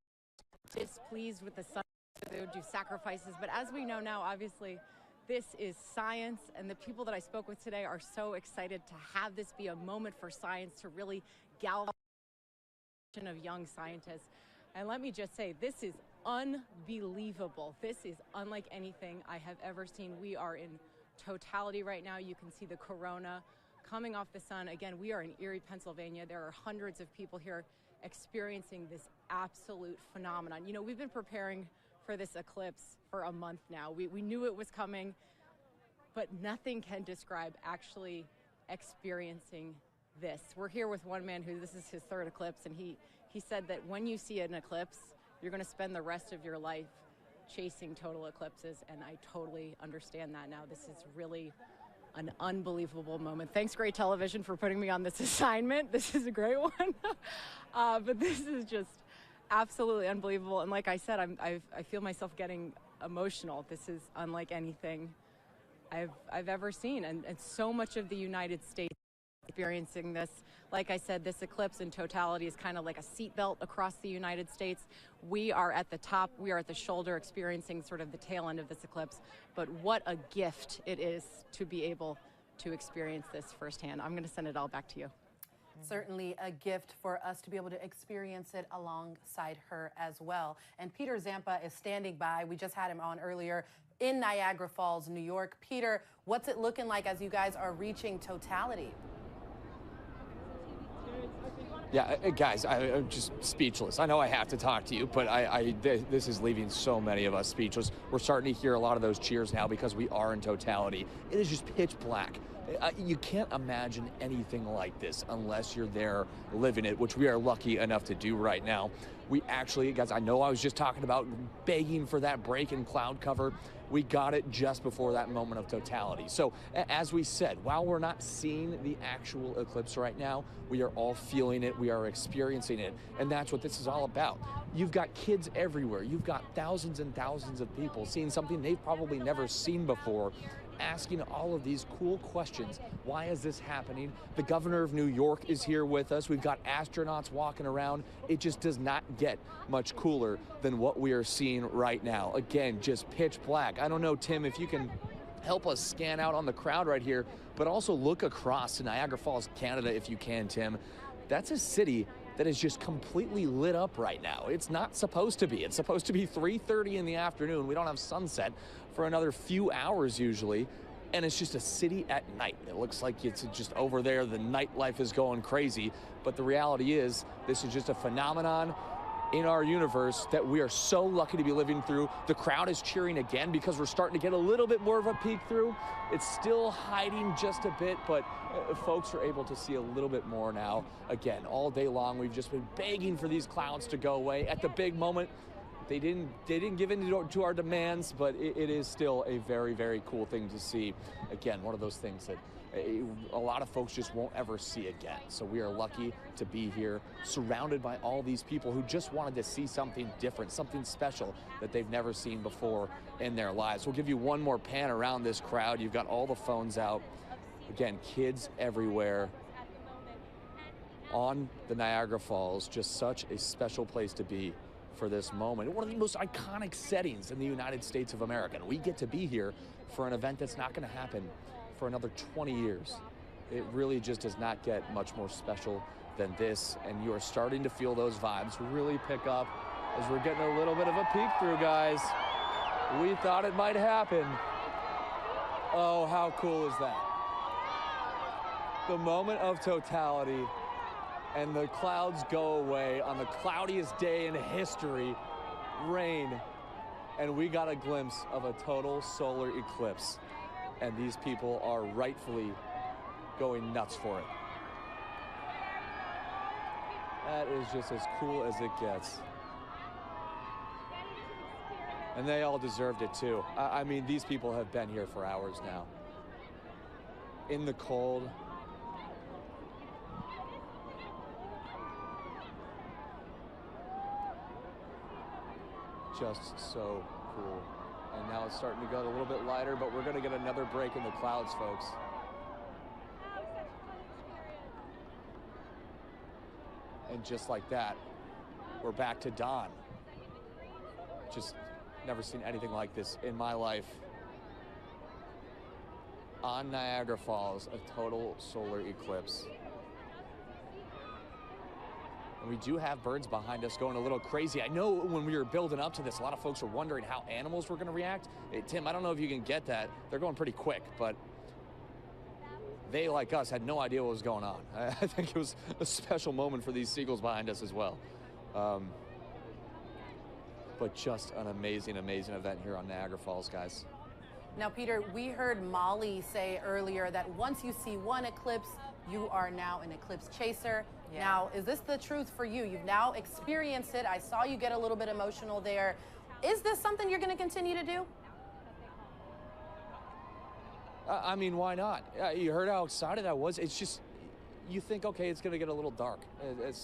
displeased with the sun, so they would do sacrifices. But as we know now, obviously, this is science, and the people that I spoke with today are so excited to have this be a moment for science to really galvanize of young scientists. And let me just say, this is unbelievable. This is unlike anything I have ever seen. We are in totality right now. You can see the corona coming off the sun. Again, we are in Erie, Pennsylvania. There are hundreds of people here experiencing this absolute phenomenon. You know, we've been preparing for this eclipse for a month now. We knew it was coming, but nothing can describe actually experiencing this. We're here with one man who this is his third eclipse, and he said that when you see an eclipse, you're going to spend the rest of your life chasing total eclipses, and I totally understand that now. This is really an unbelievable moment. Thanks, Great Television, for putting me on this assignment. This is a great one. But this is just absolutely unbelievable. And like I said, I feel myself getting emotional. This is unlike anything I've ever seen. And so much of the United States experiencing this. Like I said, this eclipse in totality is kind of like a seatbelt across the United States. We are at the top, we are at the shoulder experiencing sort of the tail end of this eclipse. But what a gift it is to be able to experience this firsthand. I'm going to send it all back to you. Certainly a gift for us to be able to experience it alongside her as well. And Peter Zampa is standing by. We just had him on earlier in Niagara Falls, New York. Peter, what's it looking like as you guys are reaching totality? Yeah, guys, I'm just speechless. I know I have to talk to you, but this is leaving so many of us speechless. We're starting to hear a lot of those cheers now because we are in totality. It is just pitch black. You can't imagine anything like this unless you're there living it, which we are lucky enough to do right now. We actually, guys, I know I was just talking about begging for that break in cloud cover. We got it just before that moment of totality. So as we said, while we're not seeing the actual eclipse right now, we are all feeling it, we are experiencing it, and that's what this is all about. You've got kids everywhere. You've got thousands and thousands of people seeing something they've probably never seen before, asking all of these cool questions. Why is this happening? The governor of New York is here with us. We've got astronauts walking around. It just does not get much cooler than what we are seeing right now. Again, just pitch black. I don't know, Tim, if you can help us scan out on the crowd right here, but also look across to Niagara Falls, Canada, if you can, Tim. That's a city that is just completely lit up right now. It's not supposed to be. It's supposed to be 3:30 in the afternoon. We don't have sunset for another few hours usually, and it's just a city at night. It looks like it's just over there, the nightlife is going crazy, but the reality is this is just a phenomenon in our universe that we are so lucky to be living through. The crowd is cheering again because we're starting to get a little bit more of a peek through. It's still hiding just a bit, but folks are able to see a little bit more now. Again, all day long, we've just been begging for these clouds to go away. At the big moment, they didn't give in to our demands, but it is still a very, very cool thing to see. Again, one of those things that a lot of folks just won't ever see again. So we are lucky to be here, surrounded by all these people who just wanted to see something different, something special that they've never seen before in their lives. We'll give you one more pan around this crowd. You've got all the phones out. Again, kids everywhere on the Niagara Falls. Just such a special place to be for this moment. One of the most iconic settings in the United States of America. And we get to be here for an event that's not going to happen for another 20 years. It really just does not get much more special than this, and you are starting to feel those vibes really pick up as we're getting a little bit of a peek through, guys. We thought it might happen. Oh, how cool is that? The moment of totality, and the clouds go away on the cloudiest day in history, rain, and we got a glimpse of a total solar eclipse. And these people are rightfully going nuts for it. That is just as cool as it gets. And they all deserved it too. I mean, these people have been here for hours now. In the cold. Just so cool. And now it's starting to get a little bit lighter, but we're gonna get another break in the clouds, folks. And just like that, we're back to dawn. Just never seen anything like this in my life. On Niagara Falls, a total solar eclipse. And we do have birds behind us going a little crazy. I know when we were building up to this, a lot of folks were wondering how animals were gonna react. Hey, Tim, I don't know if you can get that. They're going pretty quick, but they, like us, had no idea what was going on. I think it was a special moment for these seagulls behind us as well. But just an amazing, amazing event here on Niagara Falls, guys. Now, Peter, we heard Molly say earlier that once you see one eclipse, you are now an eclipse chaser. Yeah. Now, is this the truth for you? You've now experienced it. I saw you get a little bit emotional there. Is this something you're going to continue to do? I mean, why not? You heard how excited I was. It's just, you think, okay, it's going to get a little dark. It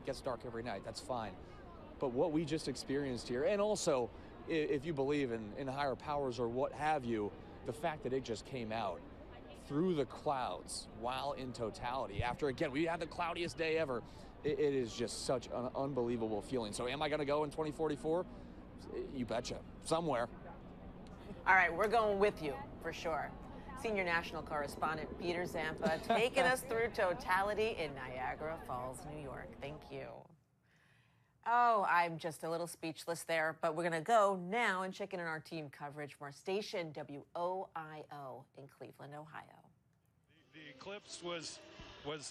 gets dark every night. That's fine. But what we just experienced here, and also, if you believe in higher powers or what have you, the fact that it just came out through the clouds while in totality, after, again, we had the cloudiest day ever, it is just such an unbelievable feeling. So am I going to go in 2044? You betcha. Somewhere. All right, we're going with you, for sure. Senior national correspondent Peter Zampa taking us through totality in Niagara Falls, New York. Thank you. Oh, I'm just a little speechless there, but we're going to go now and check in on our team coverage from our station, WOIO in Cleveland, Ohio. The eclipse was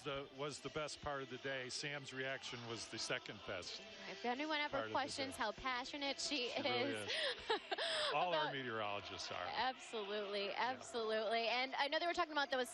the best part of the day. Sam's reaction was the second best. If anyone ever questions how passionate she is. Really is. All our meteorologists are. Absolutely, absolutely. Yeah. And I know they were talking about those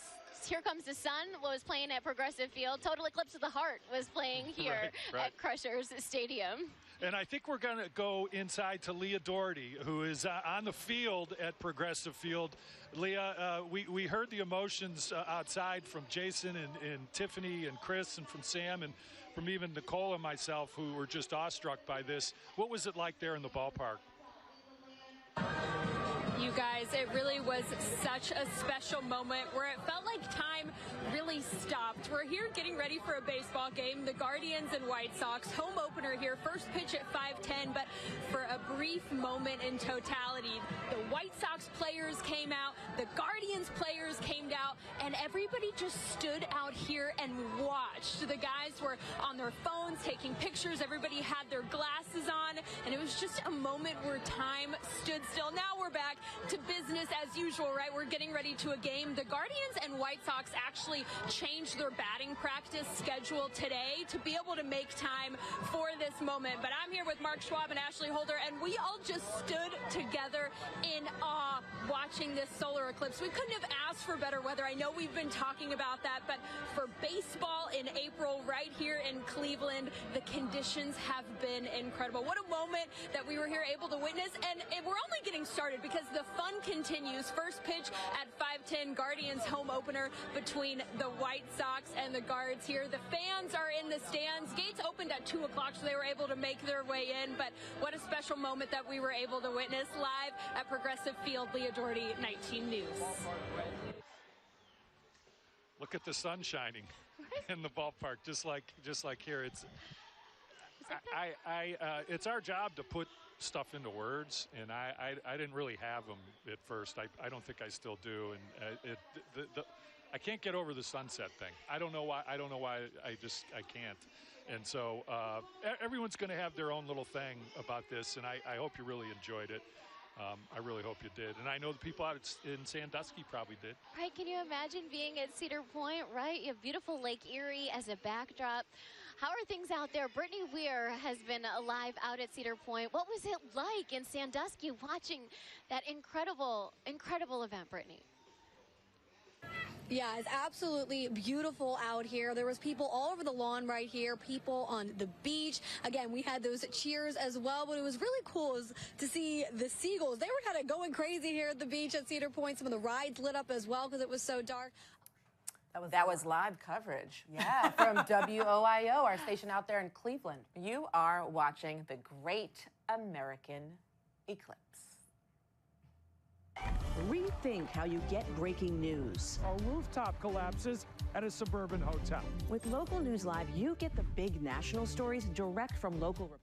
Here Comes the Sun was playing at Progressive Field. Total Eclipse of the Heart was playing here right. At Crushers Stadium. And I think we're going to go inside to Leah Doherty, who is on the field at Progressive Field. Leah, we heard the emotions outside from Jason and Tiffany and Chris and from Sam and from even Nicole and myself, who were just awestruck by this. What was it like there in the ballpark? You guys, it really was such a special moment where it felt like time really stopped. We're here getting ready for a baseball game, the Guardians and White Sox home opener here, first pitch at 5:10, but for a brief moment in totality, the White Sox players came out, the Guardians players came out, and everybody just stood out here and watched. The guys were on their phones taking pictures, everybody had their glasses on, and it was just a moment where time stood still. Now we're back to business as usual, right? We're getting ready to a game. The Guardians and White Sox actually changed their batting practice schedule today to be able to make time for this moment. But I'm here with Mark Schwab and Ashley Holder, and we all just stood together in awe watching this solar eclipse. We couldn't have asked for better weather. I know we've been talking about that, but for baseball in April right here in Cleveland, the conditions have been incredible. What a moment that we were here able to witness, and we're only getting started because the fun continues. First pitch at 5:10, Guardians home opener between the White Sox and the Guards here. The fans are in the stands. Gates opened at 2 o'clock, so they were able to make their way in, but what a special moment that we were able to witness live at Progressive Field. Leah Doherty, 19 News. Look at the sun shining in the ballpark, just like here. It's our job to put stuff into words, and I didn't really have them at first. I don't think I still do, and I can't get over the sunset thing. I don't know why. I can't. And so everyone's going to have their own little thing about this, and I hope you really enjoyed it. I really hope you did. And I know the people out in Sandusky probably did. Right, can you imagine being at Cedar Point, right? You have beautiful Lake Erie as a backdrop. How are things out there? Brittany Weir has been alive out at Cedar Point. What was it like in Sandusky watching that incredible, incredible event, Brittany? Yeah, it's absolutely beautiful out here. There was people all over the lawn right here, people on the beach. Again, we had those cheers as well, but it was really cool to see the seagulls. They were kind of going crazy here at the beach at Cedar Point. Some of the rides lit up as well because it was so dark. That was live coverage. Yeah, from WOIO, our station out there in Cleveland. You are watching the Great American Eclipse. Rethink how you get breaking news. A rooftop collapses at a suburban hotel. With Local News Live, you get the big national stories direct from local reporters.